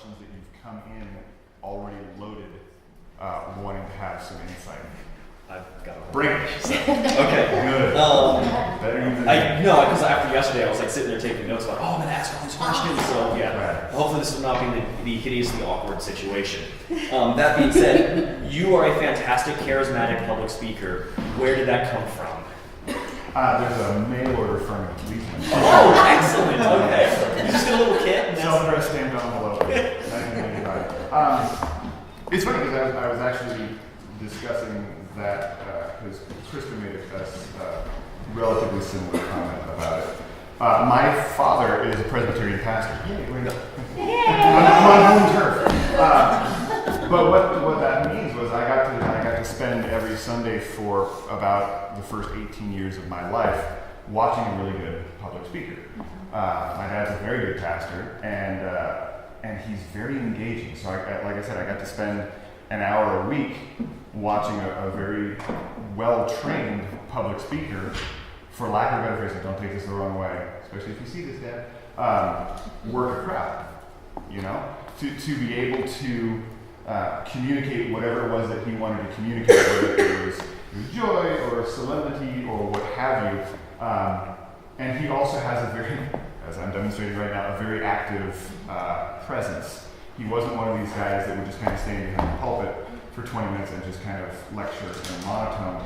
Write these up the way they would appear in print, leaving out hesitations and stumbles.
questions that you've come in already loaded, wanting to have some insight. I've got a Bring it. Okay. Good. Better than No, because after yesterday I was like sitting there taking notes like, oh, I'm gonna ask all these questions. So yeah, Right. hopefully this will not be the hideously awkward situation. That being said, you are a fantastic, charismatic public speaker. Where did that come from? There's a mail order from a policeman. Oh, excellent. Okay. You just get a little kit. And Self-addressed stamped envelope. 1995. It's funny because I was actually discussing that because Krista made a relatively similar comment about it. My father is a Presbyterian pastor. Yay, way to go. I'm on home turf. But what that means was I got to spend every Sunday for about the first 18 years of my life watching a really good public speaker. My dad's a very good pastor, and he's very engaging. So like I said, I got to spend an hour a week watching a very well-trained public speaker, for lack of a better phrase, don't take this the wrong way, especially if you see this, Dad, work a crowd, you know? To be able to communicate whatever it was that he wanted to communicate, whether it was joy or solemnity or what have you. And he also has a very, as I'm demonstrating right now, a very active presence. He wasn't one of these guys that would just kind of stand behind the pulpit for 20 minutes and just kind of lecture in monotone.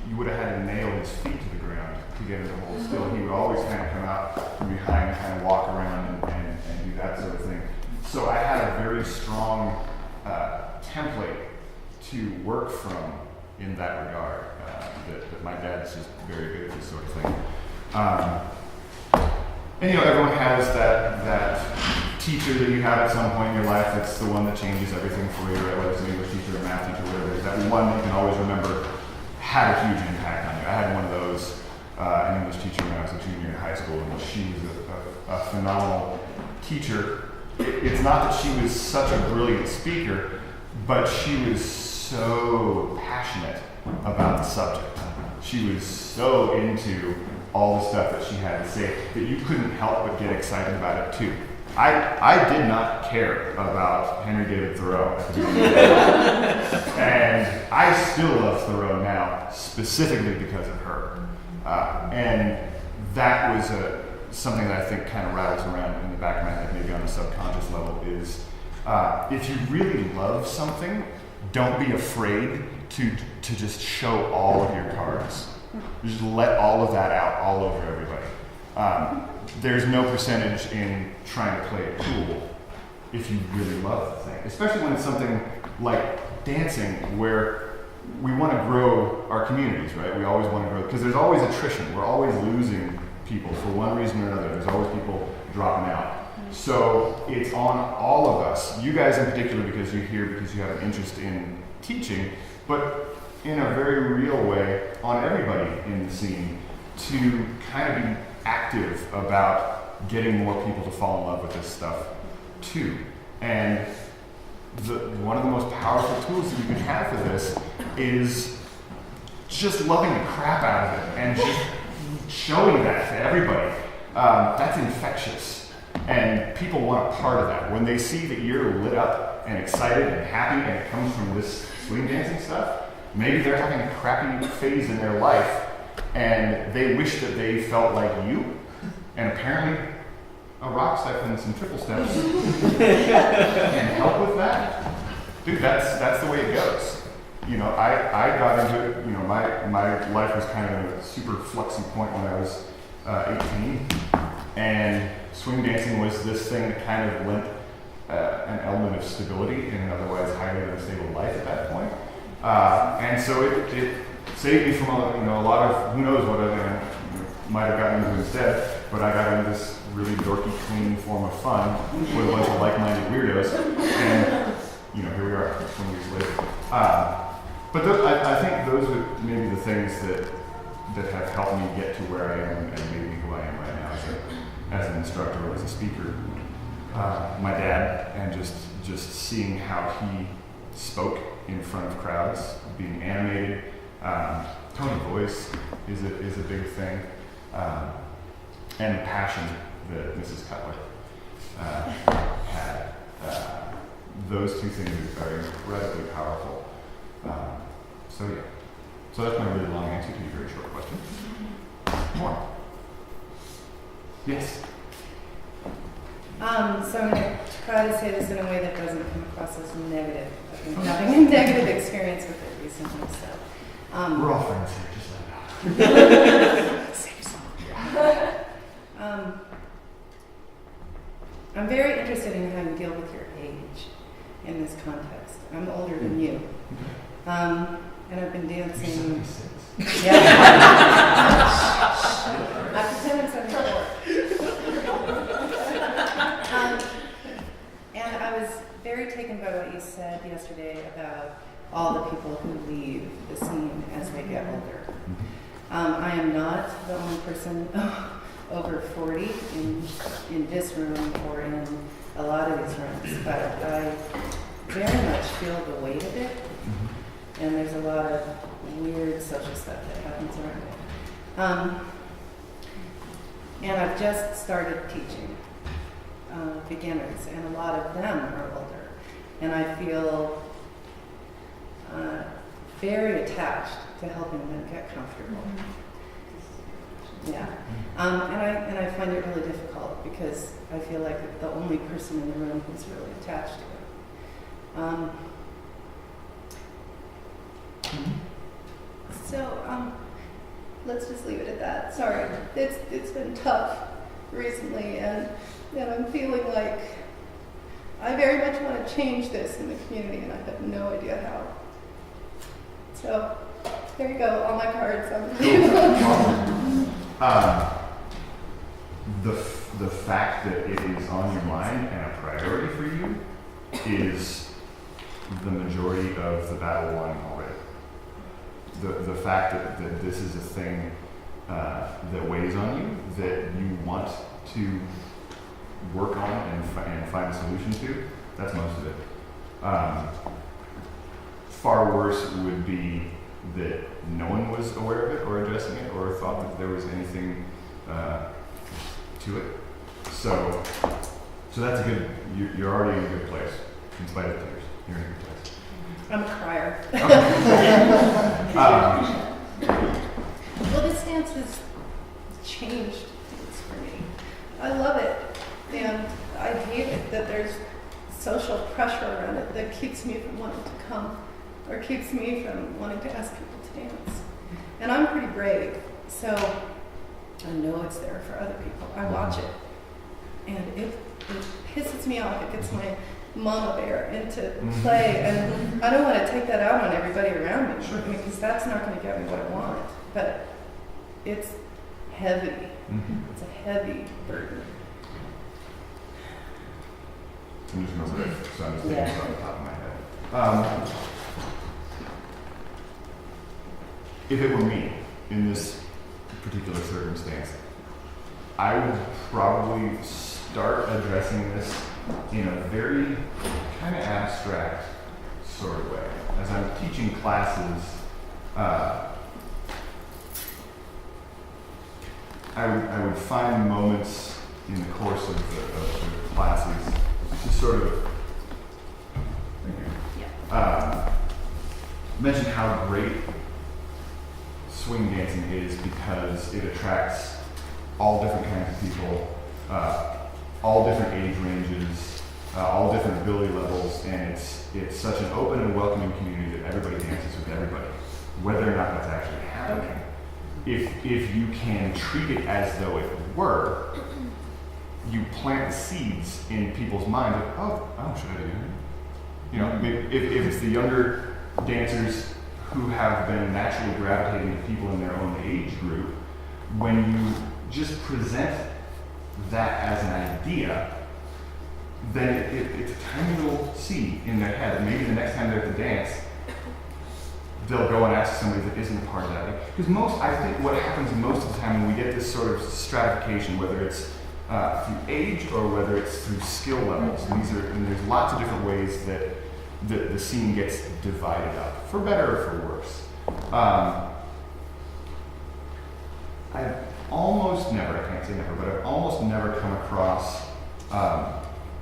You would have had to nail his feet to the ground to get him to hold still. He would always kind of come out from behind and kind of walk around and do that sort of thing. So I had a very strong template to work from in that regard. That my dad's just very good at this sort of thing. And everyone has that teacher that you have at some point in your life that's the one that changes everything for you, right? Whether it's an English teacher or a math teacher, whatever it is. That one that you can always remember had a huge impact on you. I had one of those, an English teacher when I was a junior in high school, and she was a phenomenal teacher. It's not that she was such a brilliant speaker, but she was so passionate about the subject. She was so into all the stuff that she had to say that you couldn't help but get excited about it too. I did not care about Henry David Thoreau at the beginning of the day. And I still love Thoreau now, specifically because of her. And that was something that I think kind of rattles around in the back of my head, maybe on a subconscious level, is if you really love something, don't be afraid to just show all of your cards. Just let all of that out all over everybody. There's no percentage in trying to play it cool if you really love the thing, especially when it's something like dancing, where we want to grow our communities, right? We always want to grow, because there's always attrition. We're always losing people for one reason or another. There's always people dropping out. So it's on all of us, you guys in particular, because you're here because you have an interest in teaching, but in a very real way, on everybody in the scene to kind of be active about getting more people to fall in love with this stuff too. And one of the most powerful tools that you can have for this is just loving the crap out of it and just showing that to everybody. That's infectious, and people want a part of that. When they see that you're lit up and excited and happy and it comes from this swing dancing stuff, maybe they're having a crappy phase in their life and they wish that they felt like you, and apparently a rock step and some triple steps can help with that. Dude, that's the way it goes. I got into it, my life was kind of a super fluxy point when I was 18, and swing dancing was this thing that kind of lent an element of stability in an otherwise highly unstable life at that point. And so it saved me from a lot of, who knows what I might have gotten into instead, but I got into this really dorky, clean form of fun with a bunch of like-minded weirdos, and here we are 20 years later. But I think those are maybe the things that have helped me get to where I am and made me who I am right now as an instructor or as a speaker. My dad, and just seeing how he spoke in front of crowds, being animated. Tone of voice is a big thing, and the passion that Mrs. Cutler had. those two things are incredibly powerful. So yeah. So that's my really long answer to your very short question. More. Yes. So I'm going to try to say this in a way that doesn't come across as negative. I've been having a negative experience with it recently, so. We're all friends here, just let it out. Save some. Yeah. I'm very interested in how you deal with your age in this context. I'm older than you. And I've been dancing. Yeah. I pretend I'm 74. And I was very taken by what you said yesterday about all the people who leave the scene as they get older. I am not the only person over 40 in this room or in a lot of these rooms, but I very much feel the weight of it. And there's a lot of weird social stuff that happens around it. And I've just started teaching beginners, and a lot of them are older. And I feel very attached to helping them get comfortable. Yeah. And I find it really difficult because I feel like the only person in the room who's really attached to it. So let's just leave it at that. Sorry, it's been tough recently, and I'm feeling like I very much want to change this in the community, and I have no idea how. So there you go, all my cards. The fact that it is on your mind and a priority for you is the majority of the battle won already. The fact that this is a thing that weighs on you, that you want to work on and find a solution to, that's most of it. Far worse would be that no one was aware of it or addressing it or thought that there was anything to it. So that's a good, you're already in a good place, in spite of tears. You're in a good place. I'm a crier. Well, this dance has changed things for me. I love it, and I hate it that there's social pressure around it that keeps me from wanting to come, or keeps me from wanting to ask people to dance. And I'm pretty brave, so I know it's there for other people. I watch it, and it pisses me off. It gets my mama bear into play, and I don't want to take that out on everybody around me, because that's not going to get me what I want. But it's heavy. It's a heavy burden. I'm just going to say, so I'm just thinking off the top of my head. If it were me in this particular circumstance, I would probably start addressing this in a very kind of abstract sort of way. As I'm teaching classes, I would find moments in the course of the classes to sort of mention how great swing dancing is because it attracts all different kinds of people, all different age ranges, all different ability levels, and it's such an open and welcoming community that everybody dances with everybody, whether or not that's actually happening. Okay. If you can treat it as though it were, you plant the seeds in people's minds of, oh, should I do that? You know, if it's the younger dancers who have been naturally gravitating to people in their own age group, when you just present that as an idea, then it's a tiny little seed in their head. And maybe the next time they're at the dance, they'll go and ask somebody that isn't a part of that. Because I think what happens most of the time when we get this sort of stratification, whether it's through age or whether it's through skill levels, and there's lots of different ways that the scene gets divided up, for better or for worse. I've almost never, I can't say never, but I've almost never come across a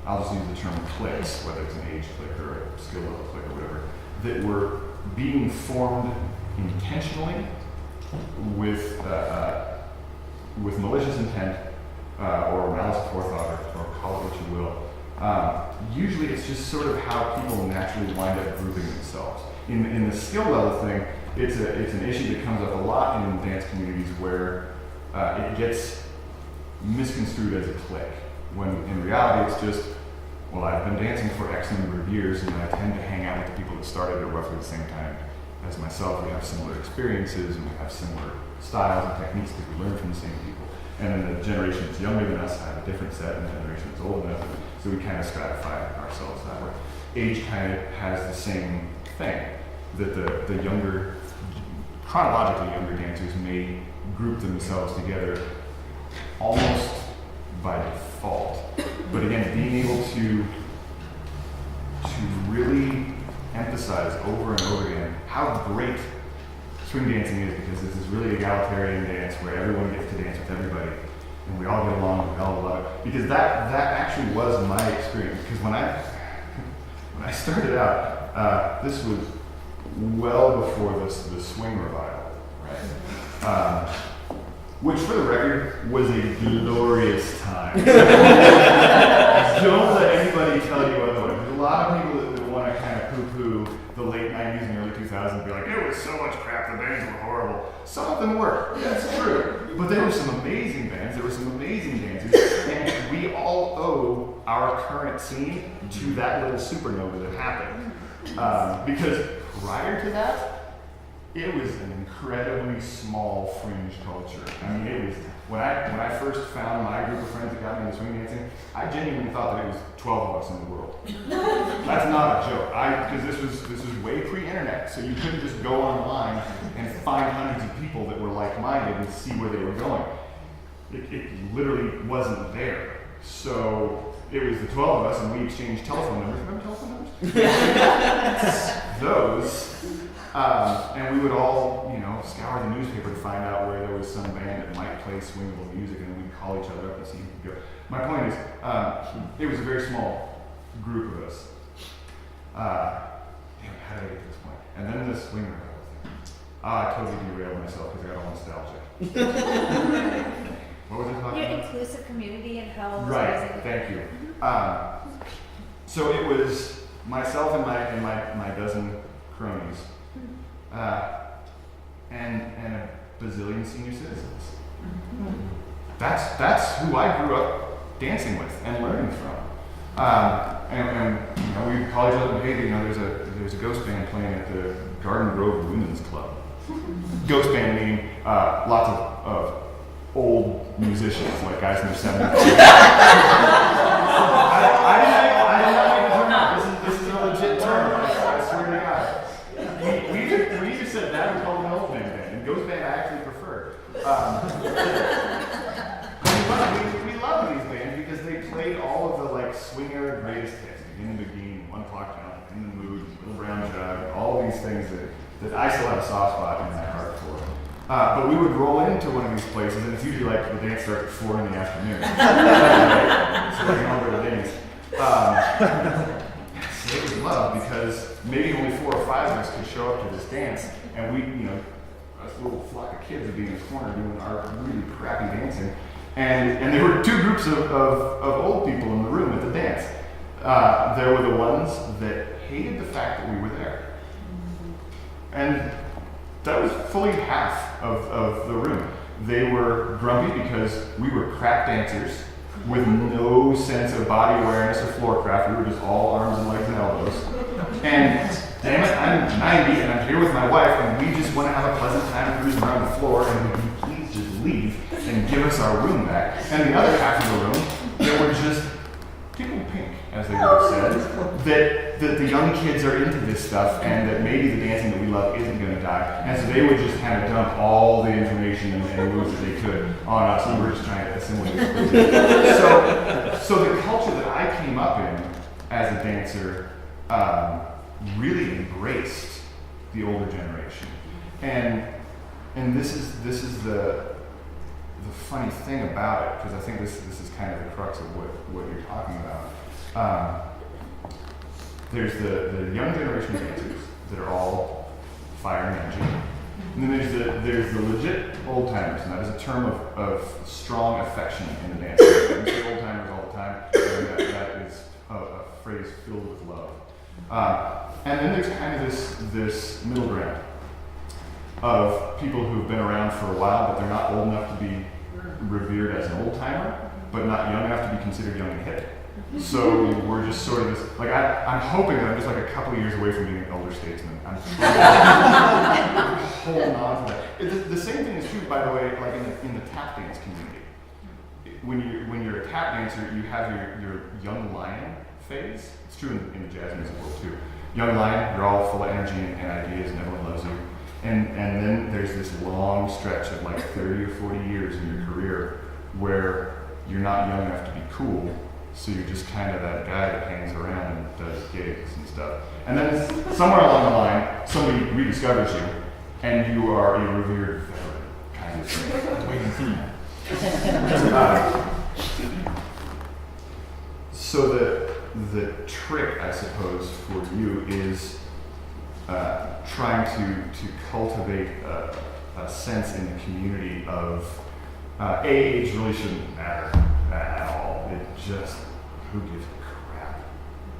I'll just use the term cliques, whether it's an age clique or a skill level clique or whatever, that were being formed intentionally with malicious intent or malice aforethought, or call it what you will. Usually it's just sort of how people naturally wind up grouping themselves. In the skill level thing, it's an issue that comes up a lot in dance communities where it gets misconstrued as a clique, when in reality it's just, well, I've been dancing for X number of years and I tend to hang out with the people that started at roughly the same time as myself. We have similar experiences and we have similar styles and techniques because we learn from the same people. And then the generation that's younger than us have a different set, and the generation that's older than us, so we kind of stratify ourselves that way. Age kind of has the same thing, that the younger, chronologically younger dancers may group themselves together almost by default. But again, being able to really emphasize over and over again how great swing dancing is, because this is really egalitarian dance where everyone gets to dance with everybody and we all get along and we all love it. Because that actually was my experience. Because when I started out, this was well before the swing revival, right? Which, for the record, was a glorious time. Don't let anybody tell you otherwise. There's a lot of people that want to kind of poo-poo the late 90s and early 2000s and be like, it was so much crap, the bands were horrible. Some of them were, that's true. But there were some amazing bands, there were some amazing dancers, and we all owe our current scene to that little supernova that happened. Because prior to that, it was an incredibly small fringe culture. I mean, it was, when I first found my group of friends that got me into swing dancing, I genuinely thought that it was 12 of us in the world. That's not a joke. Because this was way pre-internet, so you couldn't just go online and find hundreds of people that were like-minded and see where they were going. It literally wasn't there. So it was the 12 of us, and we exchanged telephone numbers. Remember telephone numbers? Those. And we would all, scour the newspaper to find out where there was some band that might play swingable music, and then we'd call each other up and see who could go. My point is, it was a very small group of us. Damn, how did I get to this point? And then the swing revival thing. I totally derailed myself because I got all nostalgic. What was I talking about? Your inclusive community and how. Right, thank you. So it was myself and my dozen cronies. And a bazillion senior citizens. That's who I grew up dancing with and learning from. And we would call each other, hey, there's a ghost band playing at the Garden Grove Women's Club. Ghost band meaning lots of old musicians, like guys in their 70s. I did not make a term up. This is a legit term. I swear to God. We either said that or called it an old man band. And ghost band I actually prefer. We love these bands because they played all of the swing era greatest hits. Begin and Begin, 1 O'Clock Jump, In the Mood, Little Brown Jug, all these things that I still have a soft spot in my heart for. But we would roll into one of these places, and it's usually the dance starts at 4 in the afternoon. So we can all go to dance. So it was love because maybe only 4 or 5 of us could show up to this dance, and we, us little flock of kids would be in the corner doing our really crappy dancing. And there were 2 groups of old people in the room at the dance. There were the ones that hated the fact that we were there. And that was fully half of the room. They were grumpy because we were crap dancers with no sense of body awareness or floor craft. We were just all arms and legs and elbows. And damn it, I'm 90 and I'm here with my wife and we just want to have a pleasant time cruising around the floor, and would you please just leave and give us our room back? And the other half of the room, there were just tickle pink, as they would have said, that the young kids are into this stuff and that maybe the dancing that we love isn't going to die. And so they would just kind of dump all the information and moves that they could on us, and we were just trying to assimilate it. So the culture that I came up in as a dancer really embraced the older generation. And this is the funny thing about it, because I think this is kind of the crux of what you're talking about. there's the young generation dancers that are all fire and energy. And then there's the legit old timers, and that is a term of strong affection in the dance community. We say old timers all the time, and that is a phrase filled with love. And then there's kind of this middle ground of people who've been around for a while, but they're not old enough to be revered as an old timer, but not young enough to be considered young and hip. So we're just sort of this, like I'm hoping that I'm just like a couple of years away from being an elder statesman. I'm holding on to that. The same thing is true, by the way, like in the tap dance community. When you're a tap dancer, you have your young lion phase. It's true in the jazz music world too. Young lion, you're all full of energy and ideas, and everyone loves you. And then there's this long stretch of like 30 or 40 years in your career where you're not young enough to be cool, so you're just kind of that guy that hangs around and does gigs and stuff. And then somewhere along the line, somebody rediscovers you, and you are a revered veteran kind of thing. So the trick, I suppose, for you is trying to cultivate a sense in the community of age really shouldn't matter at all. It just, who gives a crap?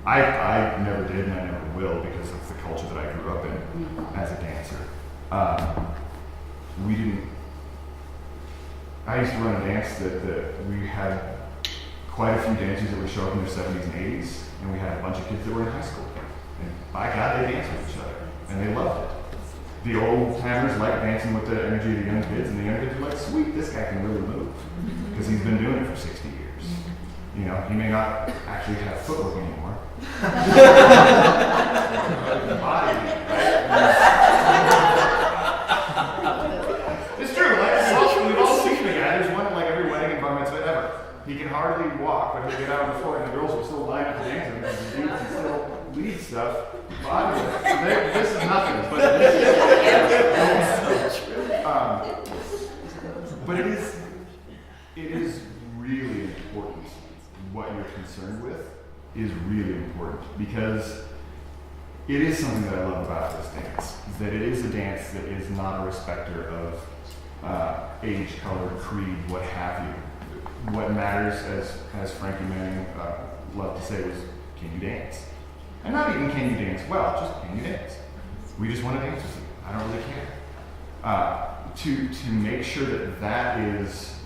I never did and I never will because of the culture that I grew up in as a dancer. I used to run a dance that we had quite a few dancers that would show up in their 70s and 80s, and we had a bunch of kids that were in high school. And by God, they danced with each other, and they loved it. The old timers like dancing with the energy of the young kids, and the young kids were like, sweet, this guy can really move, because he's been doing it for 60 years. You know, he may not actually have footwork anymore. Body, right? It's true, like, we've all seen the guy. There's one at like every wedding and bar mitzvah ever. He can hardly walk, but he'll get out on the floor, and the girls will still line up to dance him, because the dudes can still lead stuff. Body, this is nothing, but but it is really important. What you're concerned with is really important, because it is something that I love about this dance, that it is a dance that is not a respecter of age, color, creed, what have you. What matters, as Frankie Manning loved to say, was, can you dance? And not even can you dance well, just can you dance? We just want to dance with you. I don't really care. To make sure that is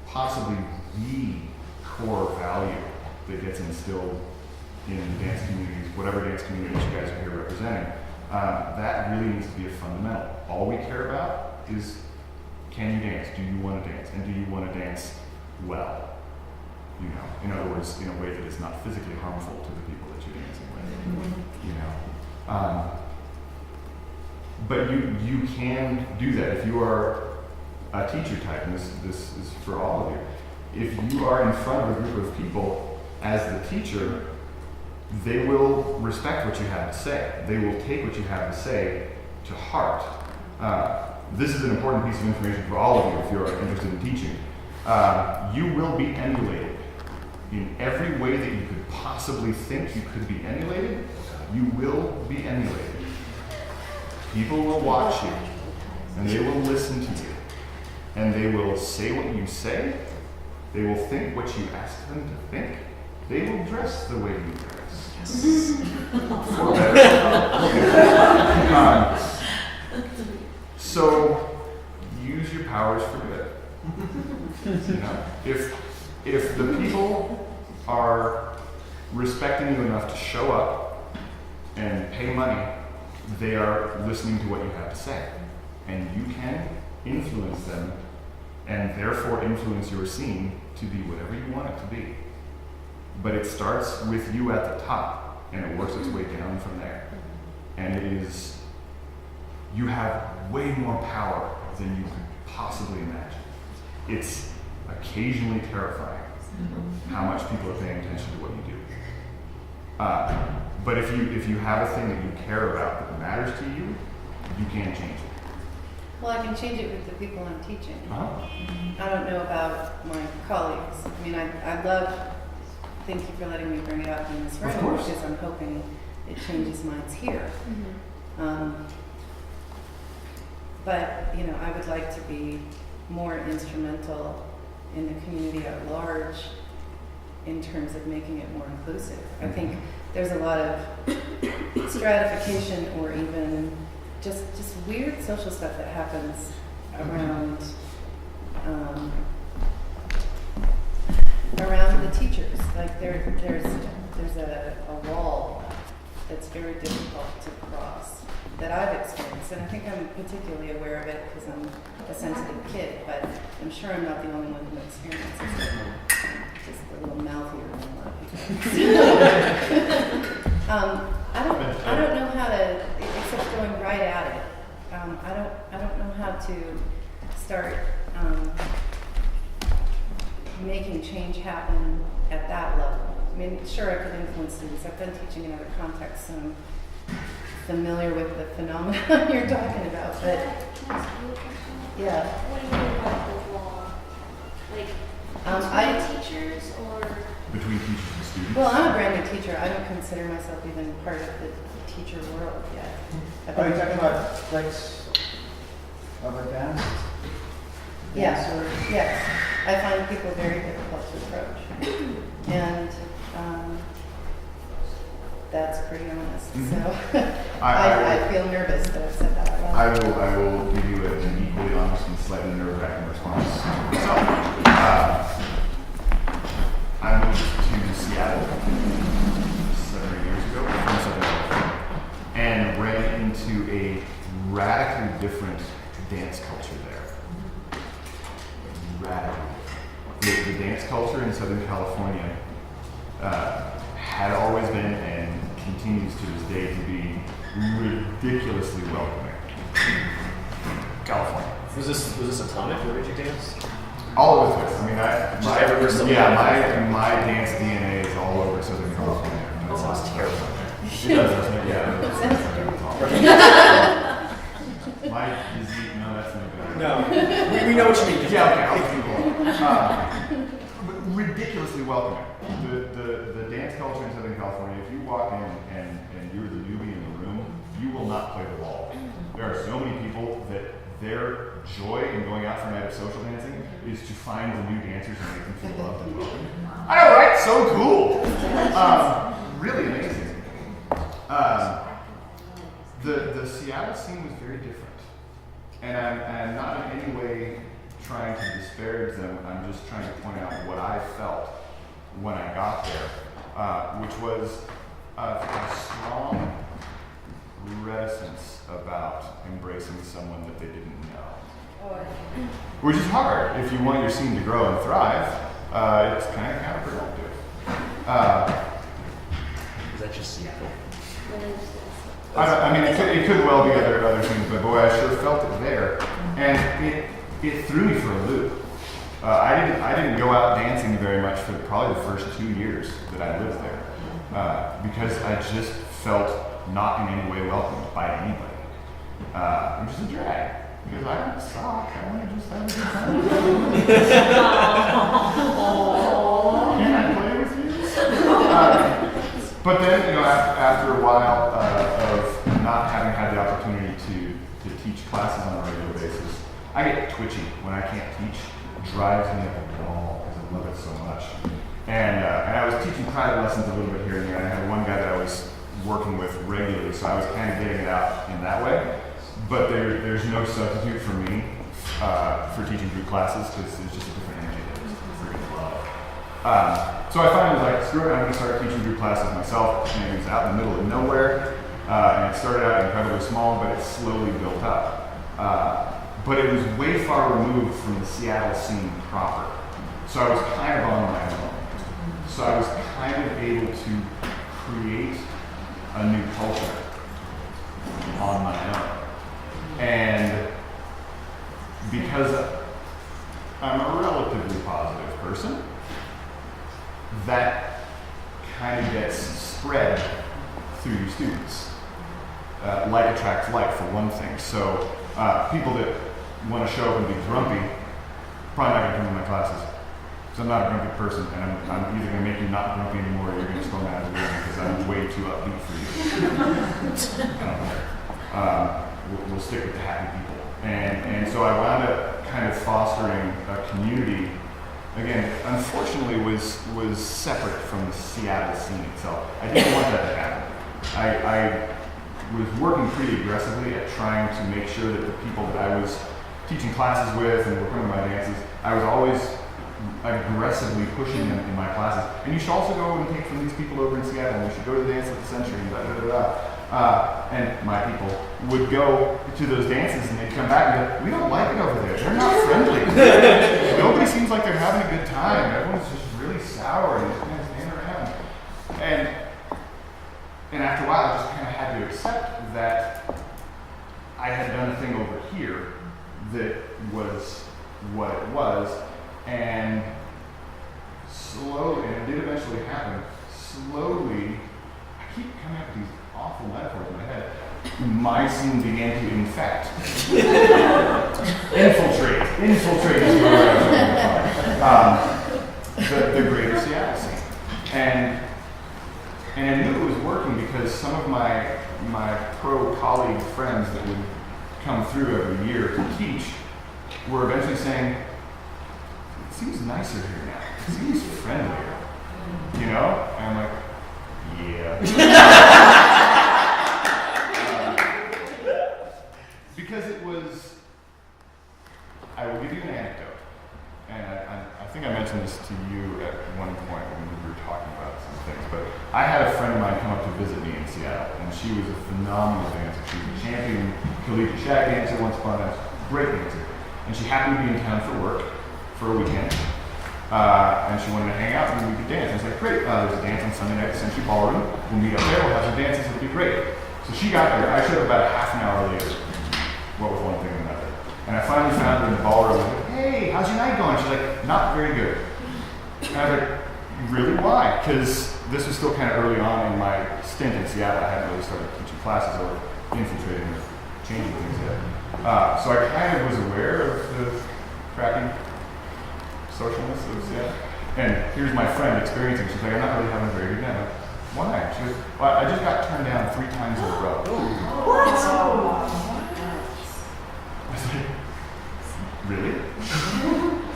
possibly the core value that gets instilled in dance communities, whatever dance communities you guys are here representing, that really needs to be a fundamental. All we care about is, can you dance? Do you want to dance? And do you want to dance well? You know, in other words, in a way that is not physically harmful to the people that you're dancing with. You know, but you can do that if you are a teacher type, and this is for all of you. If you are in front of a group of people as the teacher, they will respect what you have to say. They will take what you have to say to heart. This is an important piece of information for all of you if you're interested in teaching. You will be emulated in every way that you could possibly think you could be emulated. You will be emulated. People will watch you, and they will listen to you, and they will say what you say. They will think what you ask them to think. They will dress the way you dress. Yes. For better. So use your powers for good. You know, if the people are respecting you enough to show up and pay money, they are listening to what you have to say, and you can influence them, and therefore influence your scene to be whatever you want it to be. But it starts with you at the top, and it works its way down from there. And it is, you have way more power than you could possibly imagine. It's occasionally terrifying how much people are paying attention to what you do. But if you have a thing that you care about that matters to you, you can change it. Well, I can change it with the people I'm teaching. Uh-huh. I don't know about my colleagues. I mean, I love thank you for letting me bring it up in this Of room, course. because I'm hoping it changes minds here. But, you know, I would like to be more instrumental in the community at large in terms of making it more inclusive. I think there's a lot of stratification or even just weird social stuff that happens around around the teachers. Like there's a wall that's very difficult to cross that I've experienced, and I think I'm particularly aware of it because I'm a sensitive kid, but I'm sure I'm not the only one who experiences it. Just a little mouthier than a lot of people. I don't know how to, except going right at it. I don't know how to start making change happen at that level. I mean, sure, I could influence students. I've been teaching in other contexts, and I'm familiar with the phenomenon you're talking about, but Can I ask you a question? yeah. What do you mean by the law? Like, teachers or? Between teachers and students. Well, I'm a brand new teacher. I don't consider myself even part of the teacher world yet. Are you talking about flex of advanced? Yeah. Dancers? Yes. I find people very difficult to approach. And that's pretty honest. So I feel nervous that I've said that out loud. I will give you an equally honest and slightly nerve-wracking response. So, I moved to Seattle 7 or 8 years ago from Southern California and ran into a radically different dance culture there. Radically. The dance culture in Southern California had always been and continues to this day to be ridiculously welcoming. California. Was this atomic? Where did you dance? All over the place. I mean, everywhere somewhere. my dance DNA is all over Southern California. That sounds terrible. It does, doesn't it? Yeah. Sounds dirty. My disease, no, that's no good. No, we know what you mean. Yeah, okay, I'll keep going. Ridiculously welcoming. The dance culture in Southern California, if you walk in and you're the newbie in the room, you will not play the ball. There are so many people that their joy in going out for a night of social dancing is to find the new dancers and make them feel loved and welcome. I know, right? So cool. Really amazing. The Seattle scene was very different. And I'm not in any way trying to disparage them. I'm just trying to point out what I felt when I got there, which was a strong reticence about embracing someone that they didn't know. Which is hard if you want your scene to grow and thrive. It's kind of counterproductive. Is that just Seattle? I mean, it could well be other things, but boy, I sure felt it there, and it threw me for a loop. I didn't go out dancing very much for probably the first 2 years that I lived there, because I just felt not in any way welcomed by anybody, which is a drag. Because I don't suck. I want to just have a good time. Can I play with you? But then, you know, after a while of not having had the opportunity to teach classes on a regular basis, I get twitchy when I can't teach. It drives me up a wall because I love it so much. And I was teaching private lessons a little bit here and there. I had one guy that I was working with regularly, so I was kind of getting it out in that way. But there's no substitute for me for teaching group classes because it's just a different energy that I just freaking love. So I finally was like, screw it, I'm going to start teaching group classes myself. And it was out in the middle of nowhere. And it started out incredibly small, but it slowly built up. But it was way far removed from the Seattle scene proper. So I was kind of on my own. So I was kind of able to create a new culture on my own. And because I'm a relatively positive person, that kind of gets spread through your students. Like attracts like, for one thing. So people that want to show up and be grumpy, probably not going to come to my classes. Because I'm not a grumpy person, and I'm either going to make you not grumpy anymore, or you're going to storm out of the room because I'm way too upbeat for you. I don't care. We'll stick with the happy people. And so I wound up kind of fostering a community. Again, unfortunately, was separate from the Seattle scene itself. I didn't want that to happen. I was working pretty aggressively at trying to make sure that the people that I was teaching classes with and were coming to my dances, I was always aggressively pushing them in my classes. And you should also go and take from these people over in Seattle, and you should go to the dance of the century, and da da da da. And my people would go to those dances, and they'd come back and go, we don't like it over there. They're not friendly. Nobody seems like they're having a good time. Everyone's just really sour and just kind of standing around. And after a while, I just kind of had to accept that I had done a thing over here that was what it was, and slowly, and it did eventually happen, slowly, I keep coming up with these awful metaphors in my head, my scene began to infect. Infiltrate is the word I was looking for. The greater Seattle scene. And I knew it was working because some of my pro colleague friends that would come through every year to teach were eventually saying, it seems nicer here now. It seems friendlier. You know? And I'm like, yeah. Because it was, I will give you an anecdote. And I think I mentioned this to you at one point when we were talking about some things, but I had a friend of mine come up to visit me in Seattle, and she was a phenomenal dancer. She was a champion collegiate shack dancer once upon a time, great dancer. And she happened to be in town for work for a weekend, and she wanted to hang out and we could dance. I was like, great, there's a dance on Sunday night at the Century Ballroom. We'll meet up there, we'll have some dances, it'll be great. So she got there, I showed up about half an hour later. What was one thing and another? And I finally found her in the ballroom. I was like, hey, how's your night going? She's like, not very good. And I was like, really, why? Because this was still kind of early on in my stint in Seattle. I hadn't really started teaching classes or infiltrating or changing things yet. So I kind of was aware of the cracking socialness of Seattle. And here's my friend experiencing. She's like, I'm not really having a very good night. I'm like, why? She goes, well, I just got turned down 3 times in a row. What? I was like, really?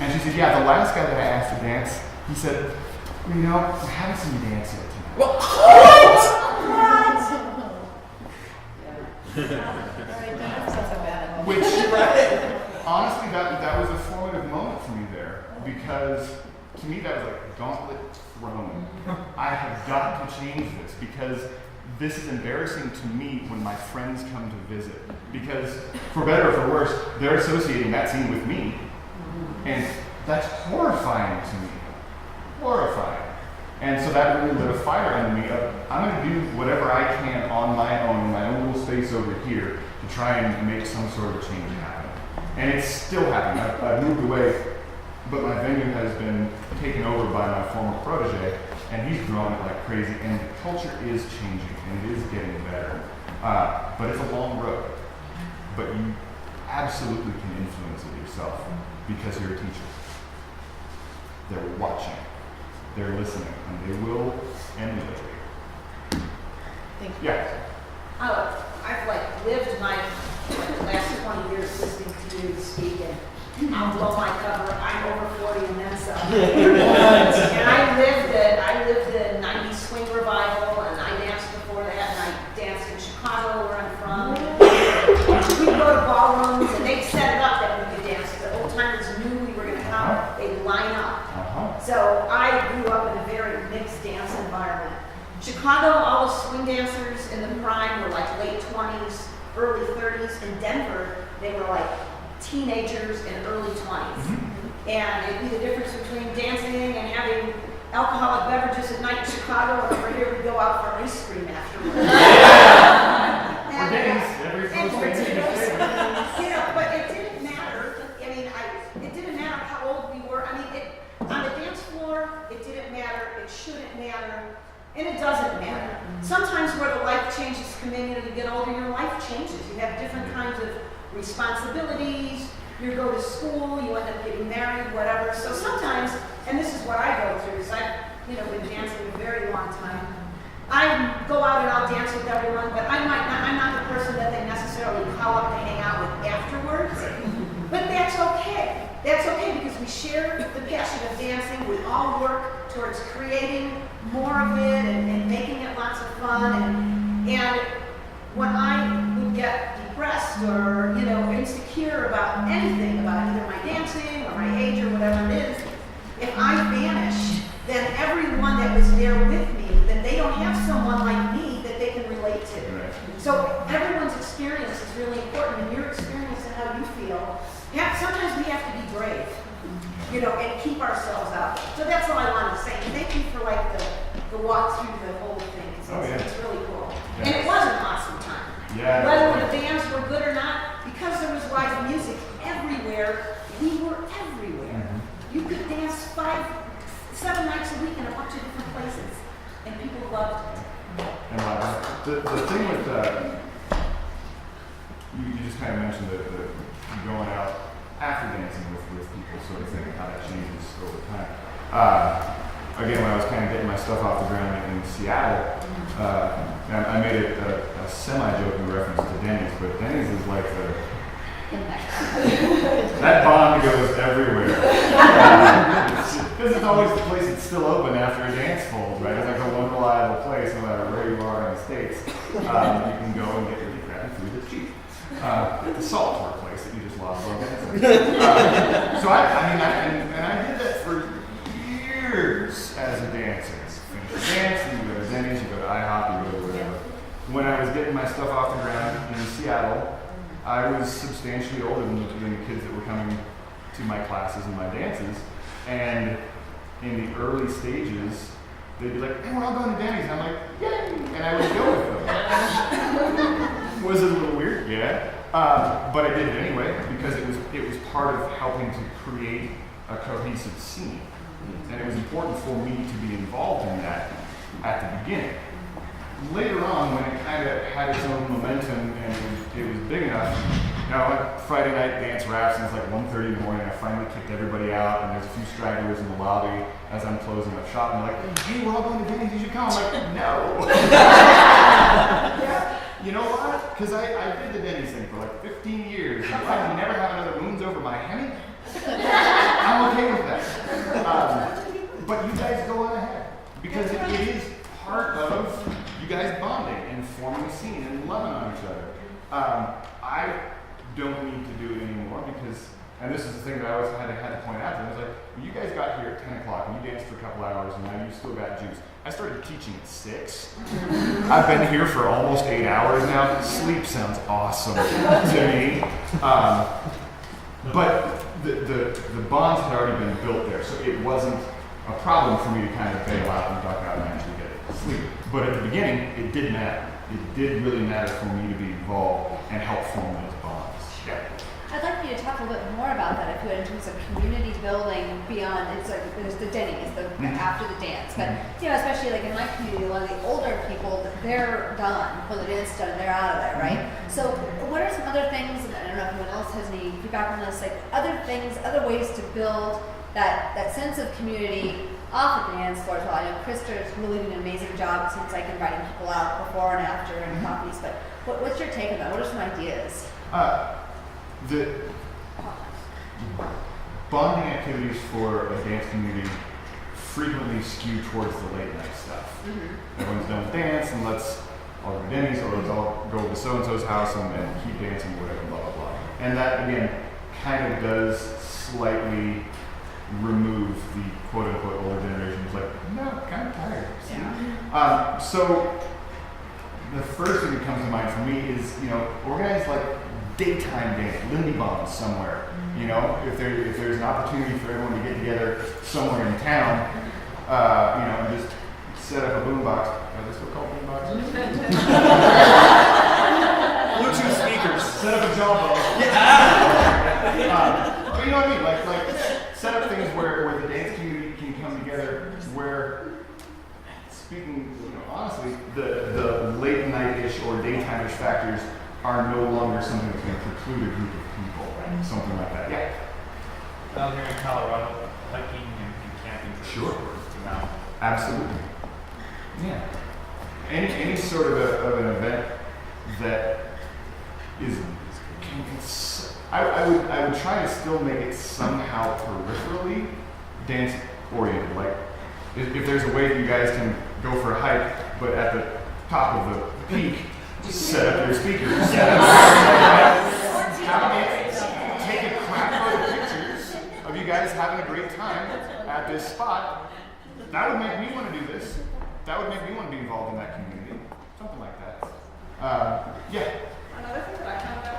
And she said, yeah, the last guy that I asked to dance, he said, well, you know, I haven't seen you dance yet tonight. What? Which, honestly, that was a formative moment for me there, because to me that was like gauntlet thrown. I have got to change this, because this is embarrassing to me when my friends come to visit, because for better or for worse, they're associating that scene with me, and that's horrifying to me. Horrifying. And so that really lit a fire under me of, I'm going to do whatever I can on my own, in my own little space over here, to try and make some sort of change happen. And it's still happening. I've moved away, but my venue has been taken over by my former protege, and he's growing it like crazy, and the culture is changing, and it is getting better. But it's a long road. But you absolutely can influence it yourself, because you're a teacher. They're watching, they're listening, and they will emulate you. Thank you. Yeah. I've lived my last 20 years listening to you speak, and I'll blow my cover. I'm over 40 and then some. And I lived the 90s swing revival, and I danced before that, and I danced in Chicago, where I'm from. We'd go to ballrooms, and they'd set it up that we could dance. The old timers knew we were going to come. They'd line up. So I grew up in a very mixed dance environment. Chicago, all the swing dancers in the prime were like late 20s, early 30s. In Denver, they were like teenagers and early 20s. And it'd be the difference between dancing and having alcoholic beverages at night in Chicago, and over here we go out for ice cream afterwards. But it didn't matter. I mean, it didn't matter how old we were. I mean, on the dance floor, it didn't matter. It shouldn't matter. And it doesn't matter. Sometimes where the life changes come in, you get older, your life changes. You have different kinds of responsibilities. You go to school, you end up getting married, whatever. So sometimes and this is what I go through, is I've, been dancing a very long time. I go out and I'll dance with everyone, but I'm not the person that they necessarily call up to hang out with afterwards. But that's okay. That's okay because we share the passion of dancing. We all work towards creating more of it and making it lots of fun. And when I would get depressed or, insecure about anything, about either my dancing or my age or whatever it is, if I vanish, then everyone that was there with me, then they don't have someone like me that they can relate to. Right. So everyone's experience is really important, and your experience and how you feel. Sometimes we have to be brave, and keep ourselves out. So that's all I wanted to say. And thank you for the walk through the whole thing. It's really cool. Yeah. And it was an awesome time. Yeah. Whether the bands were good or not, because there was live music everywhere, we were everywhere. Mm-hmm. You could dance 7 nights a week in a bunch of different places, and people loved it. And the thing with you just kind of mentioned the going out after dancing with people sort of thing, how that changes over time. Again, when I was kind of getting my stuff off the ground in Seattle, I made a semi-joking reference to Denny's, but Denny's is like that bond goes everywhere. Because it's always the place that's still open after a dance falls, right? It's like the one reliable place, no matter where you are in the States. You can go and get really crappy food that's cheap. The Saltwork place that you just lost while dancing. So I did that for years as a dancer. Finish your dance, and you go to Denny's, you go to IHOP, you go to whatever. When I was getting my stuff off the ground in Seattle, I was substantially older than the kids that were coming to my classes and my dances. And in the early stages, they'd be like, hey, we're all going to Denny's. And I'm like, yay! And I would go with them. Was it a little weird? Yeah. But I did it anyway because it was part of helping to create a cohesive scene. And it was important for me to be involved in that at the beginning. Later on, when it kind of had its own momentum and it was big enough, like Friday night dance wraps, and it's like 1:30 in the morning. I finally kicked everybody out, and there's a few stragglers in the lobby as I'm closing up shop. And they're like, hey, we're all going to Denny's, you should come. I'm like, no. Yeah, you know why? Because I did the Denny's thing for like 15 years. And if I can never have another wounds over my hemi, I'm okay with that. But you guys go on ahead. Because it is part of you guys bonding and forming a scene and loving on each other. I don't need to do it anymore because, and this is the thing that I always had to point out to them, I was like, well, you guys got here at 10 o'clock and you danced for a couple hours and now you still got juice. I started teaching at 6. I've been here for almost 8 hours now. Sleep sounds awesome to me. But the bonds had already been built there, so it wasn't a problem for me to kind of bail out and duck out and actually get sleep. But at the beginning, it did matter. It did really matter for me to be involved and help form those bonds. Yeah. I'd like you to talk a little bit more about that, if you would, in terms of community building beyond. It's like there's the Denny's, after the dance, but especially like in my community, a lot of the older people, they're done when the dance is done, they're out of there, right? So, what are some other things? And I don't know if anyone else has any feedback on this, like other things, other ways to build that sense of community off the dance floor as well. I know Krista's really doing an amazing job, it seems like, inviting people out before and after and coffees, but what's your take on that? What are some ideas? The bonding activities for a dance community frequently skew towards the late night stuff. Everyone's done with dance and let's all go to Denny's or let's all go to so-and-so's house and keep dancing, whatever, blah, blah, blah. And that, again, kind of does slightly remove the quote-unquote older generation who's like, no, kind of tired. Yeah. So the first thing that comes to mind for me is, organize like daytime dance, Lindy Bombs somewhere. If there's an opportunity for everyone to get together somewhere in town, and just set up a boombox. Are they still called boomboxes? Bluetooth speakers. Set up a jumbo. But you know what I mean? Like set up things where the dance community can come together. Where, speaking honestly, the late night-ish or daytime-ish factors are no longer something that's going to preclude a group of people, right? Something like that. Yeah. Down here in Colorado, hiking and camping sure. You know? Absolutely. Yeah. Any sort of an event that is, I would try to still make it somehow peripherally dance oriented. Like if there's a way that you guys can go for a hike, but at the top of the peak, set up your speakers. Take a crap load of pictures of you guys having a great time at this spot. That would make me want to do this. That would make me want to be involved in that community. Something like that. Yeah. Another thing that I found out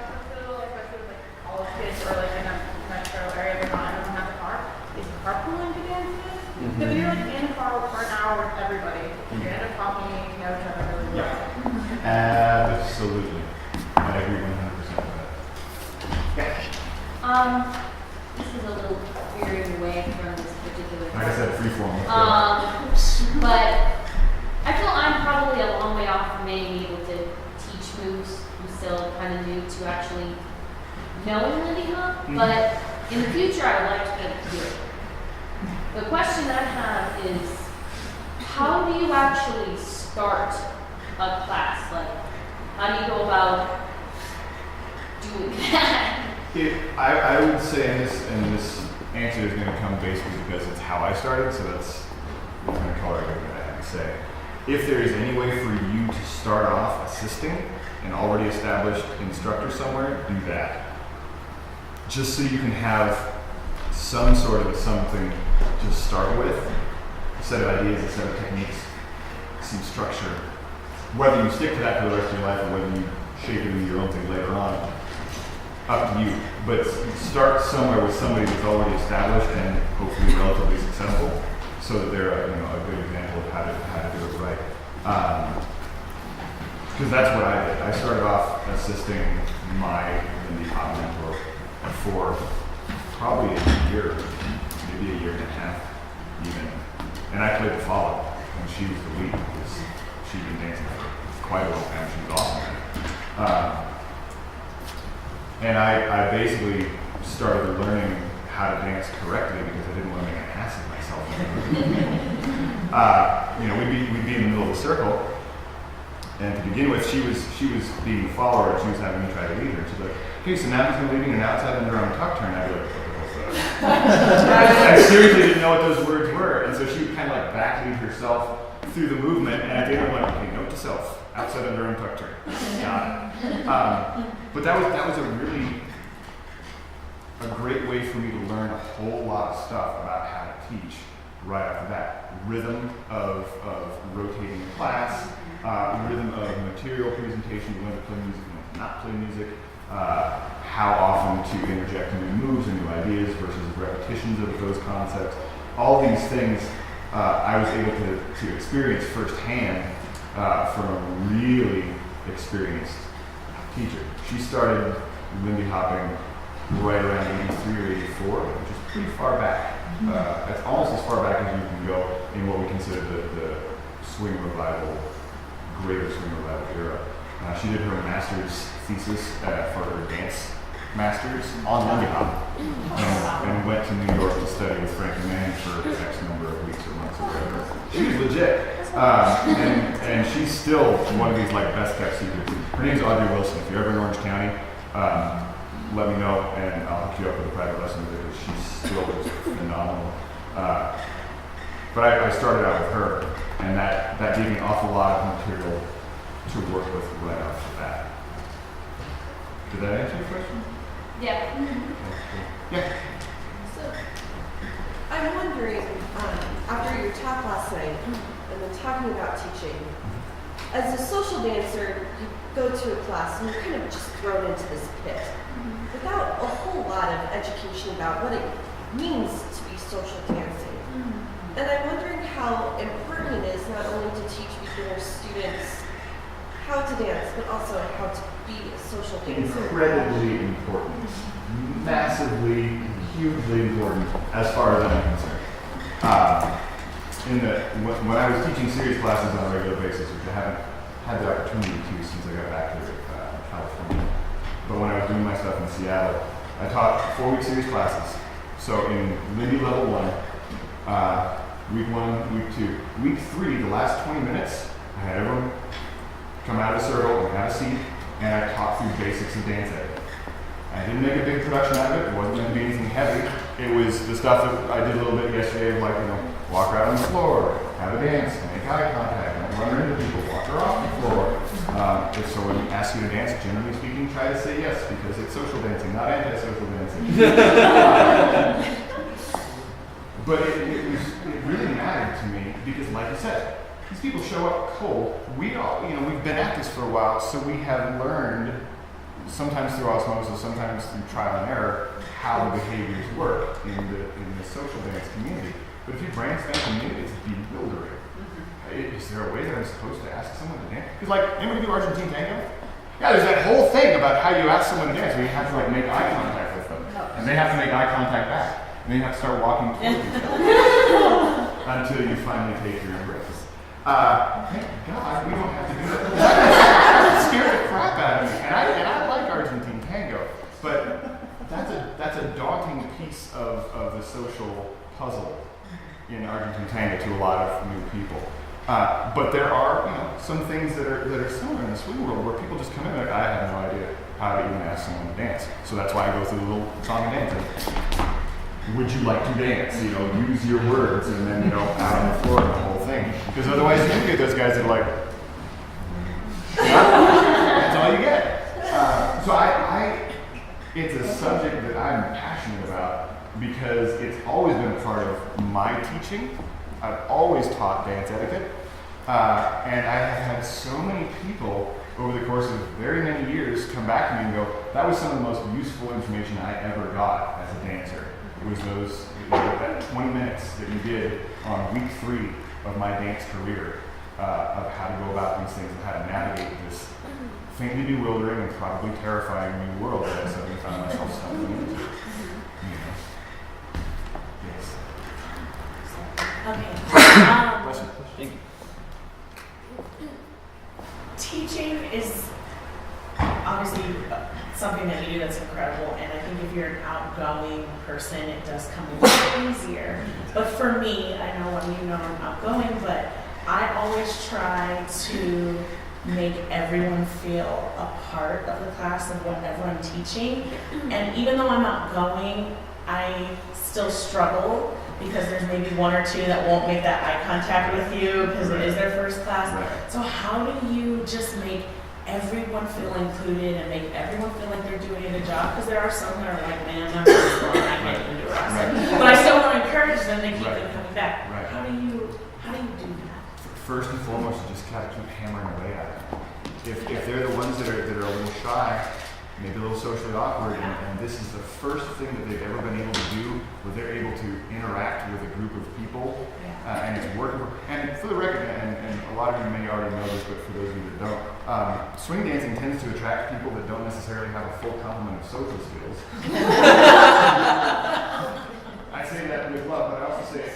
especially with like college kids or like in a metro area where not everyone has a car, is carpooling to dances. Because you're like in a car for an hour with everybody. You're in a company, you know each other really well. Absolutely. I agree 100% with that. Yeah. This is a little veering away from this particular Like I said, freeform. but I feel I'm probably a long way off from being able to teach moves. I'm still kind of new to actually knowing Lindy Hop, but in the future I would like to be able to do it. The question I have is, how do you actually start a class? Like, how do you go about doing that? I would say, and this answer is going to come basically because it's how I started, so that's going to color everything that I have to say. If there is any way for you to start off assisting an already established instructor somewhere, do that. Just so you can have some sort of something to start with, a set of ideas, a set of techniques, some structure. Whether you stick to that for the rest of your life or whether you shape it into your own thing later on, up to you. But start somewhere with somebody that's already established and hopefully relatively successful, so that they're a good example of how to do it right. Because that's what I did. I started off assisting my Lindy Hop mentor for probably a year, maybe a year and a half even. And I played the follow when she was the lead because she'd been dancing for quite a long time. She was awesome at it. And I basically started learning how to dance correctly because I didn't want to make an ass of myself. We'd be in the middle of the circle, and to begin with, she was being the follower, and she was having me try to lead her. She's like, "Okay, so now he's leading an outside underarm tuck turn." I'd be like, "What the hell's that?" I seriously didn't know what those words were, and so she would kind of like back lead herself through the movement, and at the end I'm like, "Okay, note to self, outside underarm tuck turn." Got it. But that was a great way for me to learn a whole lot of stuff about how to teach right off the bat. Rhythm of rotating the class, rhythm of material presentation, when to play music and when to not play music, how often to interject new moves and new ideas versus repetitions of those concepts. All these things I was able to experience firsthand from a really experienced teacher. She started Lindy hopping right around 83 or 84, which is pretty far back. It's almost as far back as you can go in what we consider the swing revival, greater swing revival era. She did her master's thesis for her dance masters on Lindy hop, and went to New York to study with Frank and Manny for X number of weeks or months or whatever. She was legit, and she's still one of these like best kept secrets. Her name's Audrey Wilson. If you're ever in Orange County, let me know and I'll hook you up with a private lesson with her because she's still just phenomenal. But I started out with her, and that gave me an awful lot of material to work with right off the bat. Did that answer your question? Yeah. Yeah. So, I'm wondering, after your talk last night, and then talking about teaching, as a social dancer, you go to a class and you're kind of just thrown into this pit without a whole lot of education about what it means to be social dancing. And I'm wondering how important it is not only to teach beginner students how to dance, but also how to be a social dancer. Incredibly important. Massively, hugely important as far as I'm concerned. When I was teaching serious classes on a regular basis, which I haven't had the opportunity to since I got back to California, but when I was doing my stuff in Seattle, I taught 4-week series classes. So in Lindy level 1, Week 1, week 2. Week 3, the last 20 minutes, I had everyone come out of the circle and have a seat, and I taught through basics of dance etiquette. I didn't make a big production out of it. It wasn't going to be anything heavy. It was the stuff that I did a little bit yesterday of, like, walk out on the floor, have a dance, make eye contact, don't run her into people, walk her off the floor. If someone asks you to dance, generally speaking, try to say yes, because it's social dancing, not anti-social dancing. But it really mattered to me because, like you said, these people show up cold. We all, we've been at this for a while, so we have learned, sometimes through osmosis, sometimes through trial and error, how the behaviors work in the social dance community. But if you brainstorm community, it's bewildering. Is there a way that I'm supposed to ask someone to dance? Because, like, anybody do Argentine tango? Yeah, there's that whole thing about how you ask someone to dance, where you have to, like, make eye contact with them, and they have to make eye contact back, and then you have to start walking towards each other until you finally take your embrace. Thank God we don't have to do that. That scared the crap out of me, and I like Argentine tango, but that's a daunting piece of the social puzzle in Argentine tango to a lot of new people. But there are, some things that are similar in the swing world where people just come in and like, I have no idea how to even ask someone to dance. So that's why I go through the little song and dance. Would you like to dance? Use your words, and then out on the floor and the whole thing. Because otherwise, you get those guys that are like, that's all you get. So it's a subject that I'm passionate about because it's always been a part of my teaching. I've always taught dance etiquette, and I have had so many people over the course of very many years come back to me and go, that was some of the most useful information I ever got as a dancer. It was that 20 minutes that you did on week 3 of my dance career of how to go about these things and how to navigate this faintly bewildering and probably terrifying new world that I suddenly found myself stumbling into. Yes. Okay. Thank you. Teaching is obviously something that you do that's incredible, and I think if you're an outgoing person, it does come a little easier. But for me, I know I'm outgoing, but I always try to make everyone feel a part of the class of whatever I'm teaching. And even though I'm outgoing, I still struggle because there's maybe 1 or 2 that won't make that eye contact with you because it is their first class. Right. So how do you just make everyone feel included and make everyone feel like they're doing a good job? Because there are some that are like, man, I'm not going, I can't even do it. Right. But I still want to encourage them to keep Right. them coming back. Right. How do you do that? First and foremost, you just gotta keep hammering away at it. If they're the ones that are a little shy, maybe a little socially awkward, and this is the first thing that they've ever been able to do, where they're able to interact with a group of people, and it's working. And for the record, and a lot of you may already know this, but for those of you that don't, swing dancing tends to attract people that don't necessarily have a full complement of social skills. I say that with love, but I also say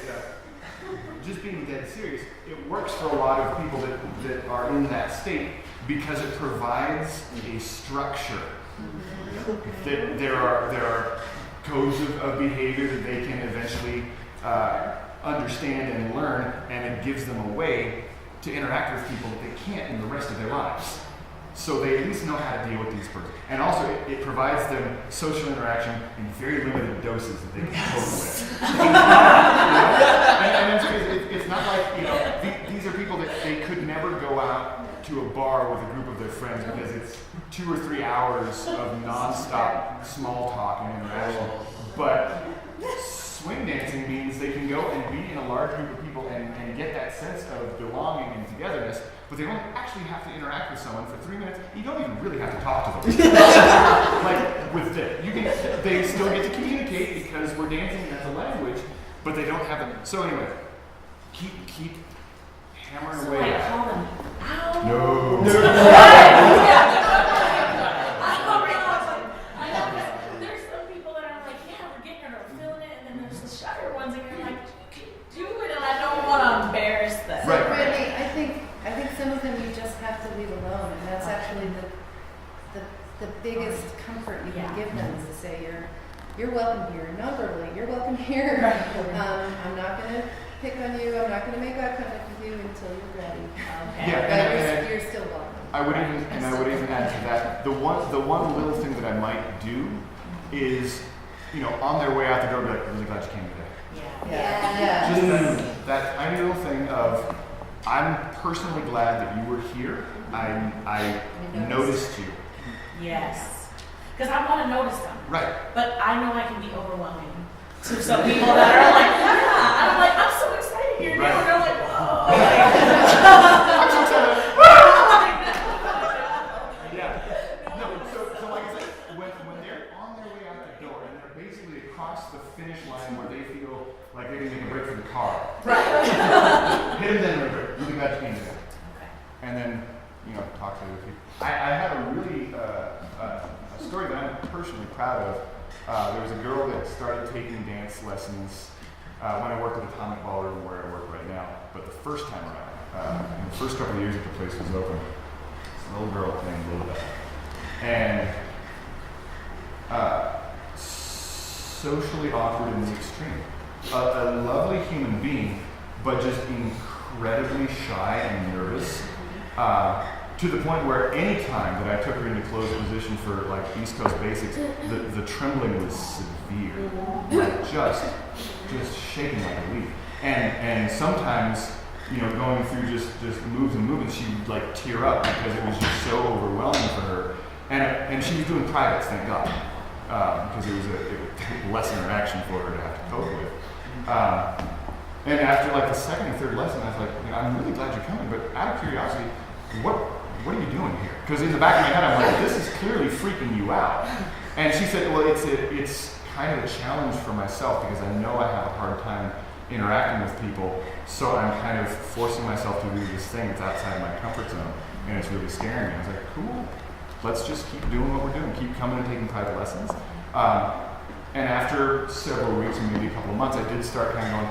just being dead serious, it works for a lot of people that are in that state because it provides a structure. That there are codes of behavior that they can eventually understand and learn, and it gives them a way to interact with people that they can't in the rest of their lives. So they at least know how to deal with these persons. And also, it provides them social interaction in very limited doses that they can cope with. And it's not like, these are people that they could never go out to a bar with a group of their friends because it's 2 or 3 hours of nonstop small talk and interaction. But swing dancing means they can go and be in a large group of people and get that sense of belonging and togetherness, but they don't actually have to interact with someone for 3 minutes. You don't even really have to talk to them. Like with this, they still get to communicate because we're dancing as a language, but they don't have it. So anyway, keep hammering away. So I call them out. No. There's some people that I'm like, yeah, we're getting it, we're feeling it, and then there's the shyer ones, and you're like, you can do it, and I don't want to embarrass them. Right. Brittany, I think some of them you just have to leave alone, and that's actually the biggest comfort you can give them is to say you're welcome here, non-verbally, you're welcome here. I'm not gonna pick on you. I'm not going to make eye contact with you until you're ready. Okay. Yeah, But and you're still welcome. I would even add to that, the one little thing that I might do is, on their way out the door, be like, really glad you came today. Yeah. Just that tiny little thing of, I'm personally glad that you were here. I noticed you. Yes. Because I want to notice them. Right. But I know I can be overwhelming to some people that are like, yeah. And I'm like, I'm so excited you're here. Right. And they're like, whoa. Yeah. No, so like I said, when they're on their way out the door and they're basically across the finish line where they feel like they can make a break for the car. Right. Hit them then remember, really glad you came today. Okay. And then, talk to other people. I had a really, a story that I'm personally proud of. There was a girl that started taking dance lessons when I worked at Atomic Ballroom where I work right now. But the first time around, in the first couple of years that the place was open, this little girl named Lila. And socially awkward in the extreme. A lovely human being, but just incredibly shy and nervous. To the point where any time that I took her into closed position for like East Coast basics, the trembling was severe, like just shaking like a leaf. And sometimes, going through just moves and movements, she would like tear up because it was just so overwhelming for her. And she was doing privates, thank God, because it was less interaction for her to have to cope with. And after like the second or third lesson, I was like, I'm really glad you're coming, but out of curiosity, what are you doing here? Because in the back of my head, I'm like, this is clearly freaking you out. And she said, well, it's kind of a challenge for myself because I know I have a hard time interacting with people, so I'm kind of forcing myself to do this thing that's outside my comfort zone, and it's really scaring me. I was like, cool, let's just keep doing what we're doing, keep coming and taking private lessons. And after several weeks, and maybe a couple of months, I did start kind of going,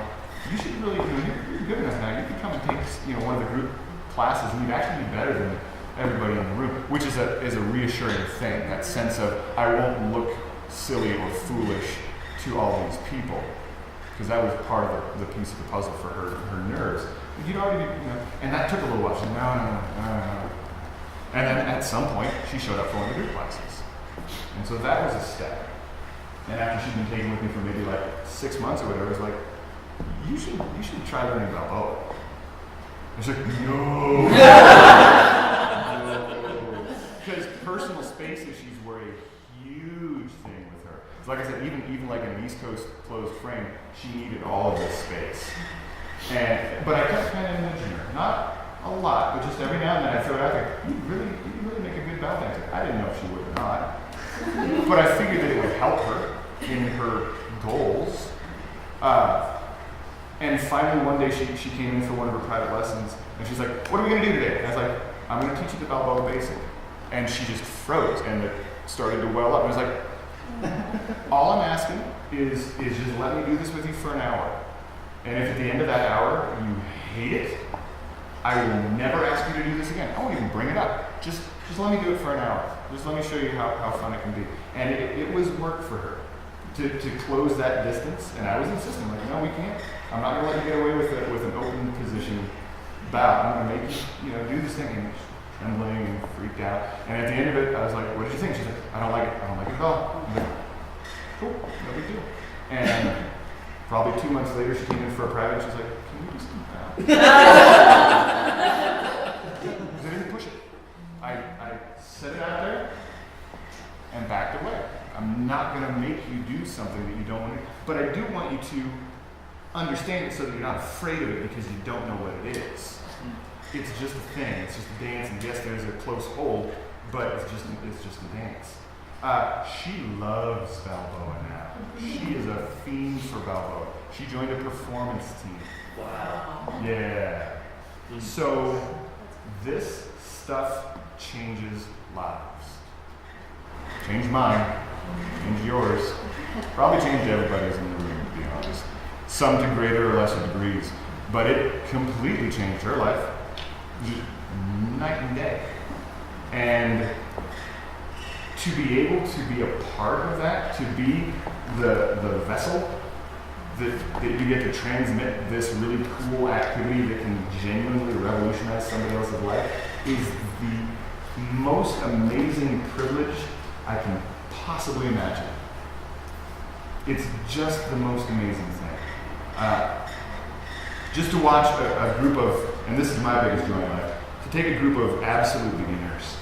you should really, you're good enough now, you can come and take one of the group classes, and you'd actually be better than everybody in the room, which is a reassuring thing, that sense of I won't look silly or foolish to all these people, because that was part of the piece of the puzzle for her nerves. You'd already, and that took a little while. She said, no. And then at some point, she showed up for one of the group classes. And so that was a step. And after she'd been taken with me for maybe like 6 months or whatever, it was like, you should try learning Balboa. I was like, no. Because personal space issues were a huge thing with her. So like I said, even like in an East Coast closed frame, she needed all of this space. But I kept kind of nudging her. Not a lot, but just every now and then I throw it out there, you really make a good bell dancer. I didn't know if she would or not. But I figured that it would help her in her goals. And finally one day she came in for one of her private lessons and she's like, what are we going to do today? And I was like, I'm going to teach you the Balboa basic. And she just froze and it started to well up. And I was like, all I'm asking is just let me do this with you for an hour. And if at the end of that hour you hate it, I will never ask you to do this again. I won't even bring it up. Just let me do it for an hour. Just let me show you how fun it can be. And it was work for her to close that distance. And I was insisting, like, no, we can't. I'm not going to let you get away with an open position bow. I'm going to make you do this thing. And she's trembling and freaked out. And at the end of it, I was like, what did you think? She's like, I don't like it. I don't like it at all. I'm like, cool, no big deal. And probably 2 months later, she came in for a private. And she's like, can you just bow? Because I didn't push it. I set it out there and backed away. I'm not going to make you do something that you don't want to. But I do want you to understand it so that you're not afraid of it because you don't know what it is. It's just a thing. It's just a dance, and yes, there's a close hold, but it's just a dance. She loves Balboa now. She is a fiend for Balboa. She joined a performance team. Wow. Yeah. So this stuff changes lives. Change mine. Change yours. Probably changed everybody's in the room, to be honest. Some to greater or lesser degrees. But it completely changed her life. Night and day. And to be able to be a part of that, to be the vessel that you get to transmit this really cool activity that can genuinely revolutionize somebody else's life is the most amazing privilege I can possibly imagine. It's just the most amazing thing. Just to watch a group of, and this is my biggest joy in life, to take a group of absolute beginners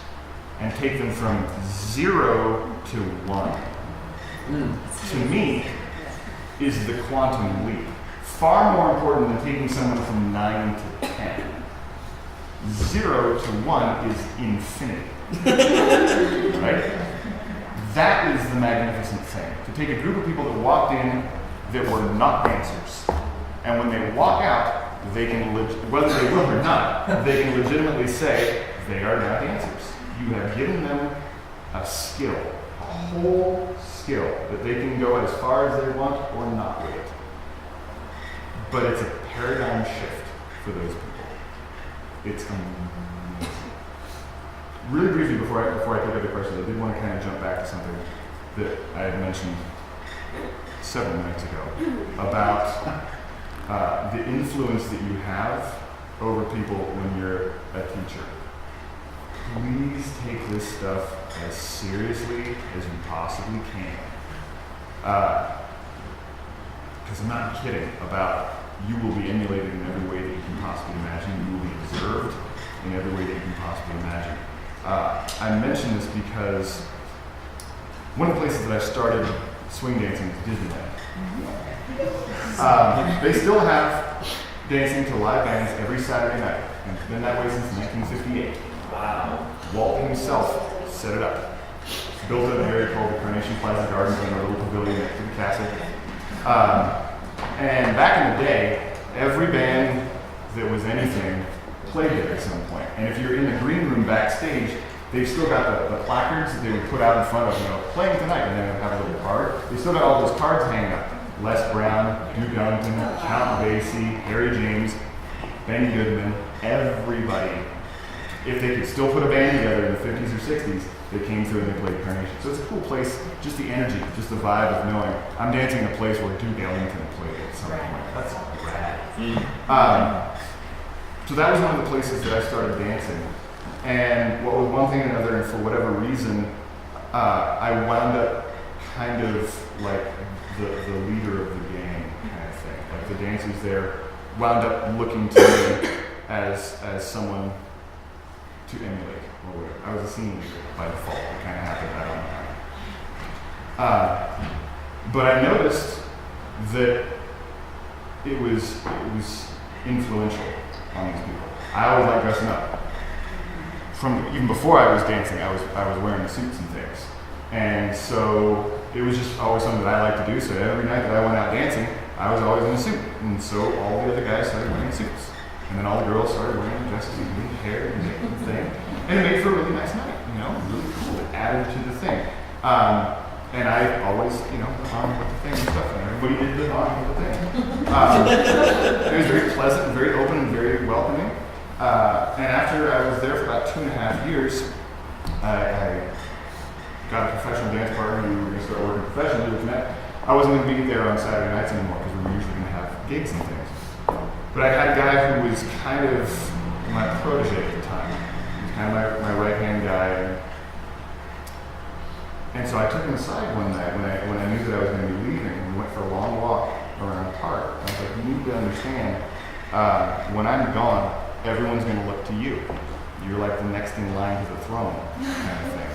and take them from 0 to 1. To me, is the quantum leap. Far more important than taking someone from 9 to 10. 0 to 1 is infinity. Right? That is the magnificent thing. To take a group of people that walked in that were not dancers, and when they walk out, they can, whether they will or not, they can legitimately say they are now dancers. You have given them a skill, a whole skill that they can go as far as they want or not with it. But it's a paradigm shift for those people. It's amazing. Really briefly, before I take other questions, I did want to kind of jump back to something that I had mentioned several minutes ago about the influence that you have over people when you're a teacher. Please take this stuff as seriously as you possibly can. Because I'm not kidding about you will be emulated in every way that you can possibly imagine. You will be observed in every way that you can possibly imagine. I mention this because one of the places that I started swing dancing is Disneyland. They still have dancing to live bands every Saturday night, and it's been that way since 1958. Wow. Walt himself set it up. Built an area called the Carnation Plaza Gardens in a little pavilion next to the castle. And back in the day, every band that was anything played there at some point. And if you're in the green room backstage, they've still got the placards that they would put out in front of, playing tonight, and then they would have a little card. They still got all those cards hanging up. Les Brown, Duke Ellington, Count Basie, Harry James, Benny Goodman, everybody. If they could still put a band together in the 50s or 60s, they came through and they played Carnation. So it's a cool place, just the energy, just the vibe of knowing I'm dancing in a place where Duke Ellington played at some point. That's rad. So that was one of the places that I started dancing. And what was one thing and another, and for whatever reason, I wound up kind of like the leader of the gang kind of thing. Like the dancers there wound up looking to me as someone to emulate or whatever. I was a scene leader by default. It kind of happened, I don't know how. But I noticed that it was influential on these people. I always liked dressing up. From even before I was dancing, I was wearing suits and things. And so it was just always something that I liked to do. So every night that I went out dancing, I was always in a suit. And so all the other guys started wearing suits. And then all the girls started wearing dresses and doing hair and making the thing. And it made for a really nice night, really cool. It added to the thing. And I always, went on with the thing and stuff. And everybody did live on with the thing. It was very pleasant and very open and very welcoming. And after I was there for about 2.5 years, I got a professional dance partner who we were going to start working professionally, which meant I wasn't going to be there on Saturday nights anymore because we were usually going to have gigs and things. But I had a guy who was kind of my protege at the time. He was kind of my right-hand guy. And so I took him aside one night when I knew that I was going to be leaving, and we went for a long walk around the park. I was like, you need to understand, when I'm gone, everyone's going to look to you. You're like the next in line to the throne, kind of thing.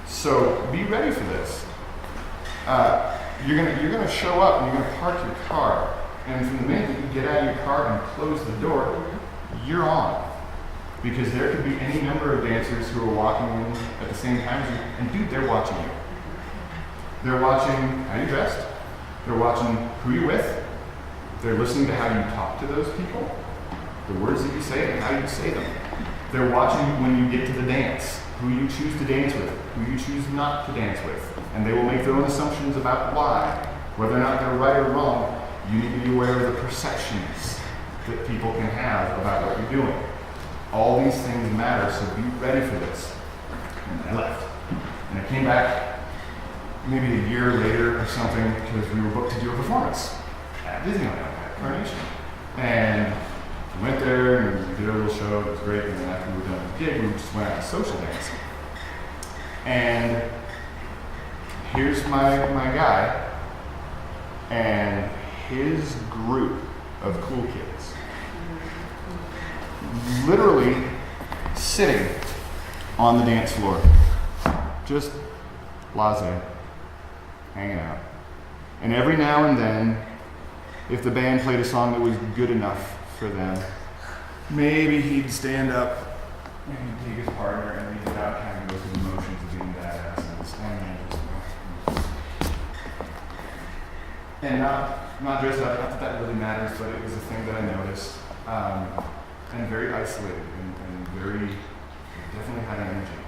So be ready for this. You're gonna show up and you're gonna park your car, and from the minute that you get out of your car and close the door, you're on. Because there could be any number of dancers who are walking in at the same time as you, and dude, they're watching you. They're watching how you're dressed. They're watching who you're with. They're listening to how you talk to those people, the words that you say and how you say them. They're watching you when you get to the dance, who you choose to dance with, who you choose not to dance with. And they will make their own assumptions about why. Whether or not they're right or wrong, you need to be aware of the perceptions that people can have about what you're doing. All these things matter, so be ready for this. And I left. And I came back maybe a year later or something, because we were booked to do a performance at Disneyland at Carnation. And we went there and we did a little show, it was great, and then after we were done with the gig, we just went out to social dance. And here's my guy and his group of cool kids. Literally sitting on the dance floor, just blasé, hanging out. And every now and then, if the band played a song that was good enough for them, maybe he'd stand up and he'd take his partner and read it out, kind of go through the motions of being badass and stand there and not dressed up. Not that that really matters, but it was a thing that I noticed. And very isolated and very, definitely had energy.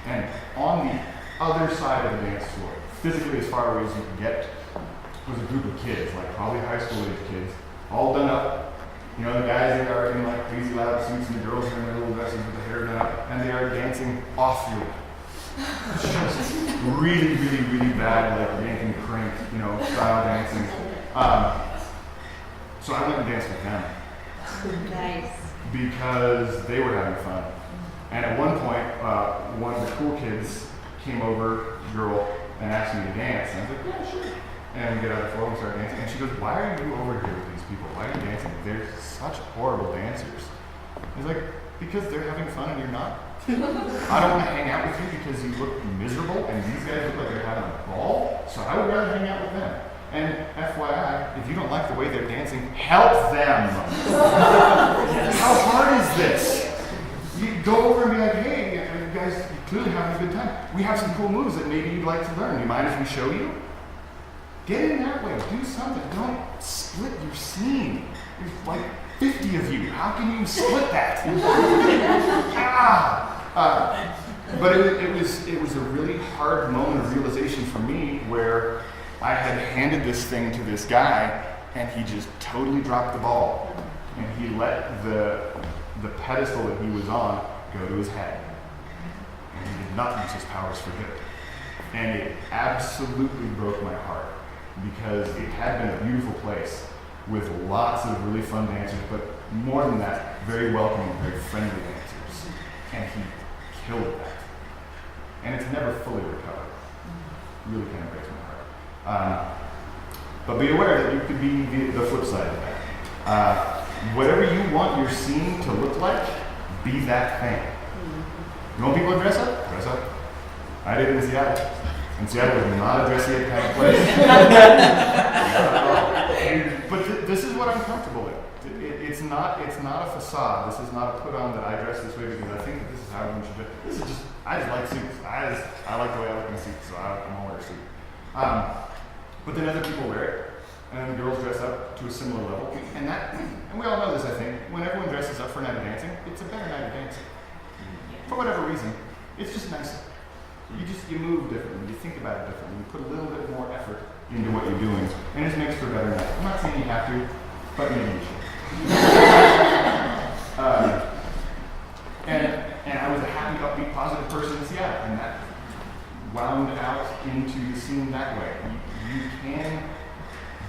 And on the other side of the dance floor, physically as far away as you could get, was a group of kids, like probably high school age kids, all done up. You know, the guys they are in like crazy loud suits and the girls are in their little dresses with the hair done up, and they are dancing off-road. Just really, really, really bad, like yank and crank, you know, style dancing. So I went and danced with them. Nice. Because they were having fun. And at one point, one of the cool kids came over, girl, and asked me to dance. And I was like, yeah, sure. And we get out of the floor and start dancing. And she goes, why are you over here with these people? Why are you dancing? They're such horrible dancers. I was like, because they're having fun and you're not. I don't want to hang out with you because you look miserable and these guys look like they're having a ball. So I would rather hang out with them. And FYI, if you don't like the way they're dancing, help them. How hard is this? You go over and be like, hey, you guys are clearly having a good time. We have some cool moves that maybe you'd like to learn. You mind if we show you? Get in that way. Do something. Don't split your scene. There's like 50 of you. How can you split that? But it was a really hard moment of realization for me where I had handed this thing to this guy and he just totally dropped the ball. And he let the pedestal that he was on go to his head. And he did not use his powers for good. And it absolutely broke my heart because it had been a beautiful place with lots of really fun dancers, but more than that, very welcoming, very friendly dancers. And he killed that. And it's never fully recovered. It really kind of breaks my heart. But be aware that you could be the flip side of that. Whatever you want your scene to look like, be that thing. You want people to dress up? Dress up. I did in Seattle. And Seattle was not a dressy up kind of place. But this is what I'm comfortable with. It's not a facade. This is not a put on that I dress this way because I think that this is how everyone should dress. This is just, I just like suits. I like the way I look in a suit, so I'm gonna wear a suit. But then other people wear it, and then the girls dress up to a similar level. And we all know this, I think. When everyone dresses up for a night of dancing, it's a better night of dancing. For whatever reason, it's just nicer. You move differently, you think about it differently, you put a little bit more effort into what you're doing, and it just makes for a better night. I'm not saying you have to, but maybe you should. And I was a happy, upbeat, positive person in Seattle, and that wound out into the scene that way. You can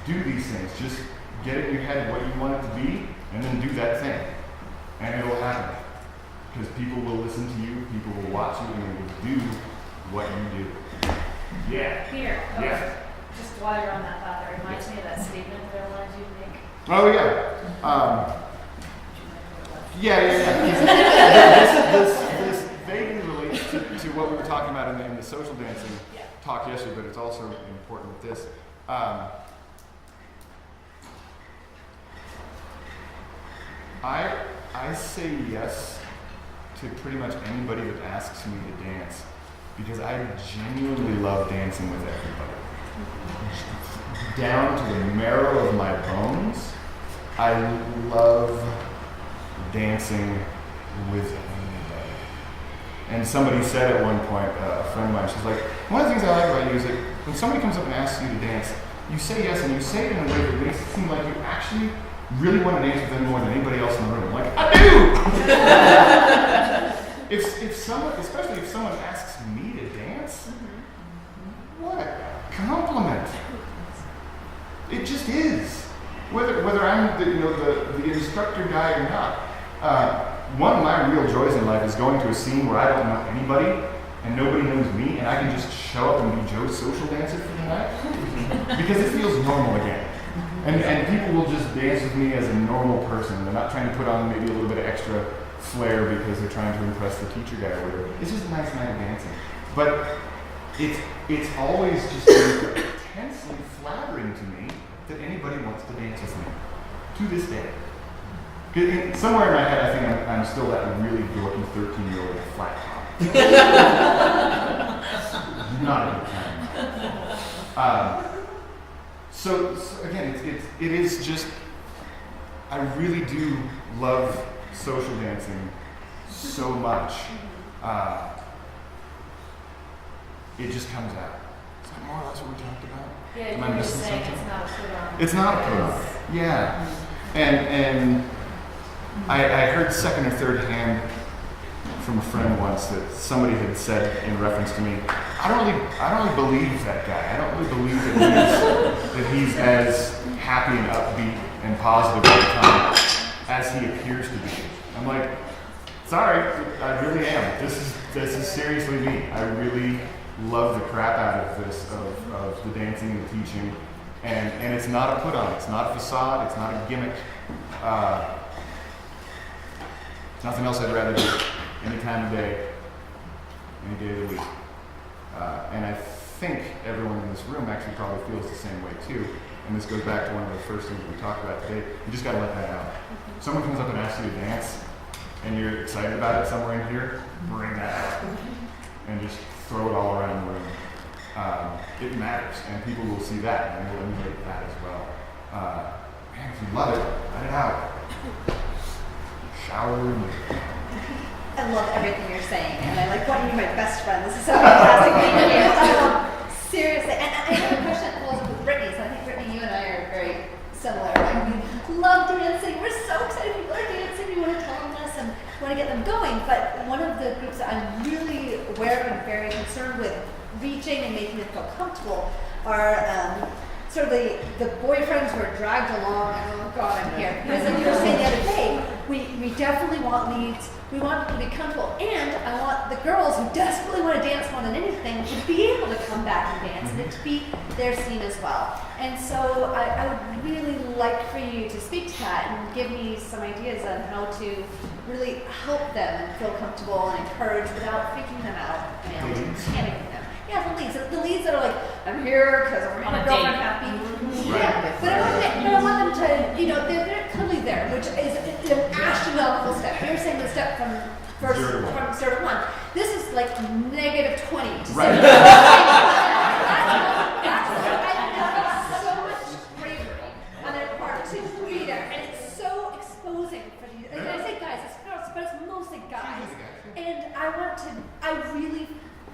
do these things. Just get it in your head what you want it to be, and then do that thing. And it'll happen. Because people will listen to you, people will watch you, and they will do what you do. Yeah. Here, Yeah. just while you're on that thought, that reminds me of that statement that I wanted you to make. Oh, yeah. This vaguely relates to what we were talking about in the social dancing talk yesterday, but it's also important with this. I say yes to pretty much anybody that asks me to dance because I genuinely love dancing with everybody. Down to the marrow of my bones, I love dancing with anybody. And somebody said at one point, a friend of mine, she's like, one of the things I like about you is that when somebody comes up and asks you to dance, you say yes, and you say it in a way that makes it seem like you actually really want to dance with them more than anybody else in the room. Like, I do! If someone, especially if someone asks me to dance, What a compliment. It just is. Whether I'm the instructor guy or not. One of my real joys in life is going to a scene where I don't know anybody and nobody knows me, and I can just show up and be Joe's social dancer for the night because it feels normal again. And people will just dance with me as a normal person. They're not trying to put on maybe a little bit of extra flair because they're trying to impress the teacher guy or whatever. It's just a nice night of dancing. But it's always just intensely flattering to me that anybody wants to dance with me, to this day. Somewhere in my head, I think I'm still that really dorky 13-year-old with a flat top. Not a good time. So again, it is just, I really do love social dancing so much. It just comes out. Is that more or less what we talked about? Yeah, Am I you're just missing saying something? it's not a put-on. It's not a put-on. Yeah. And I heard second or third hand from a friend once that somebody had said in reference to me, I don't really believe that guy. I don't really believe that he's as happy and upbeat and positive all the time as he appears to be. I'm like, sorry, I really am. This is seriously me. I really love the crap out of this, of the dancing and the teaching. And it's not a put on, it's not a facade, it's not a gimmick. Nothing else I'd rather do any time of day, any day of the week. And I think everyone in this room actually probably feels the same way too. And this goes back to one of the first things we talked about today. You just gotta let that out. If someone comes up and asks you to dance and you're excited about it somewhere in here, bring that out. And just throw it all around the room. It matters, and people will see that, and they will emulate that as well. Man, if you love it, let it out. Shower room. I love everything you're saying, and I like wanting you my best friend. This is so fantastic. Thank you. Seriously, and I have a question that follows up with Brittany. So I think Brittany, you and I are very similar. Like, we love dancing. We're so excited people are dancing. We want to tell them this and want to get them going. But one of the groups that I'm really aware of and very concerned with reaching and making them feel comfortable are sort of the boyfriends who are dragged along. Oh God, I'm here. Because like you were saying the other day, we definitely want leads. We want people to be comfortable, and I want the girls who desperately want to dance more than anything to be able to come back and dance and to be their scene as well. And so I would really like for you to speak to that and give me some ideas on how to really help them and feel comfortable and encourage without freaking them out and panicking them. Yeah, the leads that are like, I'm here because I'm on a girl, I'm happy. Yeah, but I want them to, they're clearly there, which is an astronomical step. You're saying the step from 0 to 1. This is like -20. Right. That's so much bravery on their part to be there, and it's so exposing for these. And I say guys, it's girls, but it's mostly guys. And I really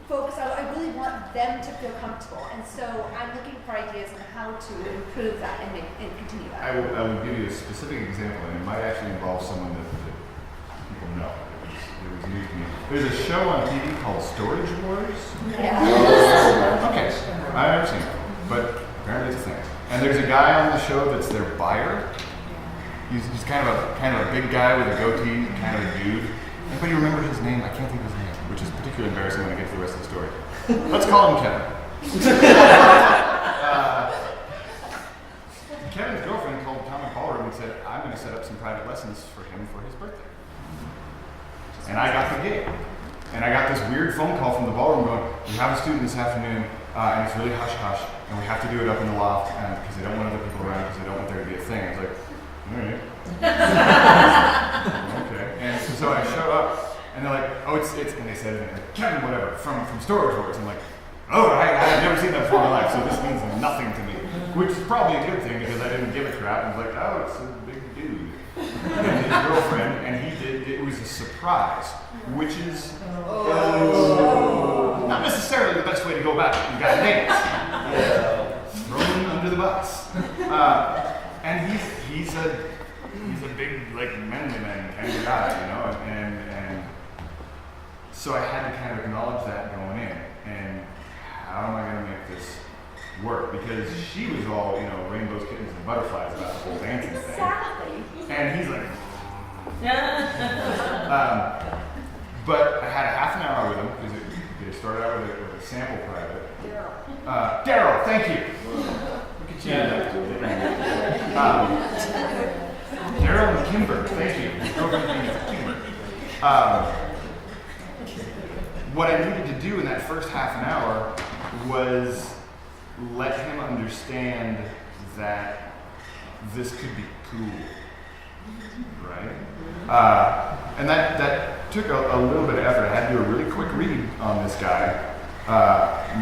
focus. I really want them to feel comfortable, and so I'm looking for ideas on how to improve that and continue that. I will give you a specific example, and it might actually involve someone that people know. It was news to me. There's a show on TV called Storage Wars. Yeah. Okay, I've never seen it, but apparently it's a thing. And there's a guy on the show that's their buyer. He's kind of a big guy with a goatee, kind of a dude. Anybody remember his name? I can't think of his name, which is particularly embarrassing when I get to the rest of the story. Let's call him Kevin. Kevin's girlfriend called Tom and Ballroom and said, I'm going to set up some private lessons for him for his birthday. And I got the gig. And I got this weird phone call from the ballroom going, we have a student this afternoon, and it's really hush-hush, and we have to do it up in the loft because they don't want other people around because they don't want there to be a thing. I was like, all right. Okay. And so I show up, and they're like, oh, it's and they said, Kevin, whatever, from Storage Wars. I'm like, oh, I've never seen that before in my life, so this means nothing to me. Which is probably a good thing because I didn't give a crap. I was like, oh, it's a big dude. And his girlfriend, and it was a surprise, which is not necessarily the best way to go about it. You gotta dance. Throw him under the bus. And he's a big, like, manly man kind of guy, and so I had to kind of acknowledge that going in. And how how am I going to make this work? Because she was all, rainbows, kittens, and butterflies about the whole dancing thing. Exactly. And he's like, but I had a half an hour with him because it started out with a sample private. Daryl, thank you. Look at you. Daryl and Kimber, thank you. His girlfriend's name is Kimber. What I needed to do in that first half an hour was let him understand that this could be cool, right? And that took a little bit of effort. I had to do a really quick read on this guy,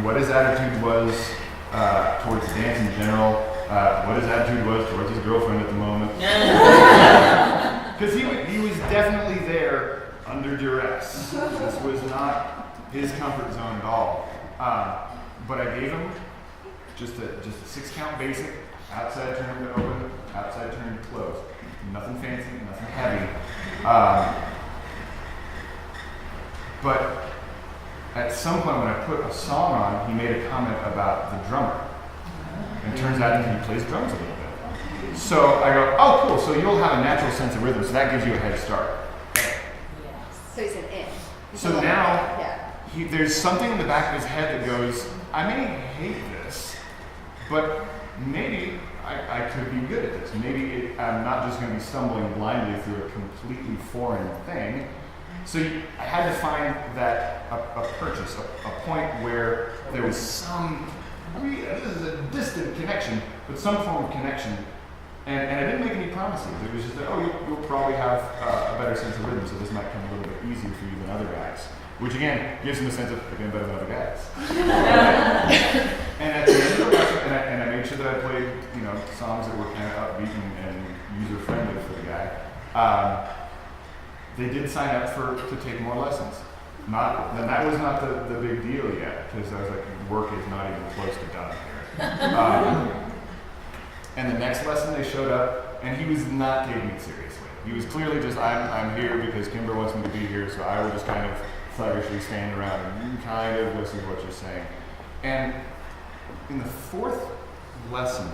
what his attitude was towards dance in general, what his attitude was towards his girlfriend at the moment. Because he was definitely there under duress. This was not his comfort zone at all. But I gave him just a 6-count basic, outside turn to open, outside turn to close. Nothing fancy, nothing heavy. But at some point when I put a song on, he made a comment about the drummer. And it turns out he plays drums a little bit. So I go, oh cool, so you'll have a natural sense of rhythm, so that gives you a head start. So he's an in. So now, there's something in the back of his head that goes, I may hate this, but maybe I could be good at this. Maybe I'm not just going to be stumbling blindly through a completely foreign thing. So I had to find that a purchase, a point where there was some, this is a distant connection, but some form of connection. And I didn't make any promises. It was just that, you'll probably have a better sense of rhythm, so this might come a little bit easier for you than other guys. Which again, gives him a sense of being better than other guys. And at the end of the lesson, and I made sure that I played, songs that were kind of upbeat and user-friendly for the guy. They did sign up to take more lessons. Then that was not the big deal yet, because I was like, work is not even close to done here. And the next lesson they showed up, and he was not taking it seriously. He was clearly just, I'm here because Kimber wants me to be here, so I will just kind of sluggishly stand around and kind of listen to what you're saying. And in the fourth lesson,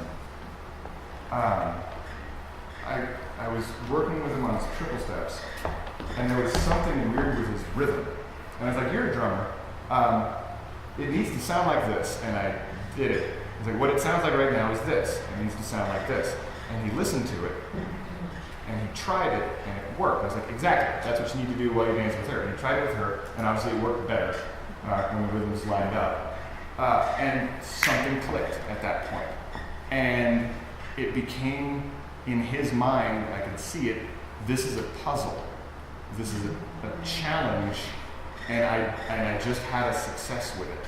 I was working with him on his triple steps, and there was something weird with his rhythm. And I was like, you're a drummer. It needs to sound like this. And I did it. I was like, what it sounds like right now is this. It needs to sound like this. And he listened to it, and he tried it, and it worked. I was like, exactly. That's what you need to do while you dance with her. And he tried it with her, and obviously it worked better when the rhythms lined up. And something clicked at that point. And it became, in his mind, I could see it, this is a puzzle. This is a challenge, and I just had a success with it.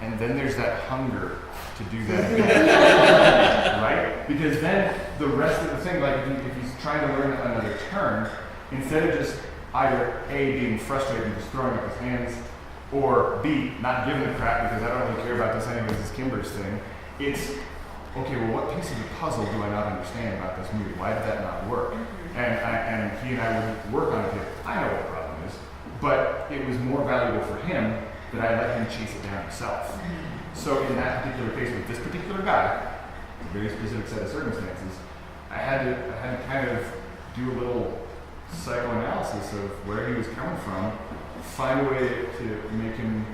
And then there's that hunger to do that again, right? Because then the rest of the thing, like if he's trying to learn another turn, instead of just either A, being frustrated and just throwing up his hands, or B, not giving a crap because I don't really care about this anyways, it's Kimber's thing, it's, okay, well what piece of the puzzle do I not understand about this movie? Why did that not work? And he and I would work on it together. I know what the problem is, but it was more valuable for him that I let him chase it down himself. So in that particular case with this particular guy, a very specific set of circumstances, I had to kind of do a little psychoanalysis of where he was coming from, find a way to make him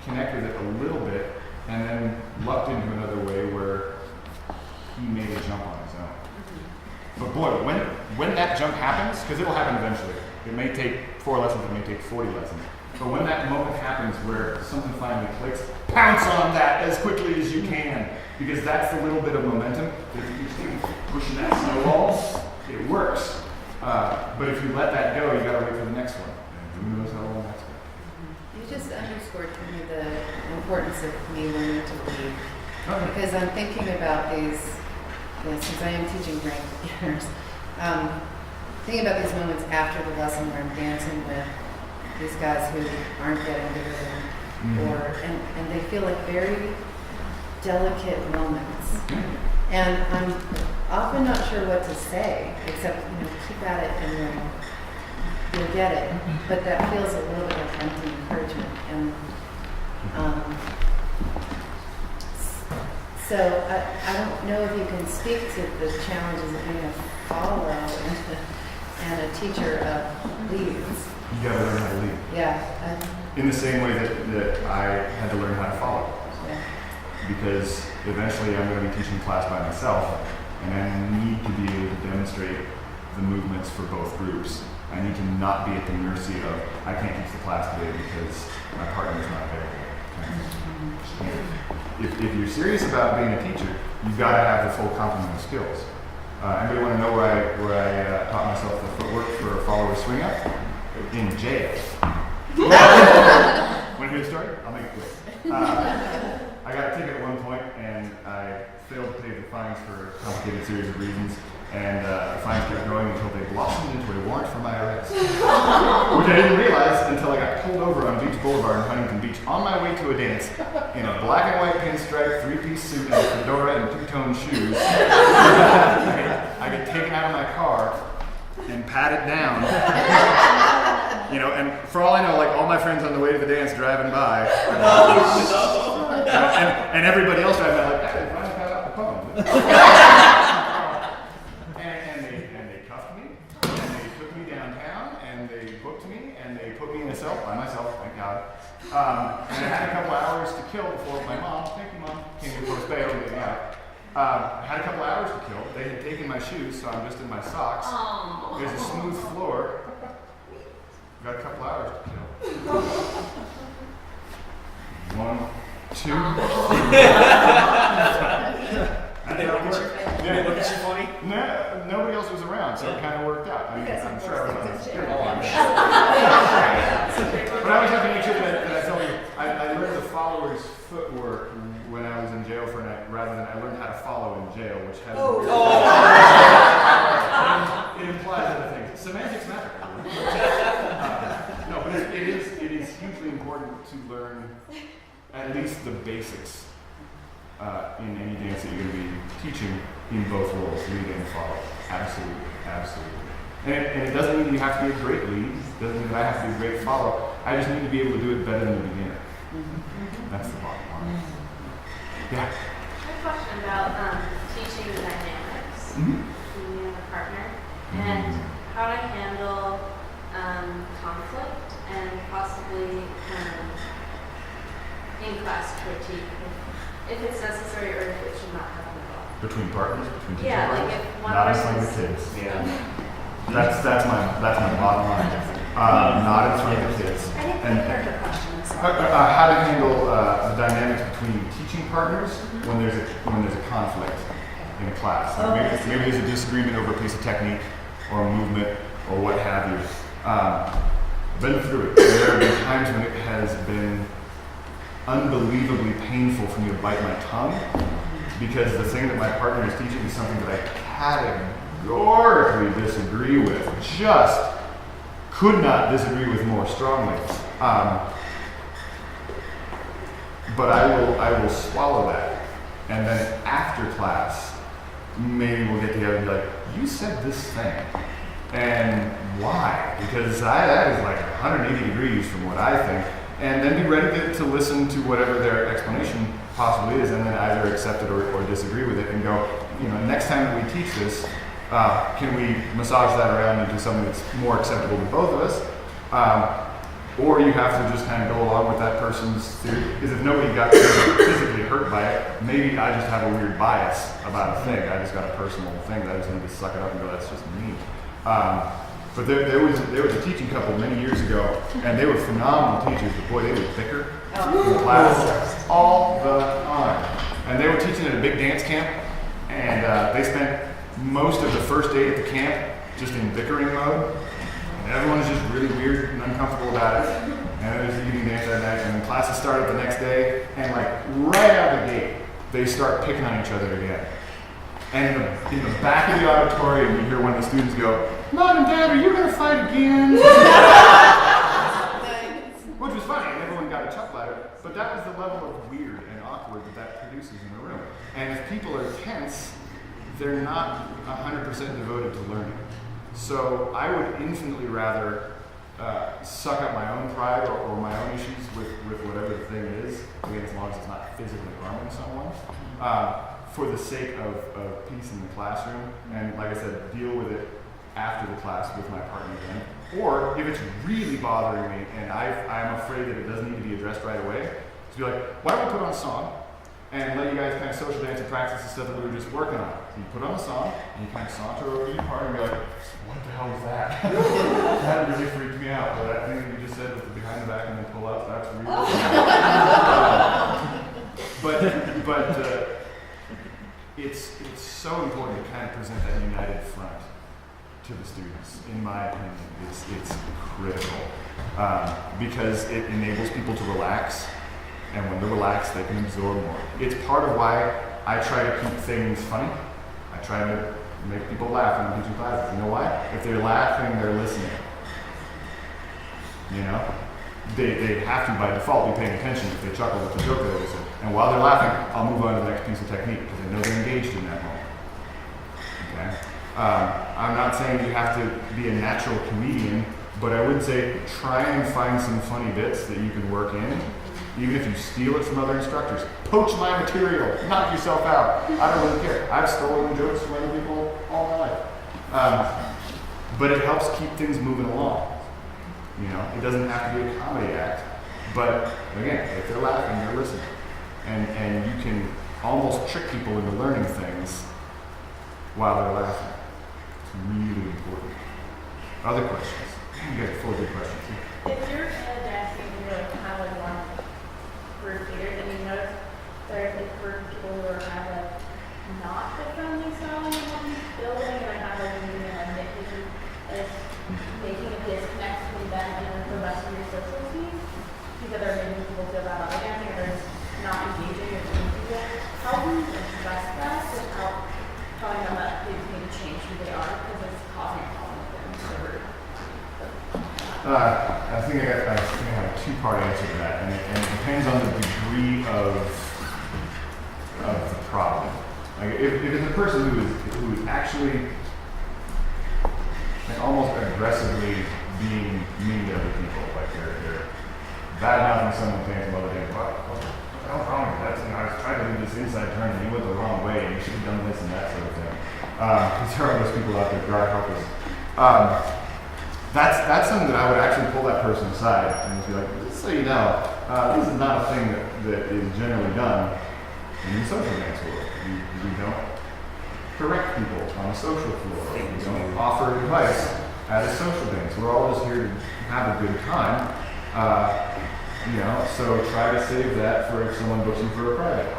connect with it a little bit, and then lucked into another way where he made a jump on his own. But boy, when that jump happens, because it'll happen eventually, it may take 4 lessons, it may take 40 lessons, but when that moment happens where something finally clicks, pounce on that as quickly as you can, because that's the little bit of momentum. If you keep pushing that snowball, it works. But if you let that go, you gotta wait for the next one. And who knows how long that's going to be. You just underscored for me the importance of me learning to lead. Because I'm thinking about these, since I am teaching grade beginners, thinking about these moments after the lesson where I'm dancing with these guys who aren't getting the rhythm, and they feel like very delicate moments. And I'm often not sure what to say, except, keep at it and you'll get it. But that feels a little bit like empty encouragement. And So I don't know if you can speak to the challenges of being a follow and a teacher of leads. You gotta learn how to lead. Yeah. In the same way that I had to learn how to follow. Yeah. Because eventually I'm going to be teaching class by myself, and I need to be able to demonstrate the movements for both groups. I need to not be at the mercy of, I can't teach the class today because my partner's not available. If you're serious about being a teacher, you've got to have the full complement of skills. Anybody want to know where I taught myself the footwork for a follower swing up? In jail. Want to hear the story? I'll make it quick. I got a ticket at one point, and I failed to pay the fines for a complicated series of reasons. And the fines kept growing until they blossomed into a warrant for my arrest. Which I didn't realize until I got pulled over on Beach Boulevard in Huntington Beach on my way to a dance in a black and white pinstripe, three-piece suit, and a fedora and two-tone shoes. I get taken out of my car and patted down. You know, and for all I know, like all my friends on the way to the dance driving by. And everybody else driving by, like, hey, Brian got out the phone. And they cuffed me, and they took me downtown, and they booked me, and they put me in a cell by myself, thank God. And I had a couple hours to kill before my mom, thank you mom, came to force bail and get me out. I had a couple hours to kill. They had taken my shoes, so I'm just in my socks. Aww. There's a smooth floor. Got a couple hours to kill. 1, 2. Did they look at you? Did they look at you funny? No, nobody else was around, so it kind of worked out. I mean, I'm sure I was on the security. Oh, I'm sure. But I always have to make sure that I tell you, I learned the follower's footwork when I was in jail for a night, rather than I learned how to follow in jail, which has it implies other things. Semantics matter. No, but it is hugely important to learn at least the basics in any dance that you're going to be teaching in both roles, lead and follow. Absolutely, absolutely. And it doesn't mean you have to be a great lead. It doesn't mean that I have to be a great follow. I just need to be able to do it better than the beginner. That's the bottom line. Yeah. I have a question about teaching the dynamics between you and a partner and how to handle conflict and possibly in-class critique if it's necessary or if it should not happen at all. Between partners, between teaching Yeah, partners. like if one Not in front of the person's... kids. Yeah. That's my bottom line. Not in front of the kids. I didn't And hear the question. I'm sorry. how to handle the dynamics between teaching partners when there's a conflict in a class. Like maybe there's a disagreement over a piece of technique or a movement or what have you. Been through it. There have been times when it has been unbelievably painful for me to bite my tongue because the thing that my partner is teaching is something that I categorically disagree with. Just could not disagree with more strongly. But I will swallow that. And then after class, maybe we'll get together and be like, you said this thing. And why? Because that is like 180 degrees from what I think. And then be ready to listen to whatever their explanation possibly is, and then either accept it or disagree with it and go, next time that we teach this, can we massage that around into something that's more acceptable to both of us? Or you have to just kind of go along with that person's theory. Because if nobody got physically hurt by it, maybe I just have a weird bias about a thing. I just got a personal thing that I just need to suck it up and go, that's just me. But there was a teaching couple many years ago, and they were phenomenal teachers, but boy, they would bicker in class all the time. And they were teaching at a big dance camp, and they spent most of the first day at the camp just in bickering mode. And everyone was just really weird and uncomfortable about it. And it was the evening dance that night, and then classes started the next day, and like right out of the gate, they start picking on each other again. And in the back of the auditorium, you hear one of the students go, "Mom and Dad, are you going to fight again?" Which was funny, and everyone got a chuckle at it. But that was the level of weird and awkward that produces in a room. And if people are tense, they're not 100% devoted to learning. So I would infinitely rather suck up my own pride or my own issues with whatever the thing is, again, as long as it's not physically harming someone, for the sake of peace in the classroom, and like I said, deal with it after the class with my partner then. Or if it's really bothering me and I'm afraid that it doesn't need to be addressed right away, to be like, why don't we put on a song and let you guys kind of social dance and practice the stuff that we were just working on. So you put on a song, and you kind of saunter over to your partner and be like, what the hell was that? That really freaked me out. Well, that thing that you just said with the behind the back and then pull up, that's really but it's so important to kind of present that united front to the students. In my opinion, it's critical because it enables people to relax. And when they're relaxed, they can absorb more. It's part of why I try to keep things funny. I try to make people laugh when I'm teaching classes. You know why? If they're laughing, they're listening. You know? They have to, by default, be paying attention if they chuckle with the joke that I just said. And while they're laughing, I'll move on to the next piece of technique because I know they're engaged in that moment. Okay? I'm not saying you have to be a natural comedian, but I would say try and find some funny bits that you can work in. Even if you steal it from other instructors, poach my material, knock yourself out. I don't really care. I've stolen jokes from other people all my life. But it helps keep things moving along. You know, it doesn't have to be a comedy act. But again, if they're laughing, they're listening. And you can almost trick people into learning things while they're laughing. It's really important. Other questions? You got 4 good questions. If you're in a dance team, you're like kind of like one group leader, and you notice there's a group of people who are kind of like not the friendly style you want to be building, and kind of like moving and nitpicking, is making a disconnect between them and the rest of your social team, because they're making people feel bad about the dancing, or they're not engaging or doing people. How do you address that without telling them that they need to change who they are, because it's causing a problem with them? I think I have a 2-part answer to that, and it depends on the degree of the problem. Like if it's a person who is actually like almost aggressively being mean to other people, like they're bad mouthing someone saying some other thing, what the hell's wrong with that? You know, I was trying to do this inside turn and you went the wrong way and you should have done this and that sort of thing. Because there are those people out there, God help us. That's something that I would actually pull that person aside and be like, just so you know, this is not a thing that is generally done in the social dance world. We don't correct people on a social floor. We don't offer advice at a social dance. We're all just here to have a good time. You know, so try to save that for if someone books you for a private.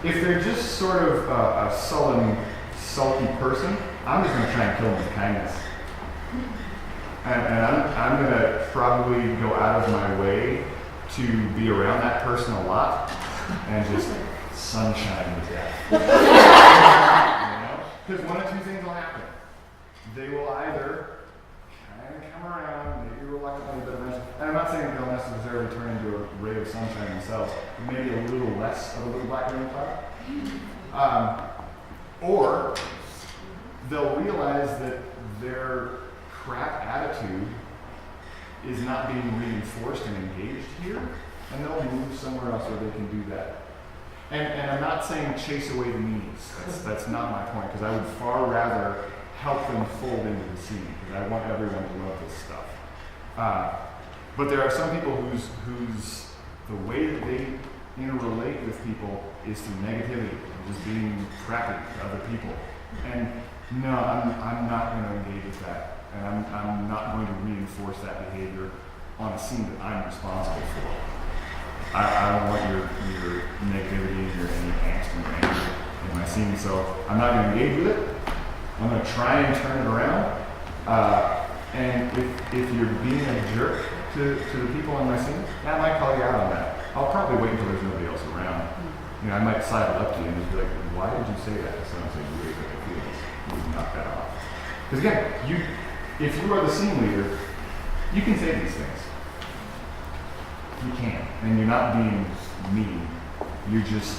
If they're just sort of a sullen, sulky person, I'm just going to try and kill them with kindness. And I'm going to probably go out of my way to be around that person a lot and just sunshine to death. You know? Because one of 2 things will happen. They will either kind of come around, maybe reluctantly, but eventually, and I'm not saying they'll necessarily turn into a ray of sunshine themselves, but maybe a little less of a little black rain cloud. Or they'll realize that their crap attitude is not being reinforced and engaged here, and they'll move somewhere else where they can do that. And I'm not saying chase away the needs. That's not my point, because I would far rather help them fold into the scene, because I want everyone to love this stuff. But there are some people whose the way that they interrelate with people is through negativity, just being crappy to other people. And no, I'm not going to engage with that, and I'm not going to reinforce that behavior on a scene that I'm responsible for. I don't want your negativity and any angst and anger in my scene, so I'm not going to engage with it. I'm going to try and turn it around. And if you're being a jerk to the people on my scene, I might call you out on that. I'll probably wait until there's nobody else around. You know, I might sidle up to you and just be like, why did you say that to someone saying you raised their feelings? You would knock that off. Because again, if you are the scene leader, you can say these things. You can. And you're not being mean. You're just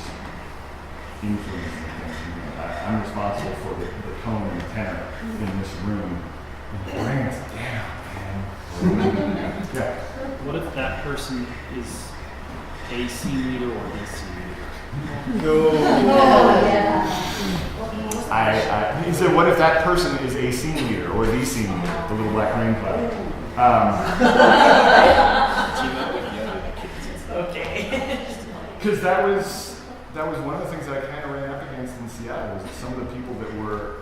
influencing things. I'm responsible for the tone and the tenor in this room. Bring it down, man. Yeah. What if that person is a scene leader or the scene leader? No. Oh, yeah. He said, what if that person is a scene leader or the scene leader, the little black rain cloud? Team up with the other kids. Okay. Because that was one of the things that I kind of ran up against in Seattle was that some of the people that were,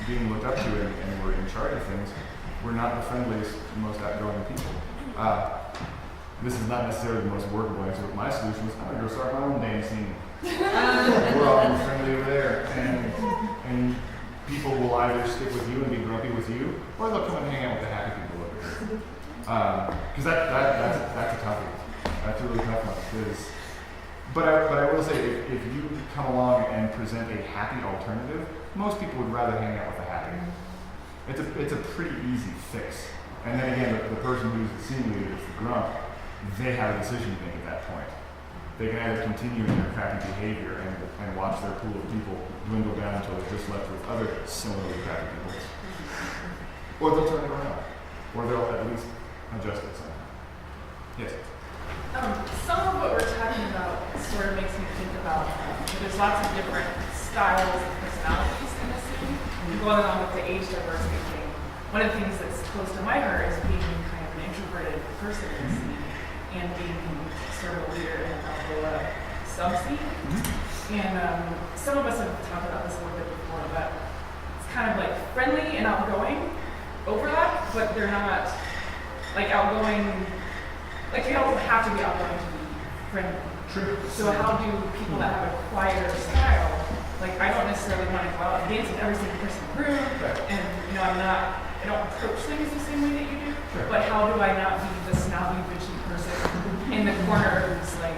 being looked up to and were in charge of things were not the friendliest, most outgoing people. This is not necessarily the most workable answer, but my solution was, I'm going to go start my own damn scene. We're all friendly over there, and people will either stick with you and be grumpy with you, or they'll come and hang out with the happy people over here. Because that's a toughie. That's a really tough one. But I will say, if you come along and present a happy alternative, most people would rather hang out with the happy. It's a pretty easy fix. And then again, the person who's the scene leader, is the grump, they have a decision to make at that point. They can either continue in their crappy behavior and watch their pool of people dwindle down until they're just left with other similarly crappy people, or they'll turn it around, or they'll at least adjust it somehow. Yes. Some of what we're talking about sort of makes me think about there's lots of different styles and personalities in the scene. Going along with the age diversity thing, one of the things that's close to my heart is being kind of an introverted person in the scene and being sort of a leader in a sub-scene. And some of us have talked about this a little bit before, but it's kind of like friendly and outgoing overlap, but they're not like outgoing. Like you don't have to be outgoing to be friendly. True. So how do people that have a quieter style, like I don't necessarily want to go out and dance with every single person in the room, and I don't approach things the same way that you do. Sure. But how do I not be the snobby, bitchy person in the corner who's like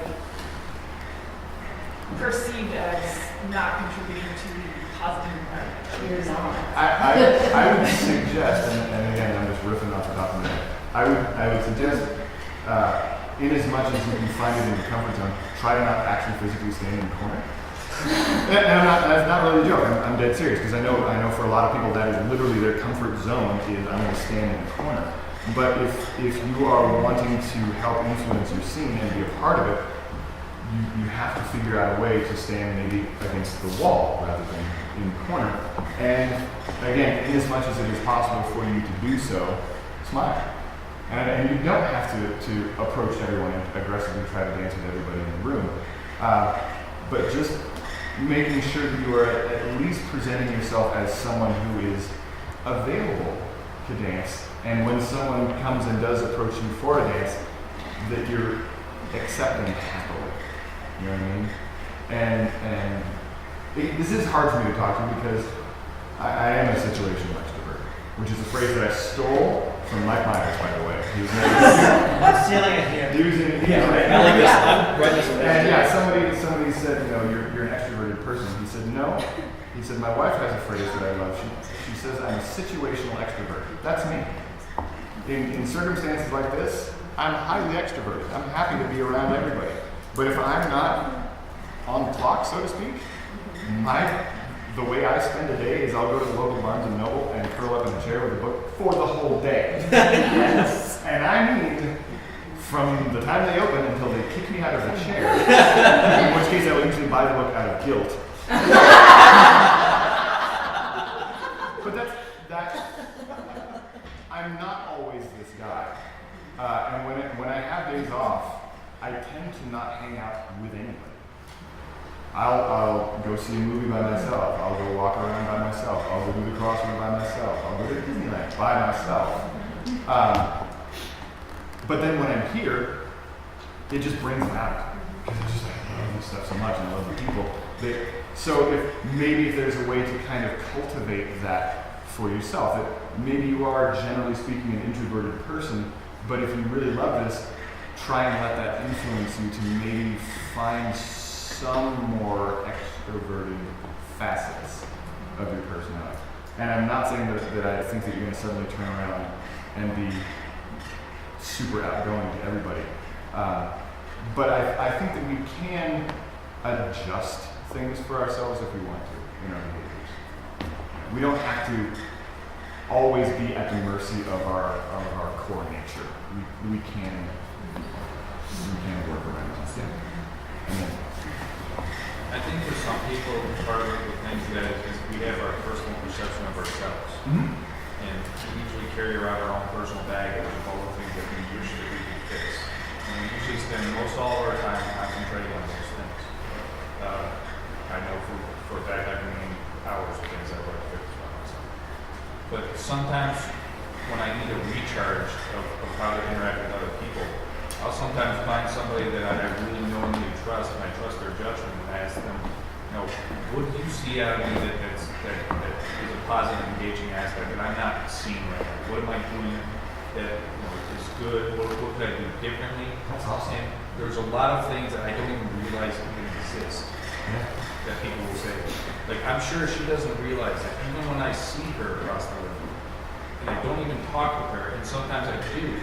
perceived as not contributing to the positive environment? You're not. I would suggest, and again, I'm just riffing off the top of my head. I would suggest, in as much as you can find it in your comfort zone, try to not actually physically stand in the corner. And that's not really a joke. I'm dead serious because I know for a lot of people that is literally their comfort zone is I'm going to stand in the corner. But if you are wanting to help influence your scene and be a part of it, you have to figure out a way to stand maybe against the wall rather than in the corner. And again, in as much as it is possible for you to do so, smile. And you don't have to approach everyone and aggressively try to dance with everybody in the room. But just making sure that you are at least presenting yourself as someone who is available to dance. And when someone comes and does approach you for a dance, that you're accepting happily. You know what I mean? And this is hard for me to talk to because I am a situational extrovert, which is a phrase that I stole from Mike Myers, by the way. He was I'm stealing it here. he was in, Yeah, right. I like this. I'm right this way. and yeah, somebody said, you're an extroverted person. He said, no. He said, my wife has a phrase that I love. She says, I'm a situational extrovert. That's me. In circumstances like this, I'm highly extroverted. I'm happy to be around everybody. But if I'm not on the clock, so to speak, the way I spend a day is I'll go to the local Barnes & Noble and curl up in a chair with a book for the whole day. And I mean, from the time they open until they kick me out of the chair, in which case I will usually buy the book out of guilt. But that's I'm not always this guy. And when I have days off, I tend to not hang out with anybody. I'll go see a movie by myself. I'll go walk around by myself. I'll go do the crossword by myself. I'll go to Disneyland by myself. But then when I'm here, it just brings it out. Because it's just like, I love this stuff so much and I love the people. So if there's a way to kind of cultivate that for yourself, that maybe you are generally speaking an introverted person, but if you really love this, try and let that influence you to maybe find some more extroverted facets of your personality. And I'm not saying that I think that you're going to suddenly turn around and be super outgoing to everybody. But I think that we can adjust things for ourselves if we want to in our behaviors. We don't have to always be at the mercy of our core nature. We can work around that. Yeah. And then, I think for some people, part of the things that is we have our personal perception of ourselves. And we usually carry around our own personal baggage of all the things that we wish that we could fix. And we usually spend most all of our time concentrating on those things. I know for a fact I can name hours of things I would like to fix about myself. But sometimes when I need a recharge of how to interact with other people, I'll sometimes find somebody that I really knowingly trust, and I trust their judgment, and I ask them, what do you see out of me that is a positive, engaging aspect that I'm not seeing right now? What am I doing that is good? What could I do differently? That's awesome. And there's a lot of things that I don't even realize even exist that people will say. Like, I'm sure she doesn't realize that even when I see her across the room, and I don't even talk with her, and sometimes I do,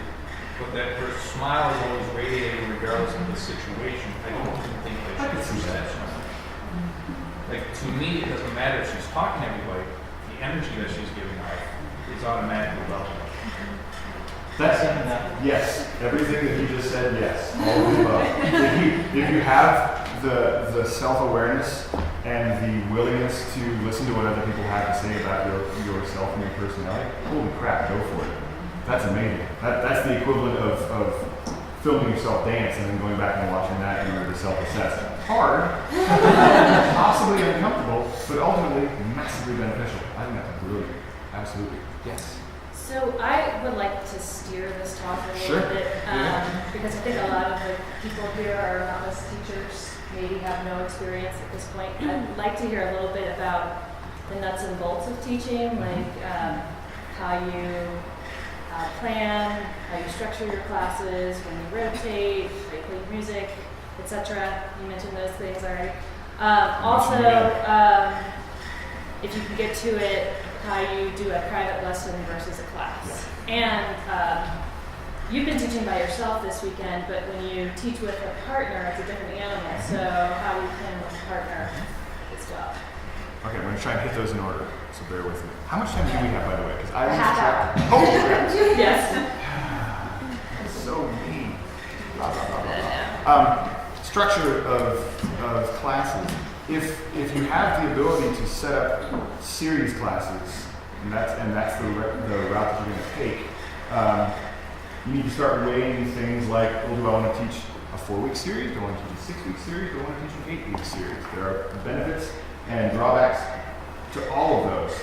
but that her smile is always radiating regardless of the situation. I don't even think that she's perception. Like, to me, it doesn't matter if she's talking to everybody, the energy that she's giving out is automatically relevant. Yes, everything that you just said, yes, all of the above. If you have the self-awareness and the willingness to listen to what other people have to say about yourself and your personality, holy crap, go for it. That's amazing. That's the equivalent of filming yourself dance and then going back and watching that in order to self-assess. Hard, possibly uncomfortable, but ultimately massively beneficial. I think that's brilliant. Absolutely. Yes. So I would like to steer this talk a little Sure. bit because I think a lot of the people here are novice teachers, maybe have no experience at this point. I'd like to hear a little bit about the nuts and bolts of teaching, like how you plan, how you structure your classes, when you rotate, how you play music, etc. You mentioned those things already. If you can get to it, how you do a private lesson versus a class. And you've been teaching by yourself this weekend, but when you teach with a partner, it's a different animal. So how we plan with a partner as well. Okay, we're going to try and hit those in order, so bear with me. How much time do we have, by the way? Because I Half hour. Oh, crap. Yes. So mean. Structure of classes. If you have the ability to set up series classes, and that's the route that you're going to take, you need to start weighing things like, well, do I want to teach a 4-week series? Do I want to teach a 6-week series? Do I want to teach an 8-week series? There are benefits and drawbacks to all of those.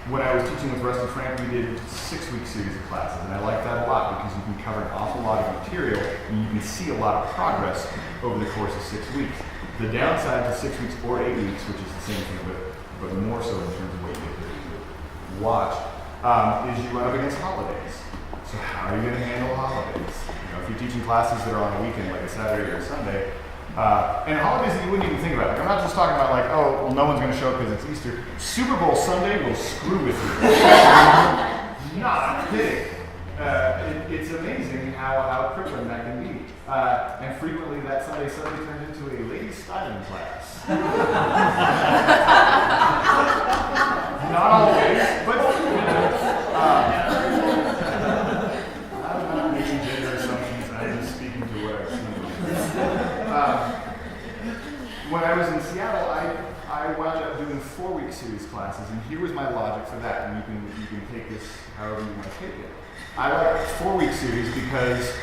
When I was teaching with Rusty Frank, we did 6-week series of classes, and I like that a lot because you can cover an awful lot of material and you can see a lot of progress over the course of 6 weeks. The downside to 6 weeks or 8 weeks, which is the same thing, but more so in terms of what you get to watch, is you run up against holidays. So how are you going to handle holidays? If you're teaching classes that are on a weekend, like a Saturday or a Sunday, and holidays that you wouldn't even think about. Like, I'm not just talking about like, oh, well, no one's going to show up because it's Easter. Super Bowl Sunday will screw with you. Not kidding. It's amazing how crippling that can be. And frequently that Sunday suddenly turns into a ladies' styling class. Not always, but I'm not making gender assumptions. I'm just speaking to what I've seen. When I was in Seattle, I wound up doing 4-week series classes, and here was my logic for that, and you can take this however you want to take it. I like 4-week series because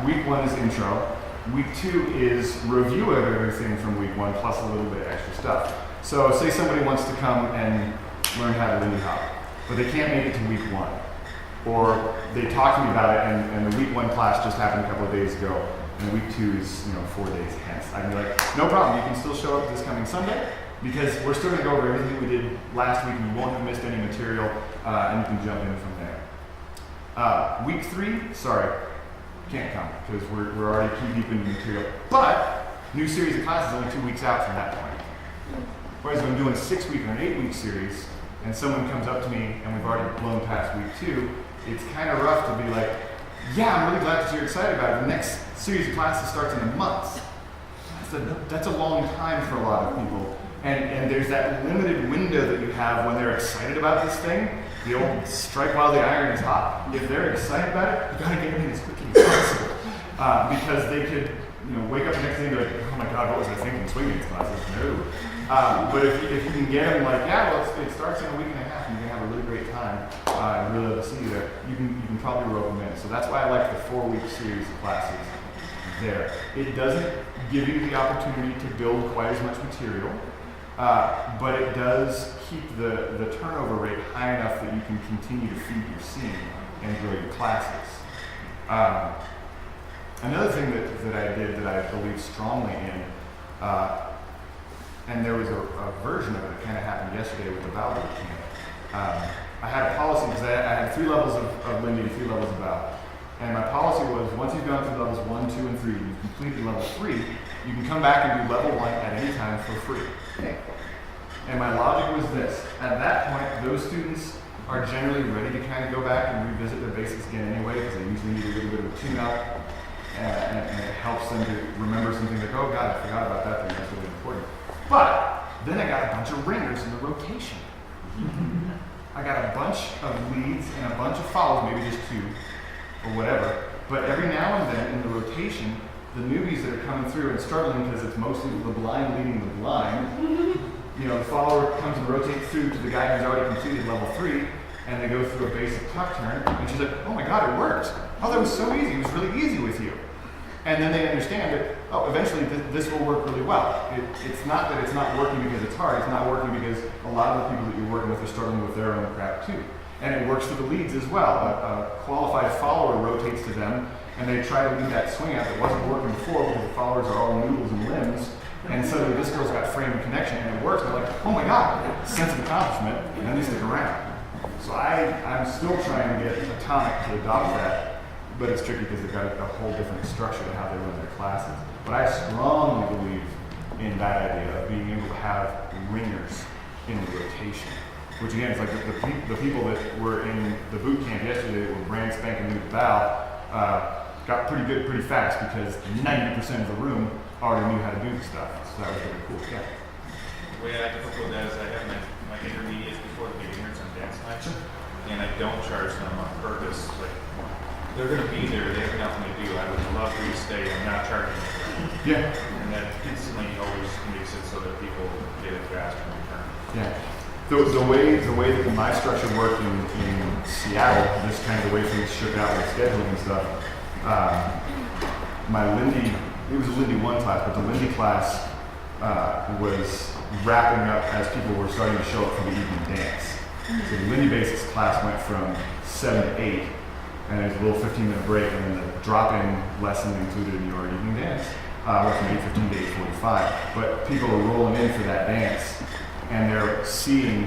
week 1 is intro, week 2 is review of everything from week 1 plus a little bit of extra stuff. So say somebody wants to come and learn how to Lindy Hop, but they can't make it to week 1. Or they talk to me about it and the week 1 class just happened a couple of days ago and week 2 is 4 days hence. I'd be like, no problem, you can still show up this coming Sunday because we're still going to go over everything we did last week and you won't have missed any material and you can jump in from there. Week 3, sorry, can't come because we're already too deep into the material. But new series of classes only 2 weeks out from that point. Whereas when I'm doing a 6-week or an 8-week series and someone comes up to me and we've already blown past week 2, it's kind of rough to be like, yeah, I'm really glad that you're excited about it. The next series of classes starts in a month. That's a long time for a lot of people And there's that limited window that you have when they're excited about this thing. The old strike while the iron is hot. If they're excited about it, you gotta get them in as quickly as possible. Because they could, wake up the next day and be like, oh my God, what was I thinking? Swing dance classes? No. But if you can get them like, yeah, well, it starts in a week and a half and you can have a really great time, and really love to see you there, you can probably rope them in. So that's why I like the 4-week series of classes there. It doesn't give you the opportunity to build quite as much material, but it does keep the turnover rate high enough that you can continue to feed your scene and grow your classes. Another thing that I did that I believe strongly in, and there was a version of it that kind of happened yesterday with the Val boot camp. I had a policy because I had 3 levels of Lindy and 3 levels of Val. And my policy was once you've gone through levels 1, 2, and 3, you've completed level 3, you can come back and do level 1 at any time for free. Okay. And my logic was this. At that point, those students are generally ready to kind of go back and revisit their basics again anyway, because they usually need a little bit of a tune-up. And it helps them to remember something like, oh God, I forgot about that thing, that's really important. But then I got a bunch of ringers in the rotation. I got a bunch of leads and a bunch of follows, maybe just 2 or whatever. But every now and then in the rotation, the newbies that are coming through and struggling because it's mostly the blind leading the blind, the follower comes and rotates through to the guy who's already completed level 3, and they go through a basic tuck turn, and she's like, oh my God, it worked. Oh, that was so easy. It was really easy with you. And then they understand that, oh, eventually this will work really well. It's not that it's not working because it's hard. It's not working because a lot of the people that you're working with are struggling with their own crap too. And it works for the leads as well. A qualified follower rotates to them, and they try to lead that swing out that wasn't working before because the followers are all noodles and limbs. And suddenly this girl's got frame and connection, and it works. And they're like, oh my God, sense of accomplishment, and then they stick around. So I'm still trying to get Atomic to adopt that, but it's tricky because they've got a whole different structure to how they run their classes. But I strongly believe in that idea of being able to have ringers in the rotation. Which again is like the people that were in the boot camp yesterday that were brand spanking new Val got pretty good pretty fast because 90% of the room already knew how to do the stuff. So that was really cool. Yeah. The way I cope with that is I have my intermediates before the beginners on dance nights, and I don't charge them on purpose. Like, they're going to be there. They have nothing to do. I would love for you to stay. I'm not charging them. Yeah. And that instantly always makes it so that people get it faster in return. Yeah. The way that my structure worked in Seattle, just kind of the way things shook out with scheduling and stuff, my Lindy, it was a Lindy 1 class, but the Lindy class was wrapping up as people were starting to show up for the evening dance. So the Lindy Basics class went from 7 to 8, and there's a little 15-minute break, and then the drop-in lesson included in your evening dance went from 8:15 to 8:45. But people are rolling in for that dance, and they're seeing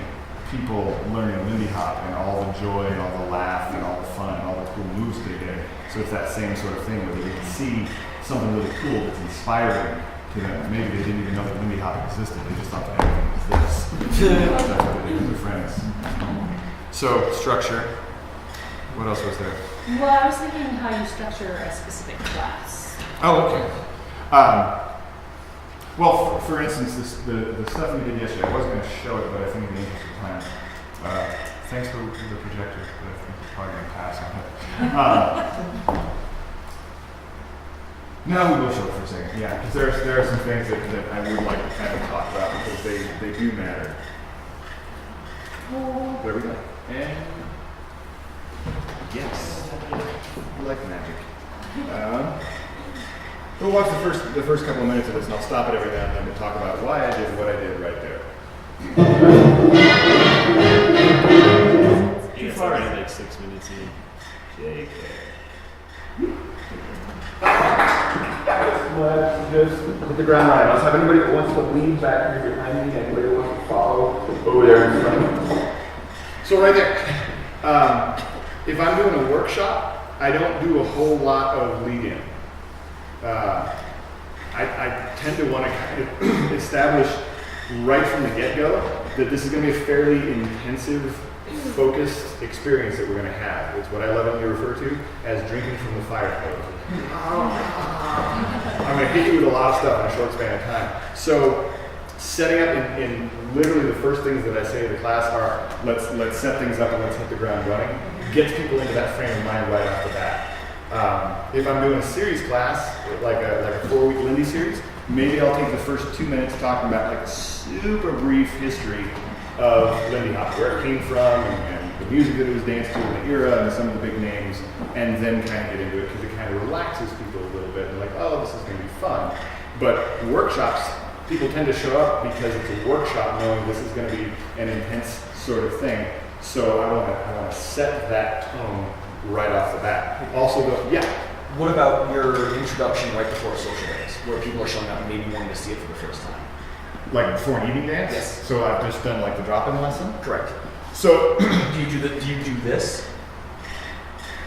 people learning Lindy Hop and all the joy and all the laugh and all the fun and all the cool moves they get. So it's that same sort of thing where they can see something really cool that's inspiring to them. Maybe they didn't even know that Lindy Hop existed. They just thought that everything was this. That's what they did with their friends. So structure. What else was there? Well, I was thinking how you structure a specific class. Oh, okay. Well, for instance, the stuff we did yesterday, I wasn't going to show it, but I think in the interest of time, thanks for the projector, but I think it's probably going to pass on it. No, we will show it for a second, yeah, because there are some things that I would like to kind of talk about because they do matter. There we go. And yes, I like magic. We'll watch the first couple of minutes of this, and I'll stop it every now and then to talk about why I did what I did right there. Yeah, it's already like 6 minutes in. JK. Just hit the ground right. Let's have anybody that wants to lean back here behind me, anybody that wants to follow over there in front of me. So right there, if I'm doing a workshop, I don't do a whole lot of lead-in. I tend to want to kind of establish right from the get-go that this is going to be a fairly intensive, focused experience that we're going to have. It's what I lovingly refer to as drinking from the fire hose. I'm going to hit you with a lot of stuff in a short span of time. So setting up in literally the first things that I say to the class are let's set things up and let's hit the ground running. Gets people into that frame of mind right off the bat. If I'm doing a series class, like a 4-week Lindy series, maybe I'll take the first 2 minutes talking about like a super brief history of Lindy Hop, where it came from, and the music that it was danced to, and the era, and some of the big names, and then kind of get into it because it kind of relaxes people a little bit and like, oh, this is going to be fun. But workshops, people tend to show up because it's a workshop knowing this is going to be an intense sort of thing. So I want to set that tone right off the bat. Also, What about your introduction right before a social dance, where people are showing up and maybe wanting to see it for the first time? like before an evening dance? Yes. So I've just done like the drop-in lesson? Correct. So do you do this?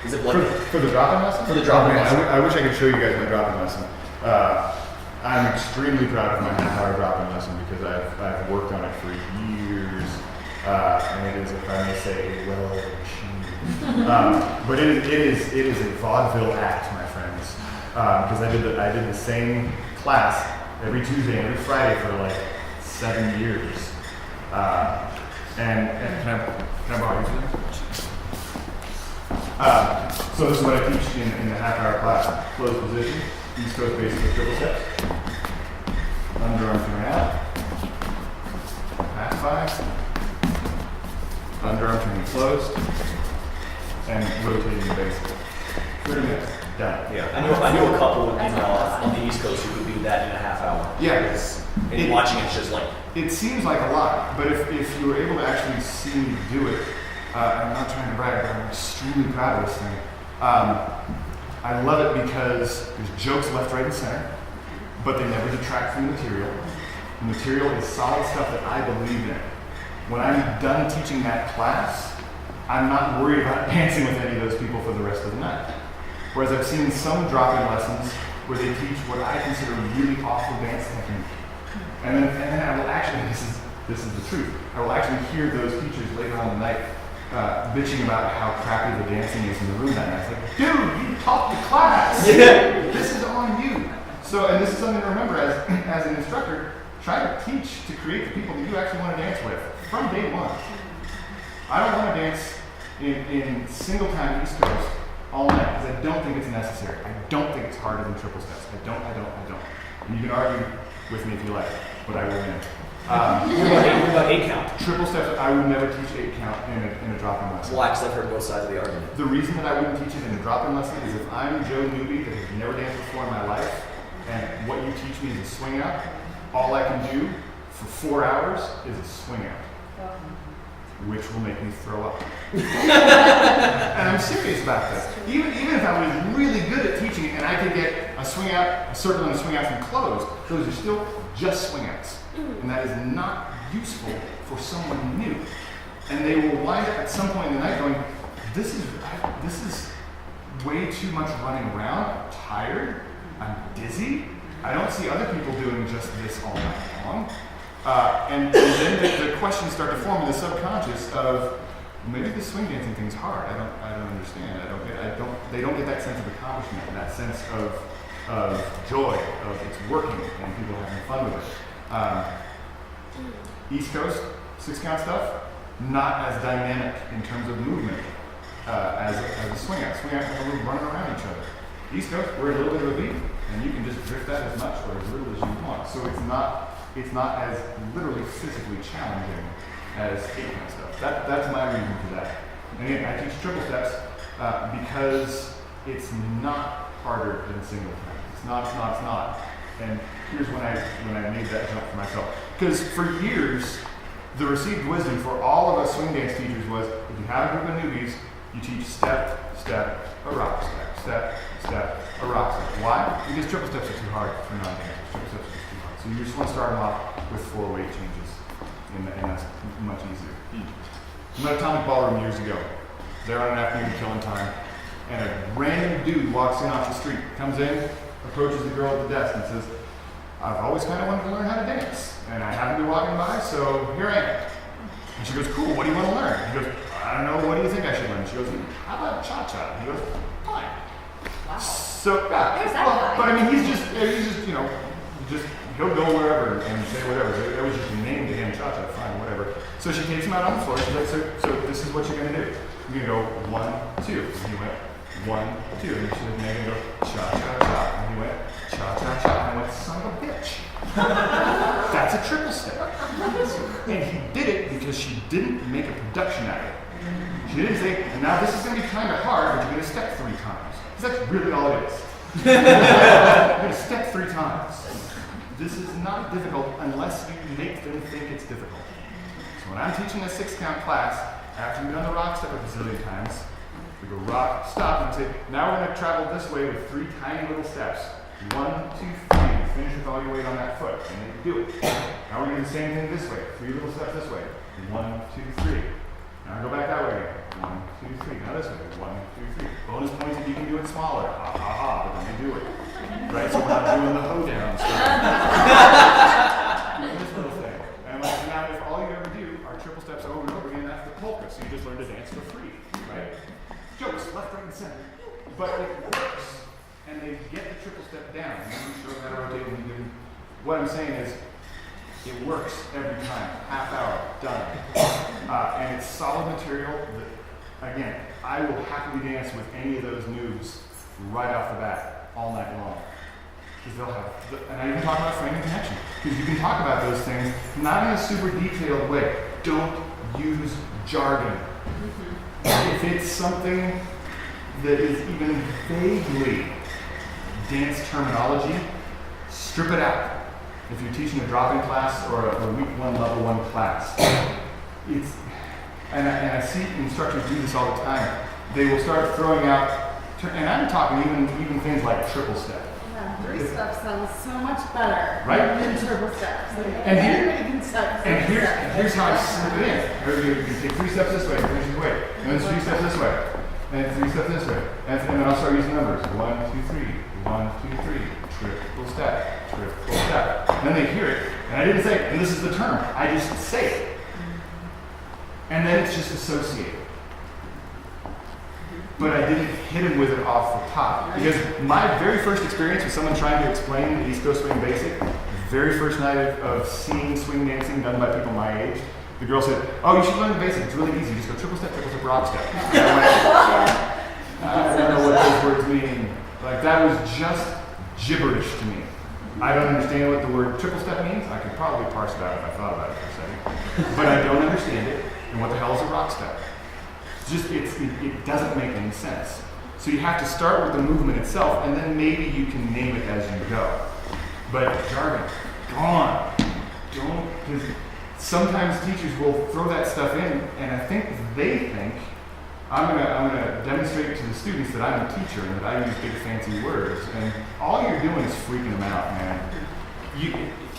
Is it like for the drop-in lesson? For the drop-in lesson. I wish I could show you guys my drop-in lesson. I'm extremely proud of my half-hour drop-in lesson because I've worked on it for years, and it is, if I may say, well achieved. But it is a vaudeville act, my friends, because I did the same class every Tuesday and every Friday for like 7 years. And can I borrow you today? So this is what I teach in the half-hour class. Closed position, East Coast basic with triple steps. Underarm turn out. Pass by. Underarm turning closed. And rotating the basic. 30 minutes. Done. Yeah, I knew a couple on the East Coast who could do that in a half hour. Yeah. And watching it's just like... It seems like a lot, but if you were able to actually see me do it, I'm not trying to brag, but I'm extremely proud of this thing. I love it because there's jokes left, right, and center, but they never detract from the material. The material is solid stuff that I believe in. When I'm done teaching that class, I'm not worried about dancing with any of those people for the rest of the night. Whereas I've seen some drop-in lessons where they teach what I consider really awful dance technique. And then I will actually, this is the truth, I will actually hear those teachers later on in the night bitching about how crappy the dancing is in the room that night. It's like, dude, you taught the class! Yeah. This is on you! So, and this is something to remember as an instructor, try to teach to create the people that you actually want to dance with from day one. I don't want to dance in single time East Coast all night because I don't think it's necessary. I don't think it's harder than triple steps. I don't. And you can argue with me if you like, but I will win. What about 8 count? Triple steps, I would never teach 8 count in a drop-in lesson. Why? Because I've heard both sides of the argument. The reason that I wouldn't teach it in a drop-in lesson is if I'm Joe newbie that has never danced before in my life, and what you teach me is a swing out, all I can do for 4 hours is a swing out. Which will make me throw up. And I'm serious about this. Even if I was really good at teaching it and I could get a swing out, a circle and a swing out from closed, those are still just swing outs. And that is not useful for someone new. And they will wind up at some point in the night going, this is way too much running around, I'm tired, I'm dizzy, I don't see other people doing just this all night long. And then the questions start to form in the subconscious of maybe the swing dancing thing's hard. I don't understand. They don't get that sense of accomplishment, that sense of joy, of it's working and people having fun with it. East Coast 6 count stuff, not as dynamic in terms of movement as a swing out. Swing out has a little running around each other. East Coast, we're a little bit of a beat, and you can just drift that as much or as little as you want. So it's not as literally physically challenging as 8 count stuff. That's my reason for that. And again, I teach triple steps because it's not harder than single time. It's not. And here's when I made that jump for myself. Because for years, the received wisdom for all of us swing dance teachers was, if you have a group of newbies, you teach step, step, a rock step, step, step, a rock step. Why? Because triple steps are too hard for non-dancers. Triple steps are just too hard. So you just want to start them off with 4 weight changes, and that's much easier. I'm at Atomic Ballroom years ago. They're on an afternoon killing time, and a random dude walks in off the street, comes in, approaches the girl at the desk and says, I've always kind of wanted to learn how to dance, and I happened to be walking by, so here I am. And she goes, cool, what do you want to learn? He goes, I don't know, what do you think I should learn? She goes, how about cha-cha? He goes, fine. Wow. So, yeah. There's that guy. But I mean, he's just he'll go wherever and say whatever. That was just a name to him, cha-cha, fine, whatever. So she takes him out on the floor. She's like, so this is what you're going to do. You're going to go 1, 2. And he went 1, 2. And she looked at me and go, cha-cha-cha. And he went, cha-cha-cha. And I went, son of a bitch. That's a triple step. And he did it because she didn't make a production out of it. She didn't say, now this is going to be kind of hard, but you're going to step 3 times. Because that's really all it is. You're going to step 3 times. This is not difficult unless you make them think it's difficult. So when I'm teaching a 6-count class, after we've done the rock step a bazillion times, we go rock, stop, and say, now we're going to travel this way with 3 tiny little steps. 1, 2, 3. Finish with all your weight on that foot, and then do it. Now we're going to do the same thing this way. 3 little steps this way. 1, 2, 3. Now go back that way again. 1, 2, 3. Now this way. 1, 2, 3. Bonus points if you can do it smaller. Ha ha ha, but then you do it. Right? So we're not doing the hoedown stuff. This little thing. And I'm like, now if all you ever do are triple steps over and over again, that's the polka. So you just learn to dance for free. Right? Jokes, left, right, and center. But it works. And they get the triple step down. And then you show them how to rotate and do. What I'm saying is, it works every time. Half hour, done. And it's solid material that, again, I will happily dance with any of those moves right off the bat, all night long. Because they'll have, and I even talk about frame and connection. Because you can talk about those things, not in a super detailed way. Don't use jargon. If it's something that is even vaguely dance terminology, strip it out. If you're teaching a drop-in class or a week 1, level 1 class, it's, and I see instructors do this all the time. They will start throwing out, and I'm talking even things like triple step. Yeah, 3 steps sounds so much better. Right? Than triple steps. And here's how I slip it in. You take 3 steps this way, finish the way, and then 3 steps this way, and 3 steps this way, and then I'll start using numbers. 1, 2, 3. 1, 2, 3. Triple step, triple step. And then they hear it, and I didn't say, and this is the term, I just say it. And then it's just associated. But I didn't hit him with it off the top. Because my very first experience with someone trying to explain the East Coast Swing Basic, very first night of seeing swing dancing done by people my age, the girl said, oh, you should learn the basic, it's really easy, just go triple step, rock step. And I went, I don't know what those words mean. Like, that was just gibberish to me. I don't understand what the word triple step means. I could probably parse it out if I thought about it for a second. But I don't understand it. And what the hell is a rock step? It doesn't make any sense. So you have to start with the movement itself, and then maybe you can name it as you go. But jargon, gone. Don't, because sometimes teachers will throw that stuff in, and I think they think, I'm gonna demonstrate to the students that I'm a teacher and that I use big fancy words, and all you're doing is freaking them out, man.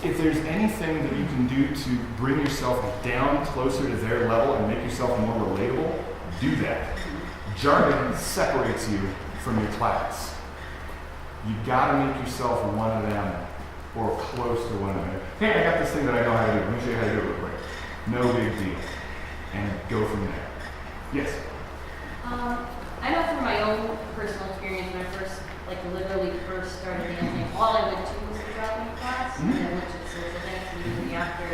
If there's anything that you can do to bring yourself down closer to their level and make yourself more relatable, do that. Jargon separates you from your class. You gotta make yourself one of them or close to one of them. Hey, I got this thing that I know how to do. Let me show you how to do it real quick. No big deal. And go from there. Yes? I know from my own personal experience when I literally first started dancing, all I went to was the drop-in class, and then went to the social dance immediately after.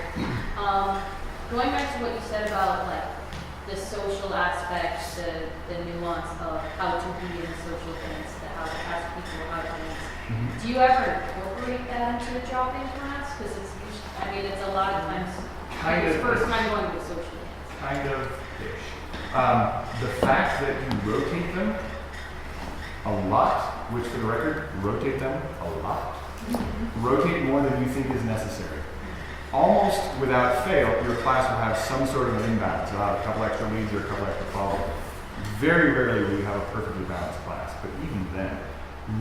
Going back to what you said about the social aspect, the nuance of how to be in a social dance, how to ask people how to dance. Do you ever incorporate that into the drop-in class? Because it's usually, it's a lot of times it's the first time going to a social dance. Kind of-ish. The fact that you rotate them a lot, which for the record, rotate them a lot. Rotate more than you think is necessary. Almost without fail, your class will have some sort of an imbalance. You'll have a couple extra leads or a couple extra follows. Very rarely will you have a perfectly balanced class, but even then,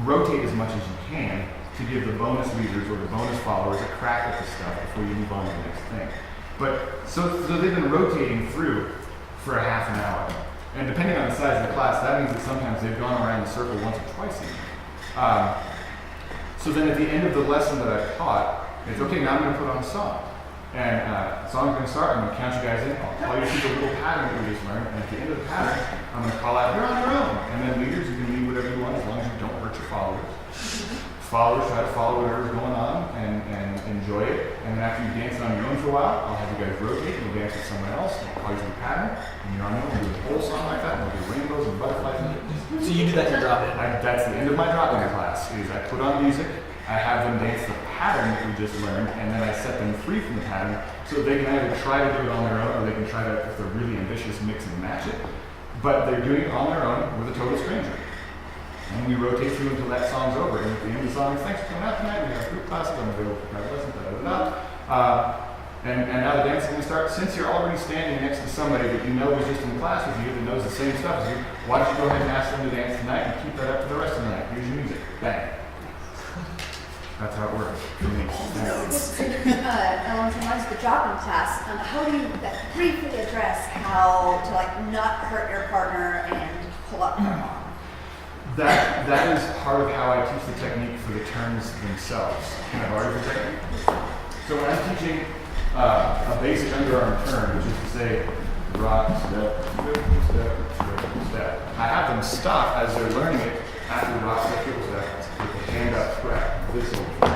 rotate as much as you can to give the bonus leaders or the bonus followers a crack at the stuff before you move on to the next thing. But so they've been rotating through for a half an hour. And depending on the size of the class, that means that sometimes they've gone around the circle once or twice even. So then at the end of the lesson that I've taught, it's okay, now I'm going to put on a song. And the song's going to start, I'm going to count you guys in, I'll call you through the little pattern that we just learned, and at the end of the pattern, I'm going to call out, you're on your own. And then leaders, you can lead whatever you want as long as you don't hurt your followers. followers try to follow whatever's going on and enjoy it. And then after you dance on your own for a while, I'll have you guys rotate. You'll dance with someone else. I'll call you to the pattern. And you're on your own. We'll do a whole song like that. And we'll do rainbows and butterflies. So you do that to drop in. That's the end of my drop-in class. Is I put on music. I have them dance the pattern that we just learned, and then I set them free from the pattern so they can either try to do it on their own or they can try to, if they're really ambitious, mix and match it. But they're doing it on their own with a total stranger. And we rotate through until that song's over. And at the end of the song, it's thanks for coming out tonight. We have group classes. I'm available for private lessons. And now the dance is going to start. Since you're already standing next to somebody that you know is just in class with you that knows the same stuff as you, why don't you go ahead and ask them to dance tonight and keep that up for the rest of the night? Here's your music. Bang. That's how it works for me. Along the lines of the drop-in class, how do you briefly address how to not hurt your partner and pull up their arm? That is part of how I teach the technique for the turns themselves. Can I borrow your technique? So when I'm teaching a basic underarm turn, which is to say rock, step, step, I have them stop as they're learning it after rock, step, step, with the hand up, scrap, this over.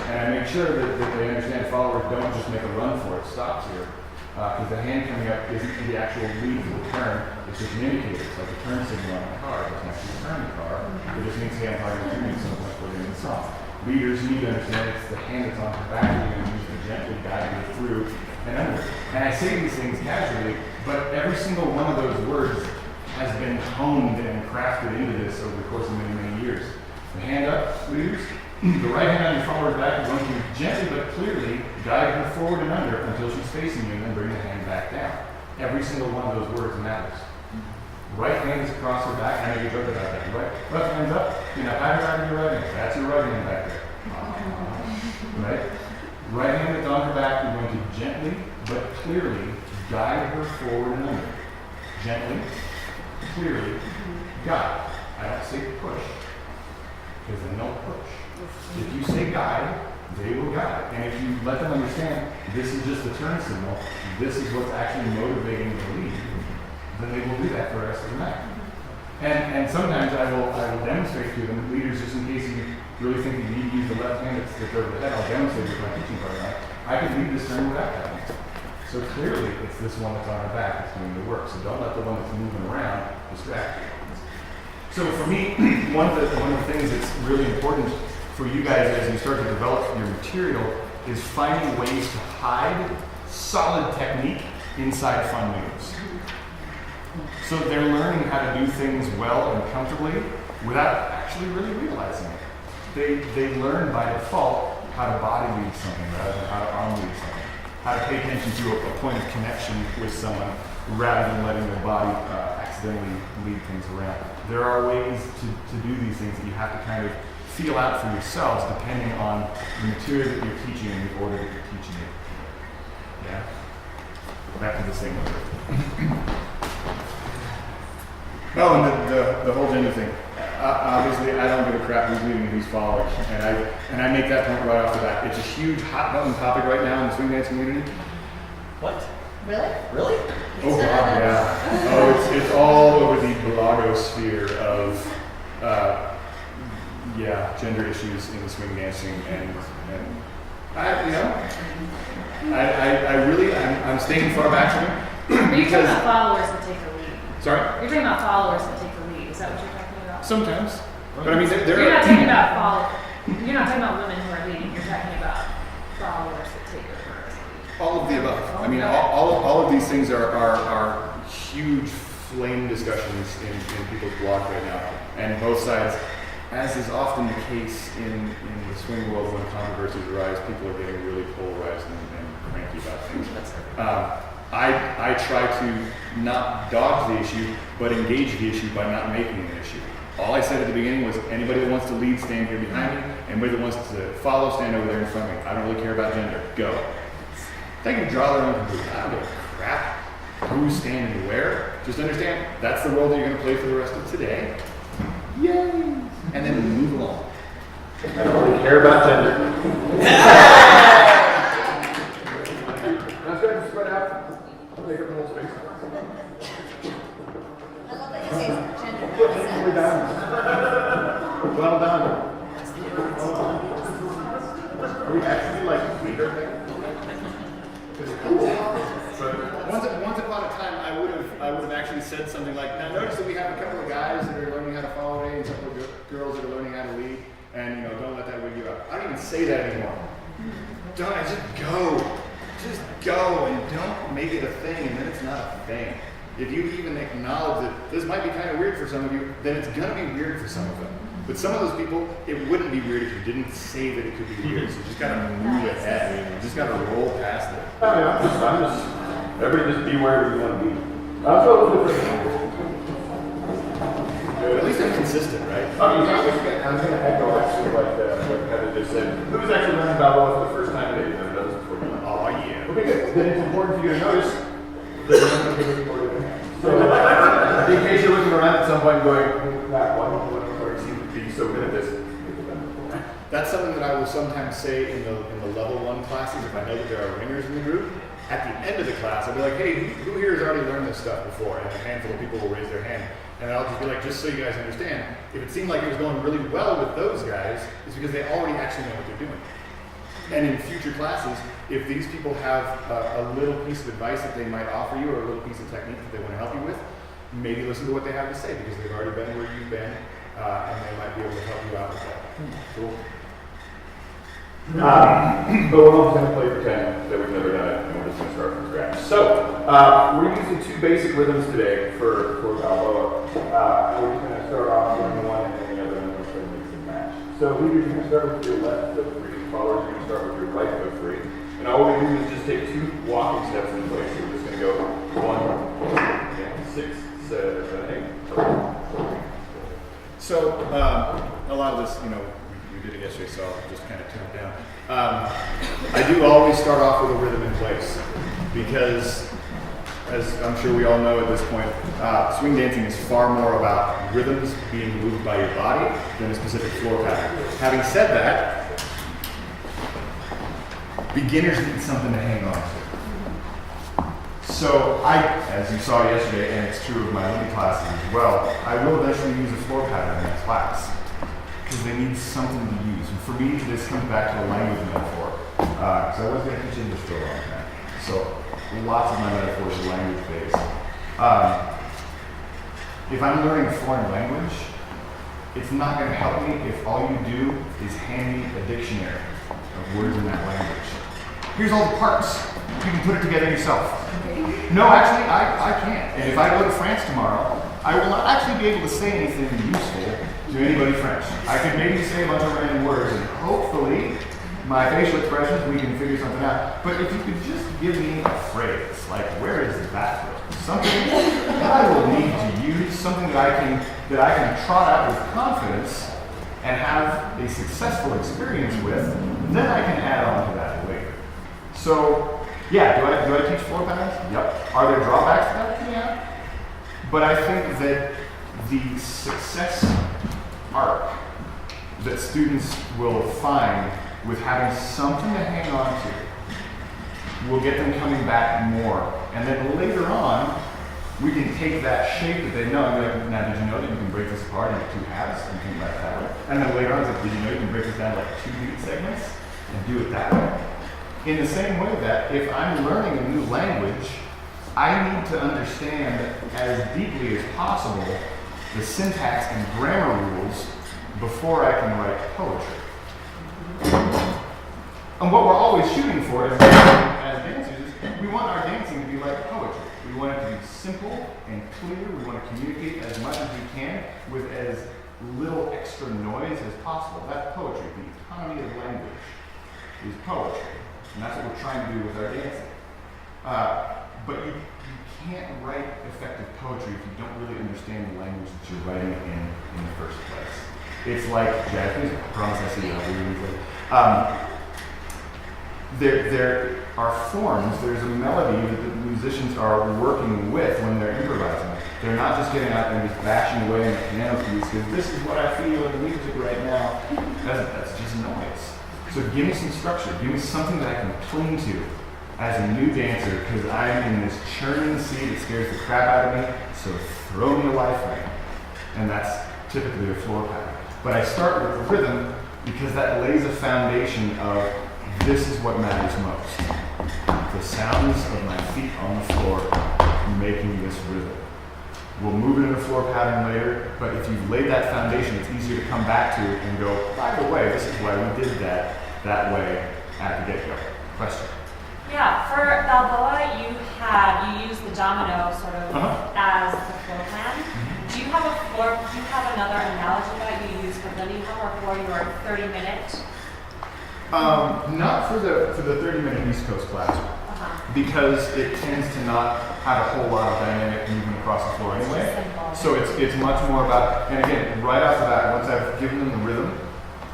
And I make sure that they understand followers don't just make a run for it, stops here. Because the hand coming up isn't the actual lead for the turn, it's just an indicator. It's like a turn signal on a car. It doesn't actually turn the car. It just means hand hard and doing so much for the song. Leaders need to understand it's the hand that's on her back and you're going to use to gently guide her through and under. And I say these things casually, but every single one of those words has been honed and crafted into this over the course of many, many years. The hand up, leaders. The right hand on your follower's back is going to gently but clearly guide her forward and under until she's facing you and then bring the hand back down. Every single one of those words matters. Right hand is across her back. I know you joke about that. Left hand's up. You're not hiding around your right hand. That's your right hand back there. Right? Right hand that's on her back, you're going to gently but clearly guide her forward and under. Gently, clearly, guide. I don't say push, because then they'll push. If you say guide, they will guide. And if you let them understand this is just a turn signal, this is what's actually motivating the lead, then they will do that for the rest of the night. And sometimes I will demonstrate to them, leaders, just in case you really think you need to use the left hand that's over the head, I'll demonstrate with my teaching partner. I can lead this turn without that one. So clearly it's this one that's on her back that's doing the work. So don't let the one that's moving around distract you. So for me, one of the things that's really important for you guys as you start to develop your material is finding ways to hide solid technique inside fun moves. So they're learning how to do things well and comfortably without actually really realizing it. They learn by default how to body lead something rather than how to arm lead something. How to pay attention to a point of connection with someone rather than letting their body accidentally lead things around. There are ways to do these things that you have to kind of feel out for yourselves depending on the material that you're teaching and the order that you're teaching it. Yeah? Back to the same order. Oh, and the whole gender thing. Obviously, I don't give a crap who's leading and who's following. And I make that point right off the bat. It's a huge hot button topic right now in the swing dance community. What? Really? Really? Oh God, yeah. Oh, it's all over the blogosphere of gender issues in swing dancing and I'm staying far back from it. But you're talking about followers that take the lead. Sorry? You're talking about followers that take the lead. Is that what you're talking about? Sometimes. But I mean, You're not talking about You're not talking about women who are leading. You're talking about followers that take the first lead. all of the above. I mean, all of these things are huge flame discussions in people's blog right now. And both sides, as is often the case in the swing world when controversies arise, people are getting really polarized and cranky about things. I try to not dodge the issue, but engage the issue by not making it an issue. All I said at the beginning was, anybody that wants to lead, stand here behind me. Anybody that wants to follow, stand over there in front of me. I don't really care about gender. Go. They can draw their own conclusion. I don't give a crap who's standing where. Just understand, that's the role that you're going to play for the rest of today. Yay! And then move along. I don't really care about gender. Let's go ahead and spread out. Make up the whole space. I love that you say gender. Well done. we actually like leader thing? It's cool. But once upon a time, I would have actually said something like, now notice that we have a couple of guys that are learning how to follow and a couple of girls that are learning how to lead, and don't let that wig you out. I don't even say that anymore. Don't, I just go and don't make it a thing, and then it's not a thing. If you even acknowledge that this might be kind of weird for some of you, then it's gonna be weird for some of them. But some of those people, it wouldn't be weird if you didn't say that it could be weird. So you just gotta move ahead. You just gotta roll past it. I'm just, everybody just be wherever you want to be. I'm so a little different. At least I'm consistent, right? I'm going to echo actually what Heather just said. Who was actually learning Balboa for the first time today? You've never done this before. Oh, yeah. Okay, good. Then it's important for you to notice that you're not going to be recorded. So, in case you're looking around at some point going, that one seems to be so good at this. That's something that I will sometimes say in the level 1 classes if I know that there are ringers in the group. At the end of the class, I'll be like, hey, who here has already learned this stuff before? And a handful of people will raise their hand. And I'll just be like, just so you guys understand, if it seemed like it was going really well with those guys, it's because they already actually know what they're doing. And in future classes, if these people have a little piece of advice that they might offer you or a little piece of technique that they want to help you with, maybe listen to what they have to say because they've already been where you've been and they might be able to help you out with that. Cool. But we're all just going to play pretend that we've never done it, and we're just going to start from scratch. So, we're using 2 basic rhythms today for Balboa. We're just going to start off doing one and then the other, and then we're going to mix and match. So, leaders, you're going to start with your left foot free. Followers, you're going to start with your right foot free. And all we do is just take 2 walking steps in place. So we're just going to go 1, 6, 7, 8. So, a lot of this, we did it yesterday, so I'll just kind of tune it down. I do always start off with a rhythm in place because, as I'm sure we all know at this point, swing dancing is far more about rhythms being moved by your body than a specific floor pattern. Having said that, beginners need something to hang on to. So as you saw yesterday, and it's true of my Lindy classes as well, I will eventually use a floor pattern in that class because they need something to use. And for me, this comes back to a language metaphor because I was going to teach English for a long time. So lots of my metaphors are language based. If I'm learning a foreign language, it's not going to help me if all you do is hand me a dictionary of words in that language. Here's all the parts. You can put it together yourself. No, actually, I can't. And if I go to France tomorrow, I will not actually be able to say anything useful to anybody French. I can maybe say a bunch of random words, and hopefully, my facial expressions, we can figure something out. But if you could just give me a phrase, like, where is the bathroom? Something that I will need to use, something that I can trot out with confidence and have a successful experience with, then I can add on to that later. So, yeah, do I teach floor patterns? Yep. Are there drawbacks to that? Yeah. But I think that the success arc that students will find with having something to hang on to will get them coming back more. And then later on, we can take that shape that they know and be like, now did you know that you can break this apart into 2 halves and think about it that way? And then later on, it's like, did you know you can break this down like 2 beat segments and do it that way? In the same way that if I'm learning a new language, I need to understand as deeply as possible the syntax and grammar rules before I can write poetry. And what we're always shooting for as dancers is we want our dancing to be like poetry. We want it to be simple and clear. We want to communicate as much as we can with as little extra noise as possible. That's poetry. The economy of language is poetry. And that's what we're trying to do with our dancing. But you can't write effective poetry if you don't really understand the language that you're writing it in the first place. It's like jazz music. I promise I see you. There are forms, there's a melody that the musicians are working with when they're improvising. They're not just getting out there and just bashing away on the piano piece because this is what I feel in the music right now. That's just noise. So give me some structure. Give me something that I can cling to as a new dancer because I'm in this churning sea that scares the crap out of me. So throw me a lifeline. And that's typically a floor pattern. But I start with the rhythm because that lays a foundation of this is what matters most. The sounds of my feet on the floor making this rhythm. We'll move it in a floor pattern later, but if you've laid that foundation, it's easier to come back to and go, by the way, this is why we did that way at the get-go. Question? Yeah, for Balboa, you use the domino sort of as the floor plan. Do you have another analogy that you use for Lindy Hop or for your 30-minute? Not for the 30-minute East Coast class, because it tends to not have a whole lot of dynamic movement across the floor anyway. So it's much more about, and again, right off the bat, once I've given them the rhythm,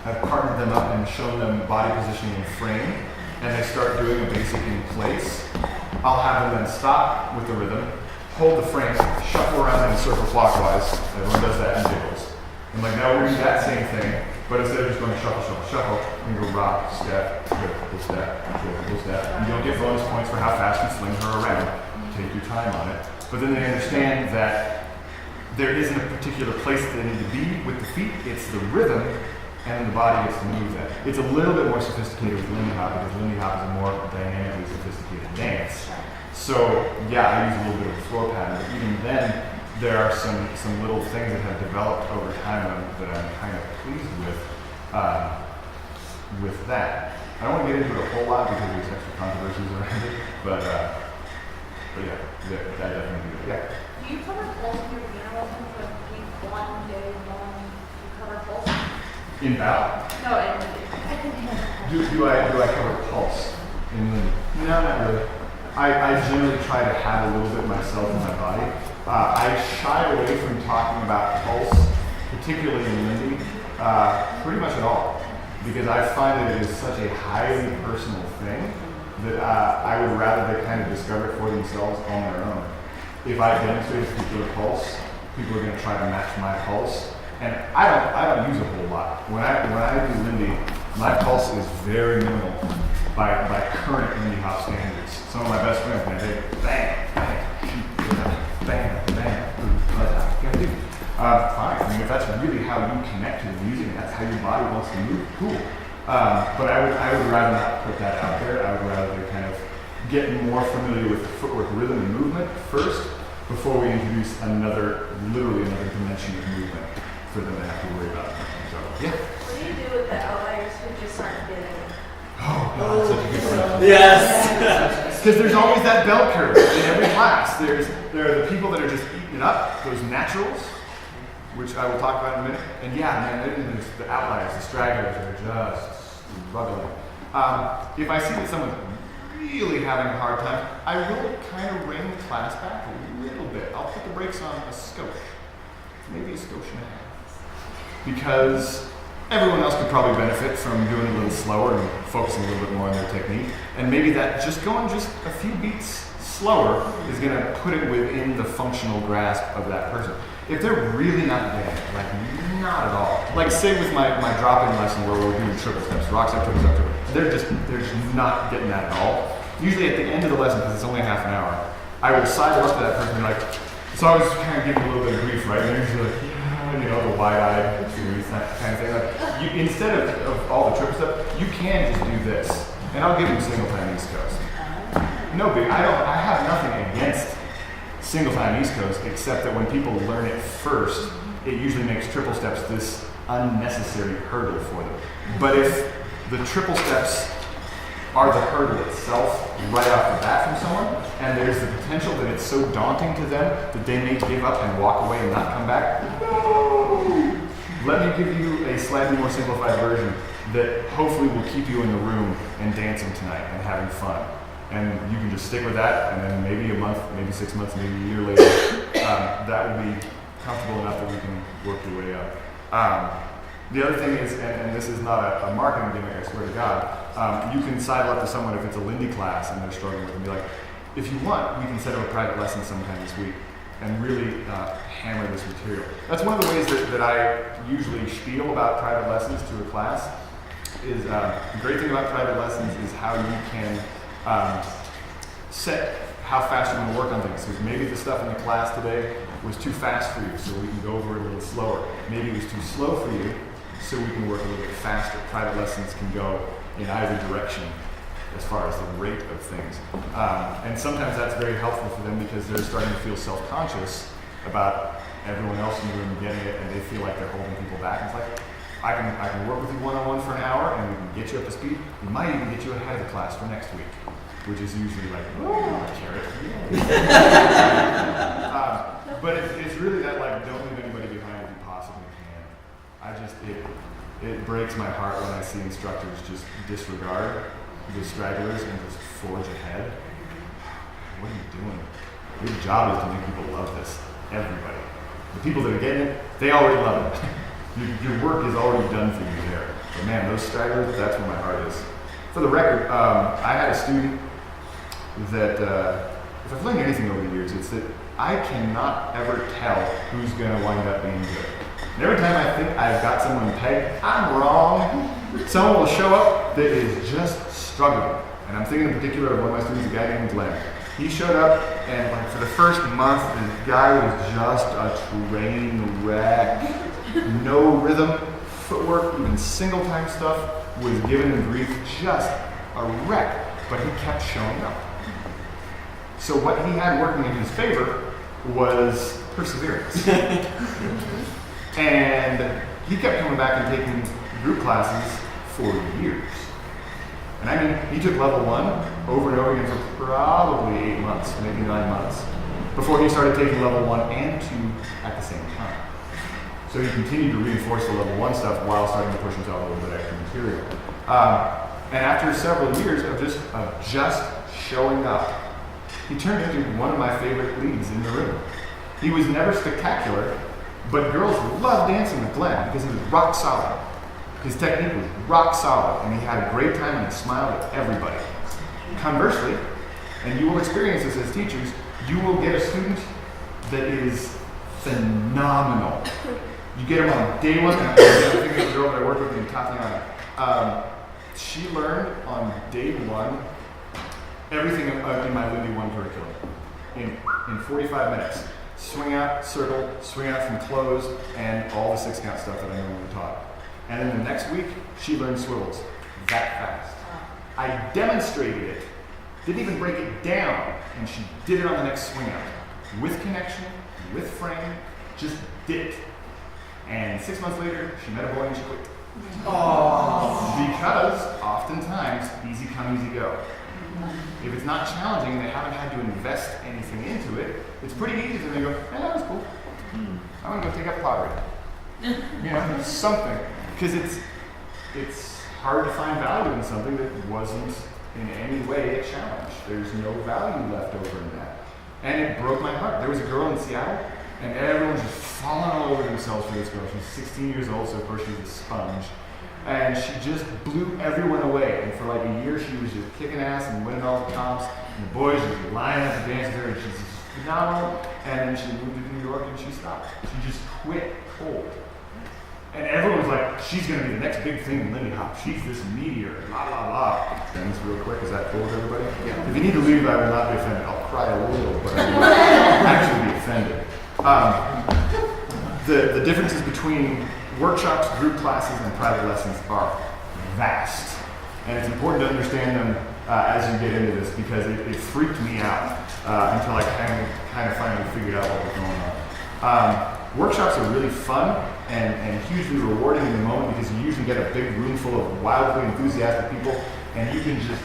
I've partnered them up and shown them body positioning and frame, and they start doing a basic in place, I'll have them then stop with the rhythm, hold the frame, shuffle around in a circle clockwise. Everyone does that in jiggles. And like, now we're going to do that same thing, but instead of just going shuffle, we go rock, step, triple step, triple step. You don't get bonus points for how fast you fling her around. Take your time on it. But then they understand that there isn't a particular place that they need to be with the feet. It's the rhythm, and then the body gets to move that. It's a little bit more sophisticated with Lindy Hop, because Lindy Hop is a more dynamically sophisticated dance. So yeah, I use a little bit of a floor pattern, but even then, there are some little things that have developed over time that I'm kind of pleased with that. I don't want to get into it a whole lot because there's extra controversies around it, but yeah, that definitely do it. Yeah. Do you cover pulse in your piano lessons with week 1, day 1? You cover pulse? In bow? No, Do I cover pulse in the? No, not really. I generally try to have a little bit myself in my body. I shy away from talking about pulse, particularly in Lindy, pretty much at all, because I find that it is such a highly personal thing that I would rather they kind of discover it for themselves on their own. If I demonstrate a particular pulse, people are going to try to match my pulse, and I don't use a whole lot. When I do Lindy, my pulse is very minimal by current Lindy Hop standards. Some of my best friends, man, they bang, bang, bang, bang. Fine. I mean, if that's really how you connect to the music, and that's how your body wants to move, cool. But I would rather not put that out there. I would rather they kind of get more familiar with footwork, rhythm, and movement first, before we introduce literally another dimension of movement for them to have to worry about. So, yeah. What do you do with the outliers who just aren't getting it? Oh, God, such a good question. Yes! Because there's always that bell curve in every class. There are the people that are just eating it up, those naturals, which I will talk about in a minute. And yeah, man, there's the outliers, the stragglers that are just struggling. If I see that someone's really having a hard time, I will kind of rein the class back a little bit. I'll put the brakes on a skosh, maybe a skosh and a half. Because everyone else could probably benefit from doing a little slower and focusing a little bit more on their technique. And maybe that just going just a few beats slower is going to put it within the functional grasp of that person. If they're really not getting it, like not at all, like say with my drop-in lesson where we're doing triple steps, rock step, triple step, they're just not getting that at all. Usually at the end of the lesson, because it's only half an hour, I would sidle up to that person and be like, so I was kind of giving a little bit of grief, right? And they're usually like, yeah, the wide-eyed, that kind of thing. Like, instead of all the triple step, you can just do this, and I'll give them single time East Coast. No big. I have nothing against single time East Coast, except that when people learn it first, it usually makes triple steps this unnecessary hurdle for them. But if the triple steps are the hurdle itself right off the bat from someone, and there's the potential that it's so daunting to them that they may give up and walk away and not come back, no! Let me give you a slightly more simplified version that hopefully will keep you in the room and dancing tonight and having fun. And you can just stick with that, and then maybe a month, maybe 6 months, maybe a year later, that will be comfortable enough that we can work your way up. The other thing is, and this is not a marketing gimmick, I swear to God, you can sidle up to someone if it's a Lindy class and they're struggling with it and be like, if you want, we can set up a private lesson sometime this week and really hammer this material. That's one of the ways that I usually spiel about private lessons to a class. Is the great thing about private lessons is how you can set how fast you want to work on things. Because maybe the stuff in the class today was too fast for you, so we can go over it a little slower. Maybe it was too slow for you, so we can work a little bit faster. Private lessons can go in either direction as far as the rate of things. And sometimes that's very helpful for them because they're starting to feel self-conscious about everyone else in the room getting it, and they feel like they're holding people back. It's like, I can work with you one-on-one for an hour, and we can get you up to speed. We might even get you ahead of the class for next week, which is usually like, oh, carrot. But it's really that, like, don't leave anybody behind if you possibly can. It breaks my heart when I see instructors just disregard the stragglers and just forge ahead. What are you doing? Your job is to make people love this. Everybody. The people that are getting it, they already love it. Your work is already done for you there. But man, those stragglers, that's where my heart is. For the record, I had a student that, if I've learned anything over the years, it's that I cannot ever tell who's going to wind up being good. And every time I think I've got someone pegged, I'm wrong. Someone will show up that is just struggling. And I'm thinking in particular of one of my students, a guy named Glenn. He showed up, and like for the first month, this guy was just a train wreck. No rhythm, footwork, even single-time stuff was given in grief, just a wreck. But he kept showing up. So what he had working in his favor was perseverance. And he kept coming back and taking group classes for years. And I mean, he took level 1 over and over again for probably 8 months, maybe 9 months, before he started taking level 1 and 2 at the same time. So he continued to reinforce the level 1 stuff while starting to push himself a little bit extra material. And after several years of just showing up, he turned into one of my favorite leads in the room. He was never spectacular, but girls loved dancing with Glenn because he was rock solid. His technique was rock solid, and he had a great time and he smiled at everybody. Conversely, and you will experience this as teachers, you will get a student that is phenomenal. You get them on day 1, and I'm thinking of the girl that I worked with named Tatiana. She learned on day 1 everything in my Lindy 1 curriculum in 45 minutes. Swing out, circle, swing out from closed, and all the 6-count stuff that I normally taught. And then the next week, she learned swivels that fast. I demonstrated it, didn't even break it down, and she did it on the next swing out. With connection, with frame, just did it. And 6 months later, she met a boy and she quit. Oh. Because oftentimes, easy come, easy go. If it's not challenging and they haven't had to invest anything into it, it's pretty easy for them to go, hey, that was cool. I'm going to go take up pottery. You know, something. Because it's hard to find value in something that wasn't in any way a challenge. There's no value left over in that. And it broke my heart. There was a girl in Seattle, and everyone was just falling all over themselves for this girl. She's 16 years old, so of course she's a sponge. And she just blew everyone away. And for like a year, she was just kicking ass and winning all the comps. And the boys just lining up to dance with her, and she's just phenomenal. And then she moved to New York and she stopped. She just quit cold. And everyone was like, she's going to be the next big thing in Lindy Hop. She's this meteor, blah, blah, blah. Friends, real quick, is that cool with everybody? Yeah. If you need to leave, I will not be offended. I'll cry a little, but I will actually be offended. The differences between workshops, group classes, and private lessons are vast. And it's important to understand them as you get into this because it freaked me out until I kind of finally figured out what was going on. Workshops are really fun and hugely rewarding in the moment because you usually get a big room full of wildly enthusiastic people and you can just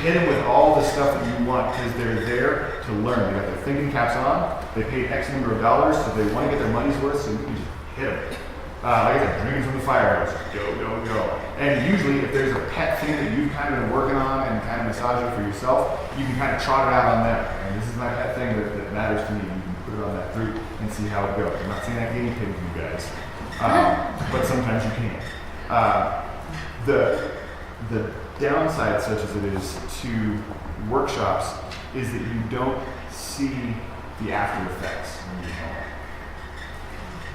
hit them with all the stuff that you want because they're there to learn. They got their thinking caps on, they paid X number of dollars, so they want to get their money's worth, so you can just hit them. Like I said, drinking from the fire hose, go, go, go. And usually if there's a pet thing that you've kind of been working on and kind of massaging for yourself, you can kind of trot it out on them. And this is my pet thing that matters to me. You can put it on that group and see how it goes. I'm not saying I guinea pig you guys, but sometimes you can. The downside, such as it is to workshops, is that you don't see the after effects when you home.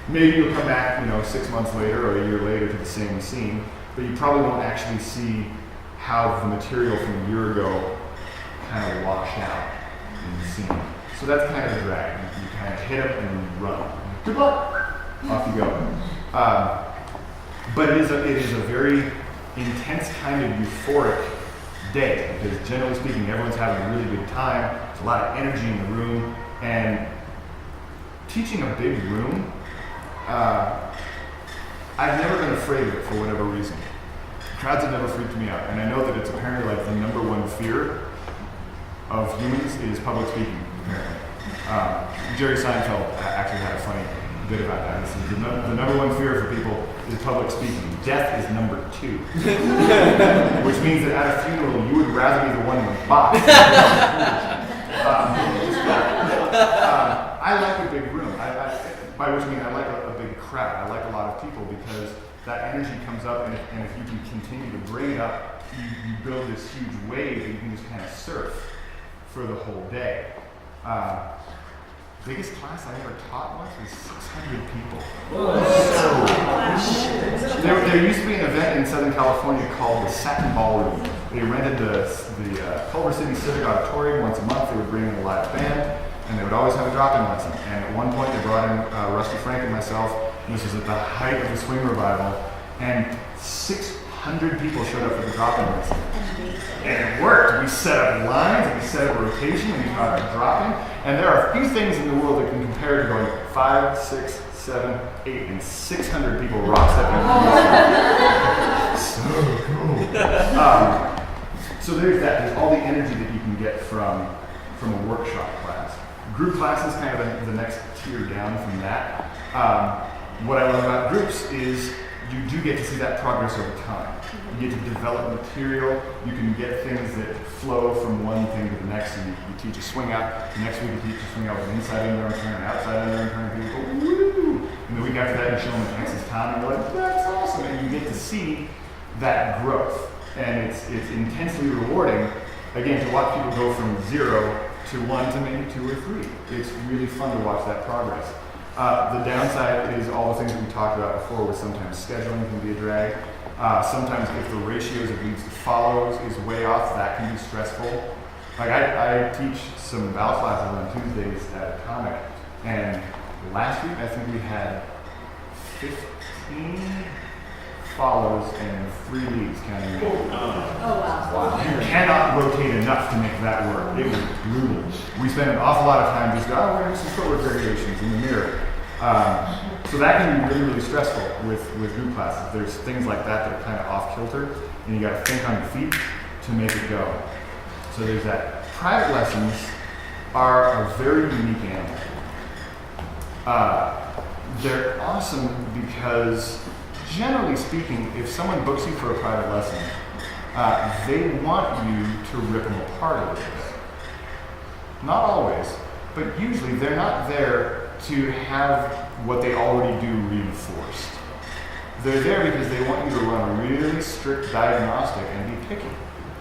Maybe you'll come back, 6 months later or a year later to the same scene, but you probably won't actually see how the material from a year ago kind of washed out in the scene. So that's kind of a drag. You kind of hit them and you run. Good luck. Off you go. But it is a very intense kind of euphoric day, because generally speaking, everyone's having a really good time. There's a lot of energy in the room, and teaching a big room, I've never been afraid of it for whatever reason. Crowds have never freaked me out, and I know that it's apparently like the number one fear of humans is public speaking, apparently. Jerry Seinfeld actually had a funny bit about that. This is the number one fear for people is public speaking. Death is number 2. Which means that at a funeral, you would rather be the one in the box. I like a big room, by which I mean I like a big crowd. I like a lot of people because that energy comes up, and if you can continue to bring it up, you build this huge wave that you can just kind of surf for the whole day. Biggest class I ever taught once was 600 people. So, there used to be an event in Southern California called the Satin Ballroom. They rented the Culver City Civic Auditorium once a month. They would bring in a live band, and they would always have a drop-in lesson. And at one point, they brought in Rusty Frank and myself. And this was at the height of the swing revival, and 600 people showed up for the drop-in lesson. And it worked. We set up lines, and we set up a rotation, and we got a drop-in. And there are a few things in the world that can compare to going 5, 6, 7, 8, and 600 people rock stepping. So cool. So there's that. There's all the energy that you can get from a workshop class. Group classes kind of the next tier down from that. What I love about groups is you do get to see that progress over time. You get to develop material. You can get things that flow from one thing to the next. And you teach a swing out. The next week you teach a swing out with an inside underarm turn, an outside underarm turn, and people go, woo! And the week after that you show them a Texas Tom, and you're like, that's awesome. And you get to see that growth. And it's intensely rewarding, again, to watch people go from 0 to 1 to maybe 2 or 3. It's really fun to watch that progress. The downside is all the things that we talked about before, where sometimes scheduling can be a drag. Sometimes if the ratios of leads to follows is way off, that can be stressful. Like I teach some val classes on Tuesdays at Atomic, and last week I think we had 15 follows and 3 leads counting. Wow. You cannot rotate enough to make that work. It was brutal. We spent an awful lot of time just we're going to do some footwork variations in the mirror. So that can be really, really stressful with group classes. There's things like that are kind of off kilter, and you got to think on your feet to make it go. So there's that. Private lessons are a very unique animal. They're awesome because, generally speaking, if someone books you for a private lesson, they want you to rip them apart a little bit. Not always, but usually they're not there to have what they already do reinforced. They're there because they want you to run a really strict diagnostic and be picky.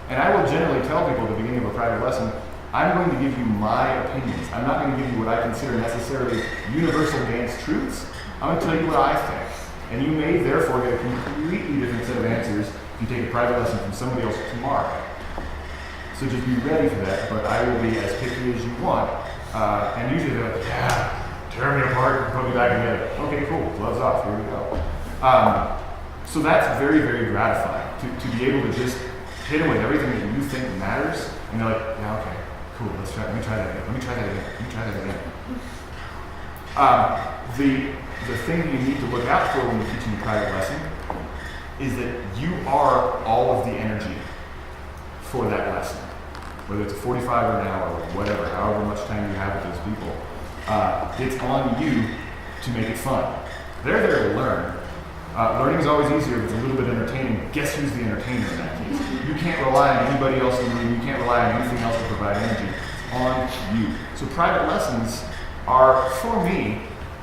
And I will generally tell people at the beginning of a private lesson, I'm going to give you my opinions. I'm not going to give you what I consider necessarily universal dance truths. I'm going to tell you what I think. And you may therefore get a completely different set of answers if you take a private lesson from somebody else tomorrow. So just be ready for that, but I will be as picky as you want. And usually they're like, yeah, tear me apart and put me back together. Okay, cool, gloves off, here we go. So that's very, very gratifying to be able to just hit them with everything that you think matters, and they're like, yeah, okay, cool, let me try that again, let me try that again. The thing you need to look out for when you're teaching a private lesson is that you are all of the energy for that lesson. Whether it's a 45 or an hour or whatever, however much time you have with those people, it's on you to make it fun. They're there to learn. Learning is always easier if it's a little bit entertaining. Guess who's the entertainer in that case? You can't rely on anybody else in the room. You can't rely on anything else to provide energy. It's on you. So private lessons are, for me,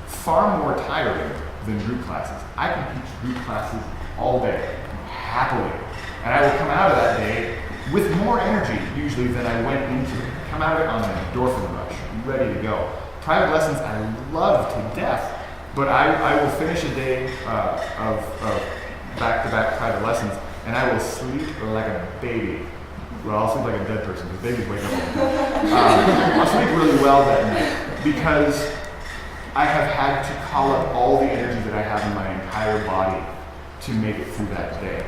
far more tiring than group classes. I can teach group classes all day, happily. And I will come out of that day with more energy, usually, than I went into it. Come out of it on an endorphin rush, ready to go. Private lessons I love to death, but I will finish a day of back-to-back private lessons, and I will sleep like a baby. Well, I'll sleep like a dead person, because babies wake up all the time. I'll sleep really well that night, because I have had to call up all the energy that I have in my entire body to make it through that day.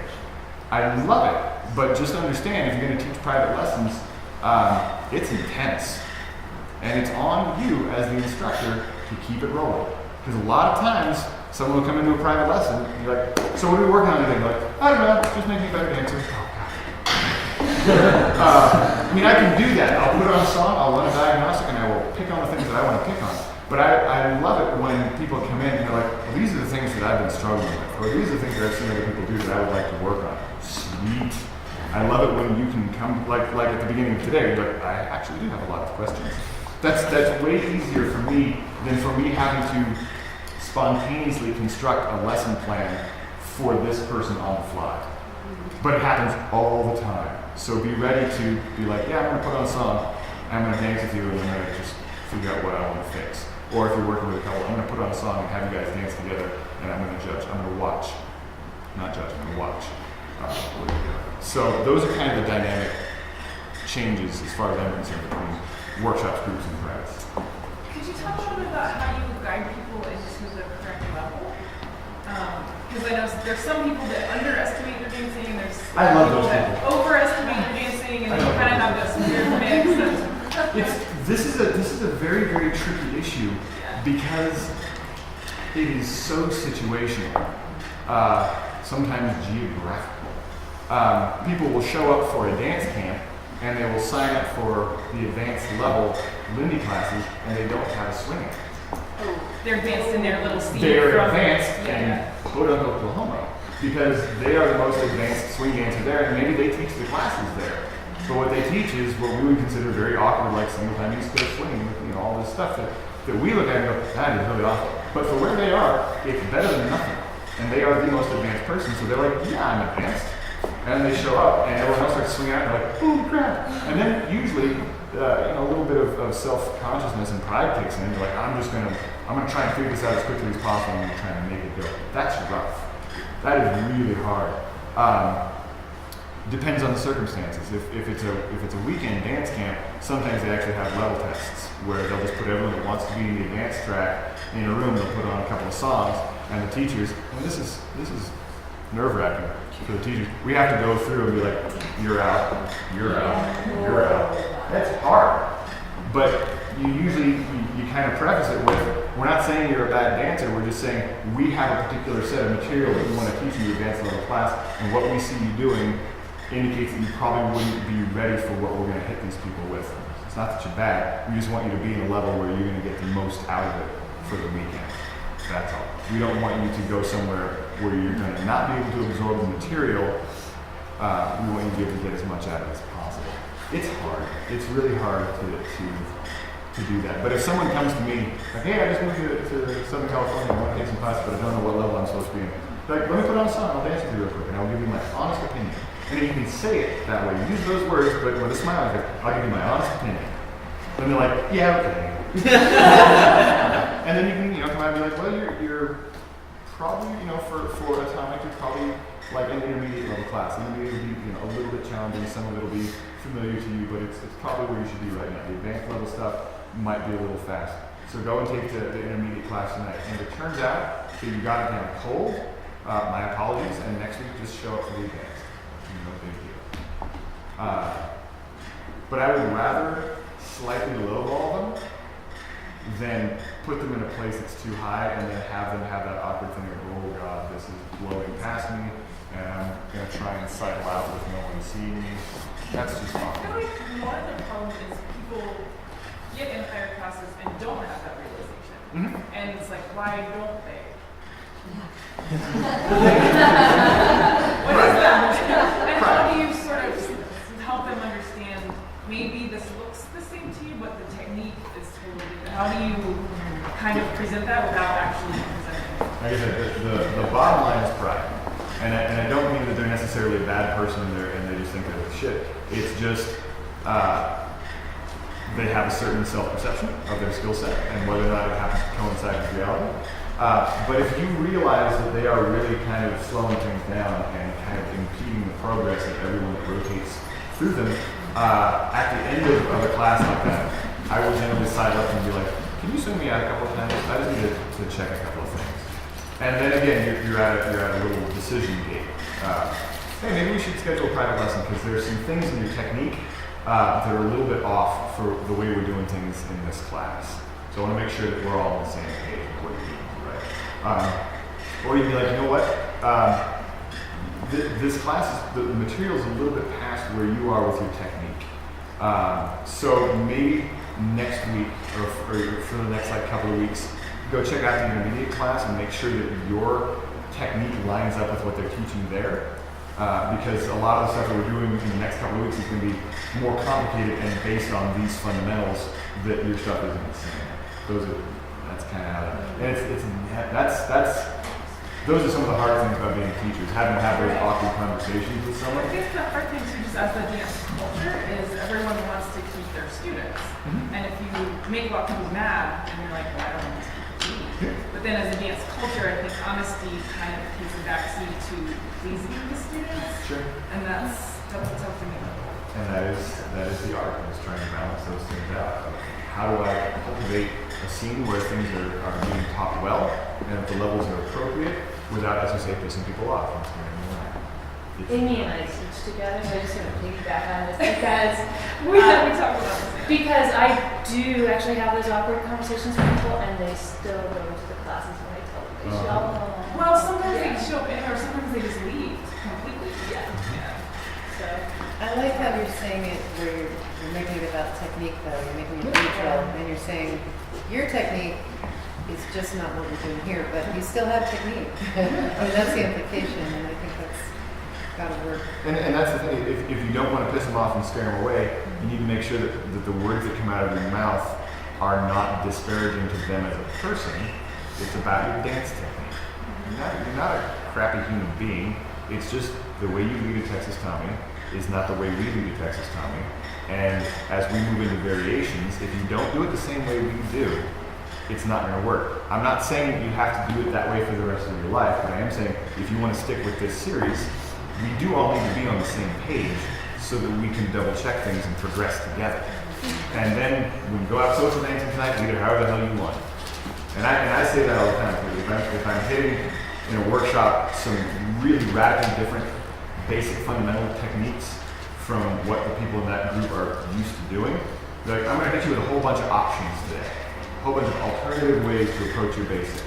I love it, but just understand if you're going to teach private lessons, it's intense. And it's on you as the instructor to keep it rolling. Because a lot of times, someone will come into a private lesson, and you're like, so what are we working on today? They're like, I don't know, just making a better dancer. I mean, I can do that. I'll put on a song, I'll run a diagnostic, and I will pick on the things that I want to pick on. But I love it when people come in and they're like, well, these are the things that I've been struggling with, or these are the things that I've seen other people do that I would like to work on. Sweet. I love it when you can come, like at the beginning of today, you're like, I actually do have a lot of questions. That's way easier for me than for me having to spontaneously construct a lesson plan for this person on the fly. But it happens all the time. So be ready to be like, yeah, I'm going to put on a song, I'm going to dance with you, and I'm going to just figure out what I want to fix. Or if you're working with a couple, I'm going to put on a song and have you guys dance together, and I'm going to judge. I'm going to watch. Not judge, I'm going to watch. So those are kind of the dynamic changes as far as I'm concerned between workshops, groups, and privates. Could you talk a little bit about how you guide people into the correct level? Because I know there's some people that underestimate your dancing, and there's I love people those that people. overestimate your dancing, and then you kind of have this weird mix. This is a very, very tricky issue because it is so situational, sometimes geographical. People will show up for a dance camp and they will sign up for the advanced level Lindy classes and they don't have a swing. They're advanced in their little Steve. They're advanced in Podunk, Oklahoma, because they are the most advanced swing dancer there, and maybe they teach the classes there. But what they teach is what we would consider very awkward, like single-time East Coast swing, with all this stuff that we look at and go, that is really awful. But for where they are, it's better than nothing. And they are the most advanced person, so they're like, yeah, I'm advanced. And they show up, and everyone else starts swinging out, and they're like, oh crap. And then usually, a little bit of self-consciousness and pride kicks in. You're like, I'm gonna try and figure this out as quickly as possible, and I'm trying to make it go. That's rough. That is really hard. Depends on the circumstances. If it's a weekend dance camp, sometimes they actually have level tests where they'll just put everyone that wants to be in the advanced track in a room. They'll put on a couple of songs, and the teachers. And this is nerve-wracking for the teachers. We have to go through and be like, you're out, you're out, you're out. That's hard. But you usually you kind of preface it with, we're not saying you're a bad dancer, we're just saying we have a particular set of material that we want to teach in the advanced level class, and what we see you doing indicates that you probably wouldn't be ready for what we're going to hit these people with. It's not that you're bad, we just want you to be in a level where you're going to get the most out of it for the weekend. That's all. We don't want you to go somewhere where you're going to not be able to absorb the material. We want you to be able to get as much out of it as possible. It's hard. It's really hard to do that. But if someone comes to me, like, hey, I just moved to Southern California, I want to take some classes, but I don't know what level I'm supposed to be in. Like, let me put on a song, I'll dance with you real quick, and I'll give you my honest opinion. And if you can say it that way, use those words, but with a smile, like, I'll give you my honest opinion. Then they're like, yeah, okay. And then you can, come out and be like, well, you're probably, for atomic, you're probably like an intermediate level class. Intermediate will be, a little bit challenging. Some of it will be familiar to you, but it's probably where you should be right now. The advanced level stuff might be a little fast. So go and take the intermediate class tonight. And if it turns out that you got it down cold, my apologies, and next week just show up for the advanced. No big deal. But I would rather slightly lowball them than put them in a place that's too high and then have them have that awkward thing of, oh God, this is blowing past me, and I'm going to try and cycle out with no one seeing me. That's just I feel awkward. like one of the problems is people get in higher classes and don't have that realization. Mm-hmm. And it's like, why don't they? What is that? And how do you sort of help them understand, maybe this looks the same to you, but the technique is totally different? How do you kind of present that without actually presenting it? Like I said, the bottom line is pride. And I don't mean that they're necessarily a bad person and they just think they're shit. It's just they have a certain self-perception of their skill set and whether or not it happens to coincide with reality. But if you realize that they are really kind of slowing things down and kind of impeding the progress of everyone that rotates through them, at the end of a class like that, I will generally side up and be like, can you swing me out a couple of times? I just need to check a couple of things. And then again, you're at a little decision gate. hey, maybe we should schedule a private lesson because there's some things in your technique that are a little bit off for the way we're doing things in this class. So I want to make sure that we're all on the same page with what you're doing, right? Or you'd be like, you know what? This class is, the material is a little bit past where you are with your technique. So maybe next week or for the next like couple of weeks, go check out the intermediate class and make sure that your technique lines up with what they're teaching there. Because a lot of the stuff that we're doing in the next couple of weeks is going to be more complicated and based on these fundamentals that your stuff isn't the same. That's kind of how that, and those are some of the hard things about being teachers, having to have those awkward conversations with someone. I guess the hard thing too, just as the dance culture, is everyone wants to keep their students. And if you make a lot of people mad, and you're like, well, I don't want to keep you. But then as a dance culture, I think honesty kind of takes a backseat to pleasing the students. Sure. And that's a tough thing to do. And that is the art, is trying to balance those things out. How do I cultivate a scene where things are being taught well, and if the levels are appropriate, without, as you say, pissing people off? Amy and I teach together, so I just want to piggyback on this because we talk about this. Because I do actually have those awkward conversations with people, and they still go to the classes when I tell them they should. Well, sometimes they show up, or sometimes they just leave completely. Yeah. So I like how you're saying it where you're making it about technique though. You're making it neutral, and you're saying your technique is just not what we're doing here, but you still have technique. I mean, that's the implication, and I think that's got to work. And that's the thing. If you don't want to piss them off and scare them away, you need to make sure that the words that come out of your mouth are not disparaging to them as a person. It's about your dance technique. You're not a crappy human being. It's just the way you lead a Texas Tommy is not the way we lead a Texas Tommy. And as we move into variations, if you don't do it the same way we do, it's not going to work. I'm not saying that you have to do it that way for the rest of your life, but I am saying if you want to stick with this series, we do all need to be on the same page so that we can double check things and progress together. And then when you go out social dancing tonight, do it however the hell you want. And I say that all the time. If I'm hitting in a workshop some really radically different basic fundamental techniques from what the people in that group are used to doing, like, I'm going to hit you with a whole bunch of options today, a whole bunch of alternative ways to approach your basic.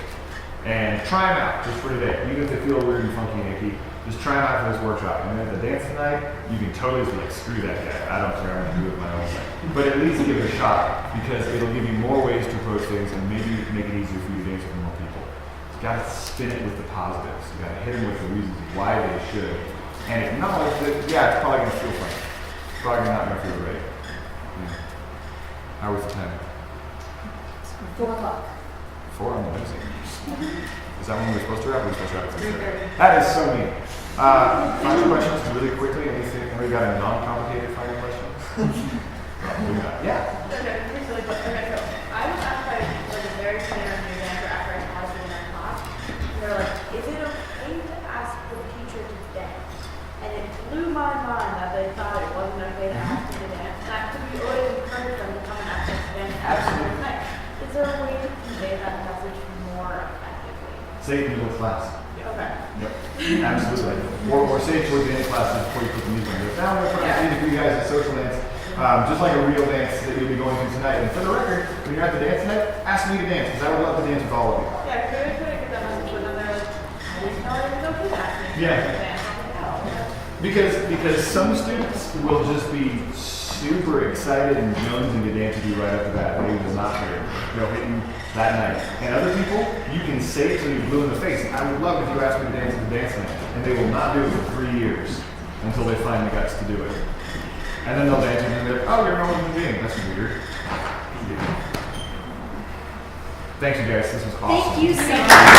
And try them out just for today. Even if they feel weird and funky and icky, just try them out for this workshop. And then at the dance tonight, you can totally just be like, screw that guy. I don't care, I'm going to do it my own way. But at least give it a shot, because it'll give you more ways to approach things and maybe make it easier for you to dance with more people. You got to spin it with the positives. You got to hit them with the reasons why they should. And acknowledge that, yeah, it's probably going to feel funny. It's probably not going to feel great. Yeah. How was the time? 4 o'clock. 4 on the Wednesday. Is that when we're supposed to wrap? We're supposed to wrap at 3:30. That is so neat. Final questions, really quickly. Anything? We got a non-complicated final question? Yeah. Okay, so I was asked by like a very senior new manager after I paused in that class. They were like, "Is it okay to ask the teacher to dance?" And it blew my mind that they thought it wasn't okay to ask them to dance. That could be always encourage them to come and ask us to dance. Absolutely. Is there a way to convey that message more effectively? Say it in middle class. Okay. Yep. Absolutely. Or say it towards the end of class before you put the music on. Now I'm going to put on music for you guys at social dance. Just like a real dance that you'll be going to tonight. And for the record, when you're at the dance tonight, ask me to dance, because I would love to dance with all of you. Yeah, could I get that message? But then they're like, I didn't know it was okay to ask me. Yeah. Because some students will just be super excited and jonesing to dance with you right off the bat. They will not care. They'll hit you that night. And other people, you can say it till you're blue in the face. I would love if you asked me to dance at the dance night. And they will not do it for 3 years until they find the guts to do it. And then they'll dance and they're like, oh, you're an old human being. That's weird. Yeah. Thanks, you guys. This was awesome. Thank you so much.